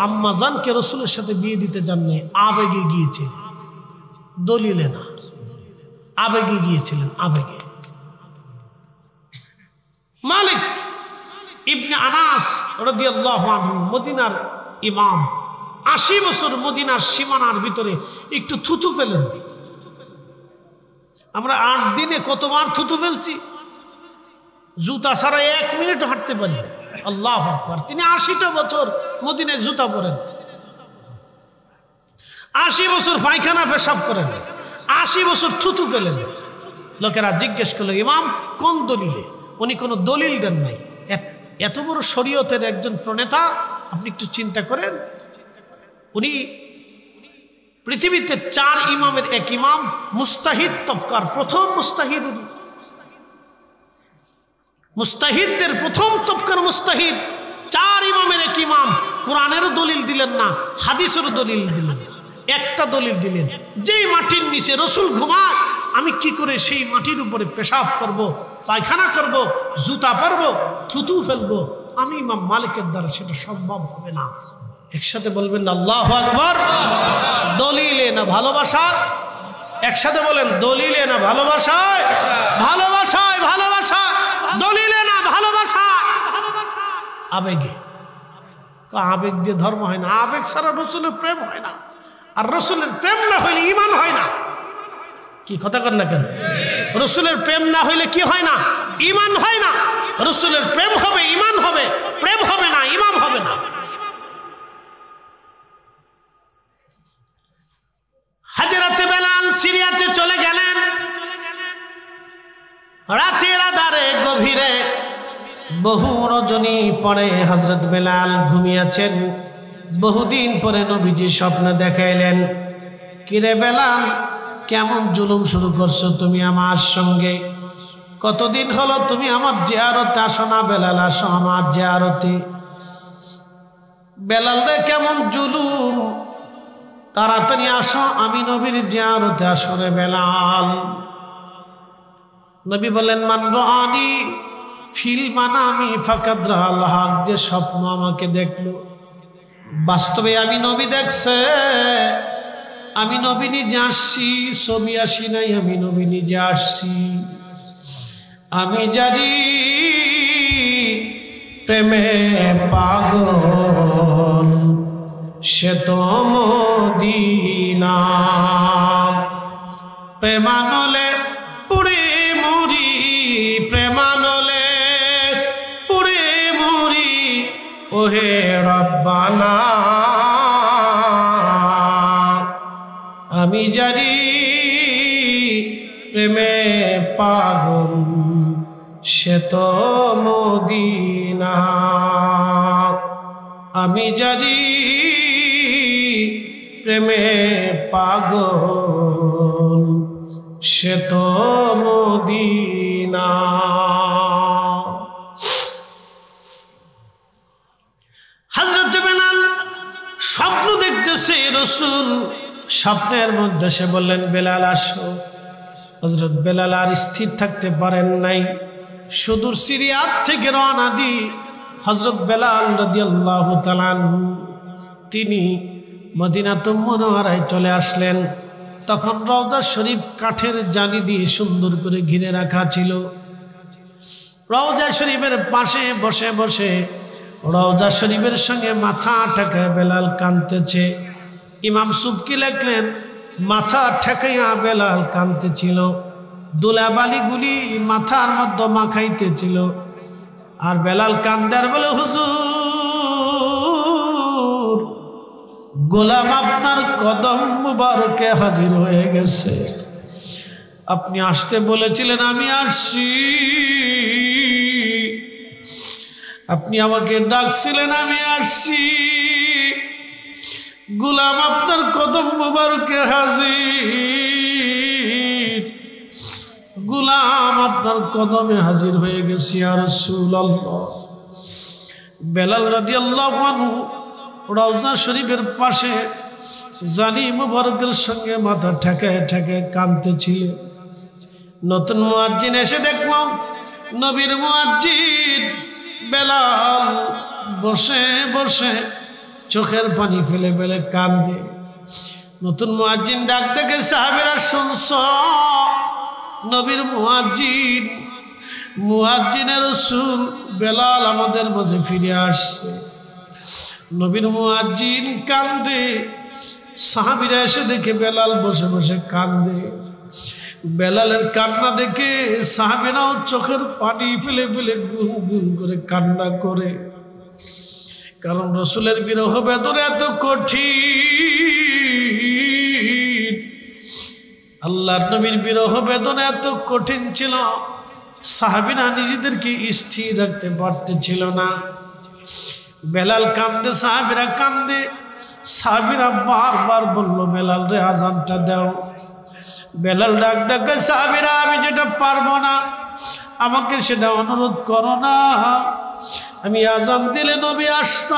আম্মাজানকে রাসূলের সাথে বিয়ে দিতে যাননি, আবেগে গিয়েছিলেন, দলিলে না, আবেগে গিয়েছিলেন, আবেগে। মালিক ইবনে আনাস রাদিয়াল্লাহু আনহু মদিনার ইমাম, 80 বছর মদিনার সীমানার ভিতরে একটু থুতু ফেলেন। আমরা 8 দিনে কতবার থুতু ফেলছি, জুতা ছাড়া 1 মিনিট হাঁটতে পারি। আল্লাহু আকবার। তিনি 80টা বছর মদিনায় জুতা পরেন, 80 বছর পায়খানা পেশাব করেন, 80 বছর থুতু ফেলেন। লোকেরা জিজ্ঞেস করলো, ইমাম কোন দলিলে? উনি কোনো দলিল দেন নাই। এত বড় শরীয়তের একজন প্রণেতা, আপনি একটু চিন্তা করেন। উনি পৃথিবীতে 4 ইমামের এক ইমাম, মুস্তাহিদ তবকার প্রথম মুস্তাহিদ, উনি মুস্তাহিদদের প্রথম তবকার মুস্তাহিদ, 4 ইমামের এক ইমাম। কোরআনেরও দলিল দিলেন না, হাদিসেরও দলিল দিলেন, একটা দলিল দিলেন, যেই মাটির নিচে রসুল ঘুমায়, আমি কি করে সেই মাটির উপরে পেশাব করব, পায়খানা করব, জুতা পরব, থুতু ফেলবো? আমি ইমাম মালিকের দ্বারা সেটা সম্ভব হবে না। একসাথে বলবেন না আল্লাহু আকবার। দলিলে না ভালোবাসা? একসাথে বলেন, দলিলে না ভালোবাসায়? ভালোবাসায়, ভালোবাসা, দলিলে না ভালোবাসা, আবেগে। আবেগ দিয়ে ধর্ম হয় না, আবেগ ছাড়া রসুলের প্রেম হয় না, আর রসুলের প্রেম না হইলে ঈমান হয় না। কি কথা কর না কেন? রসুলের প্রেম না হইলে কি হয় না? ঈমান হয় না। রসুলের প্রেম হবে, ঈমান হবে, প্রেম হবে না, ঈমান হবে না। হযরত বেলাল সিরিয়াতে চলে গেলেন, রাতের আধারে গভীরে বহু রজনী পরে হযরত বেলাল ঘুমিয়েছেন। বহুদিন পরে নবীজি স্বপ্নে দেখাইলেন, কিরে বেলাল, কেমন জুলুম শুরু করছো তুমি আমার সঙ্গে? কতদিন হলো তুমি আমার জিয়ারতে আসো না? বেলাল আসো আমার জিয়ারতে। বেলাল রে, কেমন জুলুম, তাড়াতাড়ি আসো, আমি নবীর জিয়ারতে আসো রে বেলাল। নবী বলেন, মান রাআনি ফিল মানামি ফাকাদ রাআল হক, যে স্বপ্ন আমাকে দেখলো, বাস্তবে আমি নবী দেখছে। আমি নবী নিজে আসছি, ছবি আসি নাই, আমি নবী নিজে আসছি। আমি জানি প্রেমে পাগল সে তো মদিনা, প্রেমানলে পুরে মরি, প্রেমানলে পুরে মরি, ওহে রব্বানা। আমি জানি প্রেমে পাগল সে তো মদিনা, আমি জানি প্রেমে পাগল সে তো মদিনা। হযরত বেলাল স্বপ্ন দেখতেছে, রাসূল স্বপ্নের মধ্যে সে বললেন, বেলাল আসো। হযরত বেলাল আর স্থির থাকতে পারেন নাই, সুদূর সিরিয়াত থেকে রওনা দিয়ে হযরত বেলাল রাদিয়াল্লাহু তাআলা আনহু তিনি মদিনাতুল মুনাওয়ারায় চলে আসলেন। তখন রওজা শরীফ কাঠের জালি দিয়ে সুন্দর করে ঘিরে রাখা ছিল। রওজা শরীফের পাশে বসে বসে রওজা শরীফের সঙ্গে মাথা ঠেকায় বেলাল কাঁদতেছে। ইমাম সুবকি লিখলেন, মাথা ঠেকাইয়া বেলাল কাঁদতেছিল, দুলাবালিগুলি মাথার মধ্যে মাখাইতেছিল। আর বেলাল কান্দার বলে, হুজুর, গোলাম আপনার কদম মুবারকে হাজির হয়ে গেছে। আপনি আসতে বলেছিলেন, আমি আসছি। আপনি আমাকে ডাকছিলেন, আমি আসছি। গোলাম আপনার কদম মুবারকে হাজির, গোলাম আপনার কদমে হাজির হয়ে গেছি ইয়া রাসূলুল্লাহ। বেলাল রাদিয়াল্লাহু আনহু রওজা শরীফের পাশে জানি মুবারকের সঙ্গে মাথা ঠেকায় ঠেকায় কাঁদতেছিল। নতুন মুয়াজ্জিন এসে দেখলাম, নবীর মুয়াজ্জিন বেলাল বসে বসে চোখের পানি ফেলে ফেলে কান্দে। নতুন মুয়াজ্জিন ডাক দেখে সাহাবীরা শুনছ, নবীর মুয়াজ্জিনের রাসূল বেলাল আমাদের মাঝে ফিরে আসছে। নবীর মুয়াজ্জিন কান্দে, সাহাবীরা এসে দেখে বেলাল বসে বসে কান্দে। বেলালের কান্না দেখে সাহাবীরাও চোখের পানি ফেলে ফেলে গুন গুন করে কান্না করে। কারণ রাসূলের বিরহ বেদনা এত কঠিন, আল্লাহর নবীর বিরহ বেদনা এত কঠিন ছিল, সাহাবীরা নিজেদেরকে স্থির রাখতে পারতেছিল না। বেলাল কান্দে, সাহাবীরা কান্দে। সাহাবীরা বারবার বলল, বেলাল রে আজানটা দাও। বেলাল ডাক ডাকে, সাহাবীরা আমি যেটা পারবো না আমাকে সেটা অনুরোধ করো না, আমি আজান দিলে নবী আসতাম,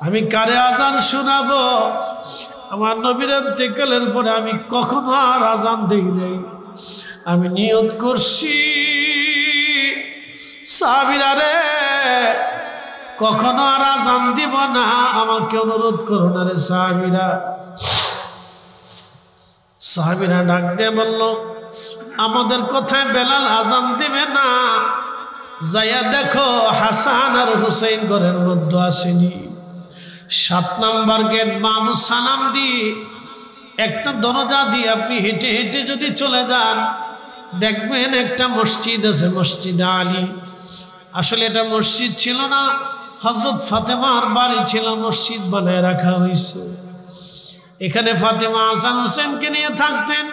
আমি কারে আজান শোনাবো? আমার নবীর ইন্তেকালের পরে আমি কখনো আর আজান দেই নাই, আমি নিয়ত করছি সাহাবীরা রে কখনো আর আজান দিব না, আমাকে অনুরোধ করো না রে সাহাবীরা। সাহাবীরা ডাক দিয়ে বলল, আমাদের কথায় বেলাল আজান দিবে না, যাইয়া দেখো হাসান আর হুসাইন ঘরের মধ্যে আসেনি। 7 নম্বর গেট বাবু সালাম দিয়ে একটা দরজা দিয়ে আপনি হেঁটে হেঁটে যদি চলে যান, দেখবেন একটা মসজিদ আছে, মসজিদ আলী। আসলে এটা মসজিদ ছিল না, হযরত ফাতেমার বাড়ি ছিল, মসজিদ বানায় রাখা হয়েছে। এখানে ফাতেমা হাসান হোসেনকে নিয়ে থাকতেন।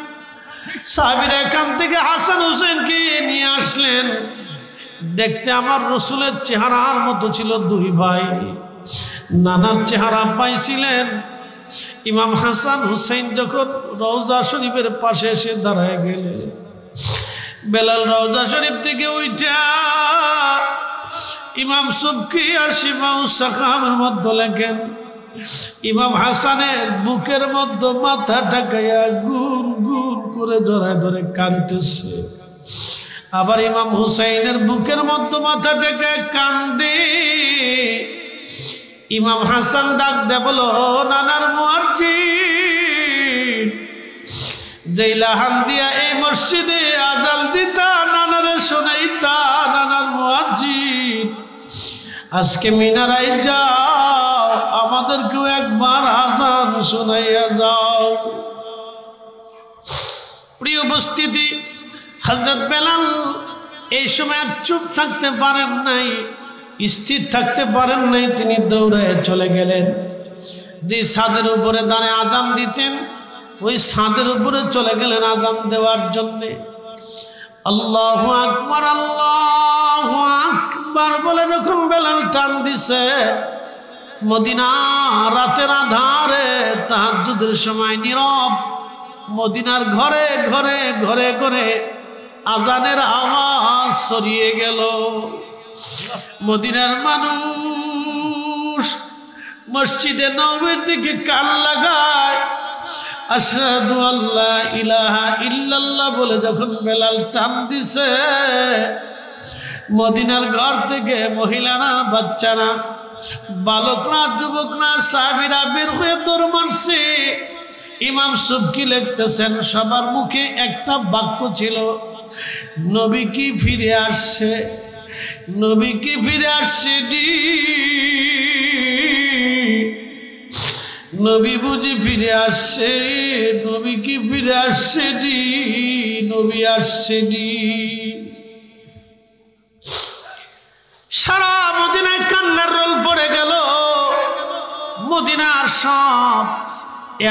সাহাবীরা এখান থেকে হাসান হোসেনকে নিয়ে আসলেন। দেখতে আমার রসুলের চেহারার মতো ছিল, 2 ভাই নানার চেহারা পাইছিলেন। ইমাম হাসান হুসাইন যখন রওজা শরীফের পাশে এসে দাঁড়ায় গেলেন, বেলাল রওজা শরীফ থেকে উঠা ইমাম সুবকি আর শিফাউস সাকামের মধ্যে লেখেন, ইমাম হাসানের বুকের মধ্যে মাথা ঢাকাইয়া গুন গুন করে জড়ায় ধরে কাঁদতেছে। আবার ইমাম হুসাইনের বুকের মধ্যে মাথা ঢাকায় কান্দে। ইমাম হাসান ডাক দে বলো, নানার মুয়াজ্জিন যেই লাহান দিয়া এই মসজিদে আজান দিতা, নানারে শোনাইতা, নানার মুয়াজ্জিন আজকে মিনারাই যাও, আমাদেরকেও একবার আজান শোনাইয়া যাও। প্রিয় উপস্থিতি, হযরত বেলাল এই সময় চুপ থাকতে পারেন নাই, স্থির থাকতে পারেন নাই, তিনি দৌড়ায় চলে গেলেন। যে ছাদের উপরে দাঁড়িয়ে আজান দিতেন, ওই ছাদের উপরে চলে গেলেন আজান দেওয়ার জন্যে। আল্লাহু আকবার, আল্লাহু আকবার বলে যখন বেলাল টান দিছে, মদিনা রাতের আধারে তাহাজ্জুদের সময় নীরব, মদিনার ঘরে ঘরে ঘরে ঘরে আজানের আওয়াজ ছড়িয়ে গেল। মদিনার মানুষ মসজিদে নববীর দিকে কান লাগায়, আশহাদু আল্লা ইলাহা ইল্লাল্লাহ বলে যখন বেলাল টান দিছে, মদিনার ঘর থেকে মহিলারা, বাচ্চারা, বালকরা, যুবকরা, সাহাবীরা বের হয়ে দৌড় মারছে। ইমাম সুবকি লিখতেছেন, সবার মুখে একটা বাক্য ছিল, নবী কি ফিরে আসছে, নবী কি ফিরে আসছে, নবী বুঝি ফিরে আসছে, নবী কি ফিরে আসছে, নবী আসছে। সারা মদিনায় কান্নার রোল পড়ে গেল। মদিনার সব,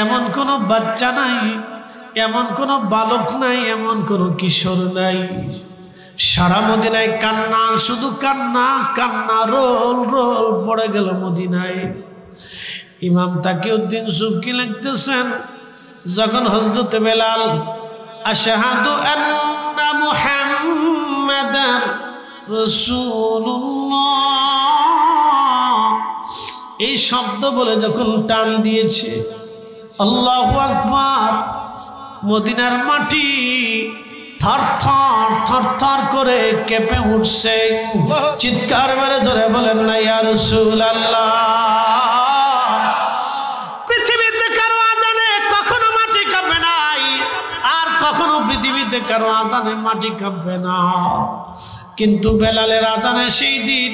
এমন কোনো বাচ্চা নাই, এমন কোনো বালক নাই, এমন কোনো কিশোর নাই, সারা মদিনায় কান্না, শুধু কান্না কান্না, রোল রোল পড়ে গেল মদিনায়। ইমাম তাকিউদ্দিন সুবকি লিখতেছেন, যখন হযরত বেলাল আশহাদু আন্না মুহাম্মাদার রাসূলুল্লাহ এই শব্দ বলে যখন টান দিয়েছে, আল্লাহু আকবার, মদিনার মাটি থর করে কেঁপে উঠছে, চিৎকার মেরে ধরে বলেন না ইয়া রাসূলুল্লাহ, পৃথিবীতে কারো আজানে কখনো মাটি কাঁপে নাই, আর কখনো পৃথিবীতে কারো আজানে মাটি কাঁপবে না, কিন্তু বেলালের আজানে সেই দিন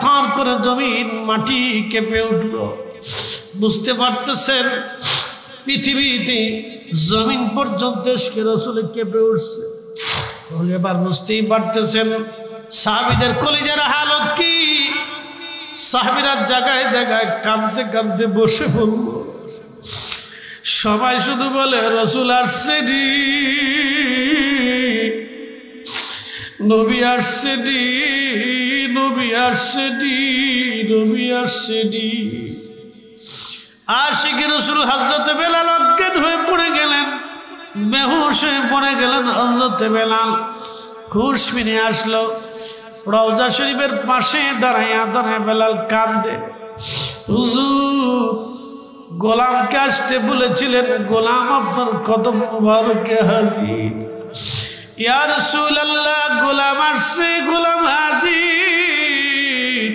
থর করে জমিন মাটি কেঁপে উঠল। বুঝতে পারতেছেন পৃথিবীতে জমিন পর্যন্ত এসে রাসূল কেঁপে উঠছে। এবার বুঝতেই পারতেছেন সাহাবীদের কলিজার হালত কি। সাহাবীরা জায়গায় জায়গায় কাঁদতে কাঁদতে বসে পড়ল। সবাই শুধু বলে রাসূল আসছেনি, নবী আসছেনি, নবী আসছেনি, নবী আসছেনি। আশিকে রাসূল হযরত বেলাল অজ্ঞান হয়ে পড়ে গেলেন, বেহুশ হয়ে পড়ে গেলেন। হযরত বেলাল হুঁশ ফিরে আসলো। রওজা শরীফের পাশে দাঁড়াইয়া বেলাল কাঁদে, হুজুর গোলামকে আসতে বলেছিলেন, গোলাম আপনার কদম মুবারকে হাজির। ইয়া রাসূলুল্লাহ, গোলাম আসছে, গোলাম হাজির।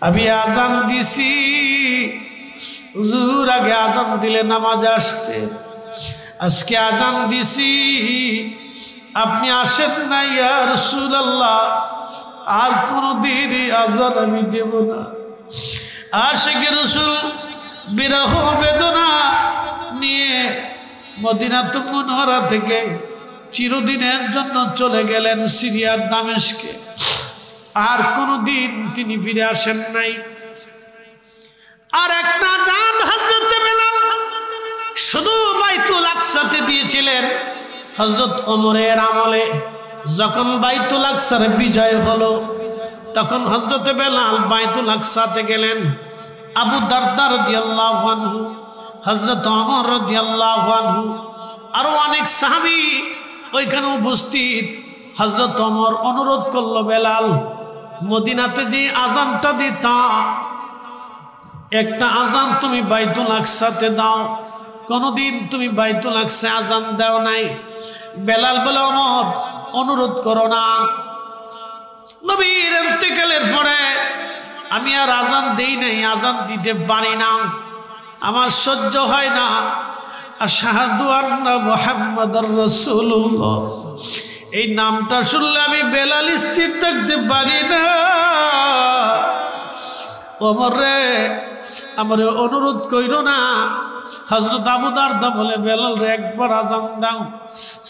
আমি আজান দিছি, হুজুর আগে আজান দিলে নামাজ আসতে, আজকে আজান দিছি আপনি আসেন না ইয়া রাসূলুল্লাহ, আর কোনদিন আজান আমি দেব না। আশিকে রাসূল বিরহ বেদনা নিয়ে মদিনাতুল মুনাওয়ারা থেকে চিরদিনের জন্য চলে গেলেন সিরিয়ার দামেস্কে। আর কোনদিন তিনি ফিরে আসেন নাই। আর একটা জান হযরত বেলাল শুধু বাইতুল আকসাতে দিয়েছিলেন। হযরত ওমরের আমলে যখন বাইতুল আকসার বিজয় হলো, তখন হযরত বেলাল বাইতুল আকসাতে গেলেন। আবু দারদা রাদিয়াল্লাহু আনহু, হযরত ওমর রাদিয়াল্লাহু আনহু, আরো অনেক সাহাবী ওইখানে উপস্থিত। হযরত ওমর অনুরোধ করলো, বেলাল মদিনাতে যে আজানটা দিতা, একটা আজান তুমি বাইতুল আকসাতে দাও, কোনদিন তুমি বাইতুল আকসা আজান দাও নাই। বেলাল বলে, ওমর অনুরোধ করো না, নবীর ইন্তেকালের পরে আমি আর আজান দেই নাই, আজান দিতে পারি না, আমার সহ্য হয় না। আশহাদু আন্না মুহাম্মাদুর রাসূলুল্লাহ, এই নামটা শুনলে আমি বেলাল স্থির থাকতে পারি না। ওমর রে, আমার অনুরোধ কইরো না। হযরত আবু দারদা বলে, বেলাল রে একবার আজান দাও।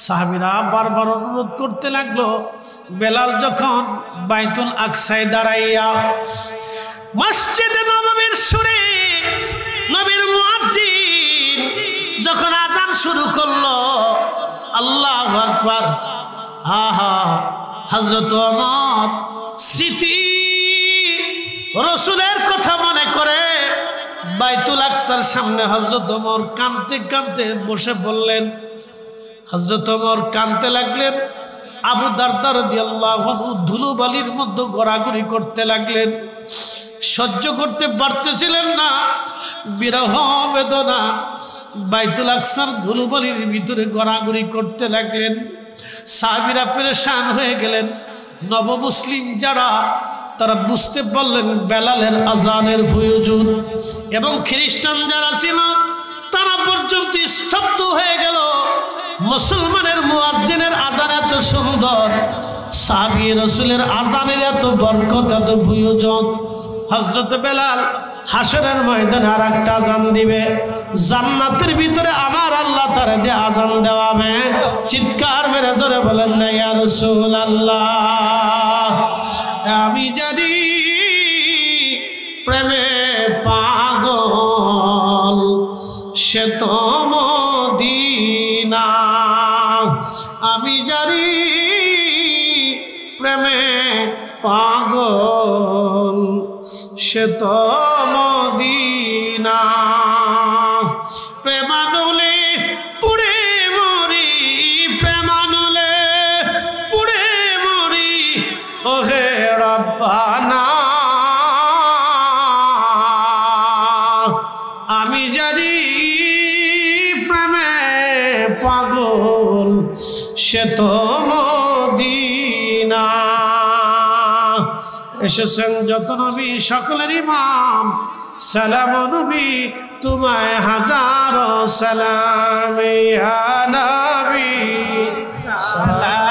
সাহাবীরা বারবার অনুরোধ করতে লাগলো। বেলাল যখন বাইতুল আকসায় দাঁড়াইয়া মসজিদে নববীর সুরে নবীর মুয়াজ্জিন যখন আজান শুরু করলো, আল্লাহু আকবার, আহা, হযরত ওমর স্মৃতি রাসূলের কথা মনে করে বাইতুল আকসার সামনে হযরত ওমর কাঁদতে কাঁদতে বসে বললেন। হযরত ওমর কাঁদতে লাগলেন। আবু দারদা রাদিয়াল্লাহু আনহু ধুলোবালির মধ্যে গড়াগড়ি করতে লাগলেন। সহ্য করতে পারতেছিলেন না বিরহ বেদনা। বাইতুল আকসার ধুলোবালির ভিতরে গড়াগড়ি করতে লাগলেন। সাহাবীরা পেরেশান হয়ে গেলেন। নবমুসলিম যারা, তারা বুঝতে পারলেন বেলালের আজানের প্রয়োজন, এবং খ্রিস্টান যারা ছিল তারা পর্যন্ত স্তব্ধ হয়ে গেল। মুসলমানের মুয়াজ্জিনের আজান এত সুন্দর, সাহাবী রাসূলের আজানের এত বরকত, এত প্রয়োজন। হযরত বেলাল হাসরের ময়দানে আর একটা আজান দিবে, জান্নাতের ভিতরে আমার আল্লাহ তারে দিয়ে আজান দেওয়াবে। চিৎকার মেরে জোরে বলেন না ইয়া রাসূলুল্লাহ। আমি জানি প্রেমে পাগল সে তো মদিনা, আমি জানি প্রেমে পাগল সে তো মদিনা। প্রেমানলে পুড়ে মরি, প্রেমানলে পুড়ে মরি, ওহে রব্বানা। আমি জানি প্রেমে পাগল সে তো মদিনা। এসেছেন যত নবী সকলের ইমাম, সালাম নবী তোমায় হাজারো সালাম, ইয়া নবী সালাম।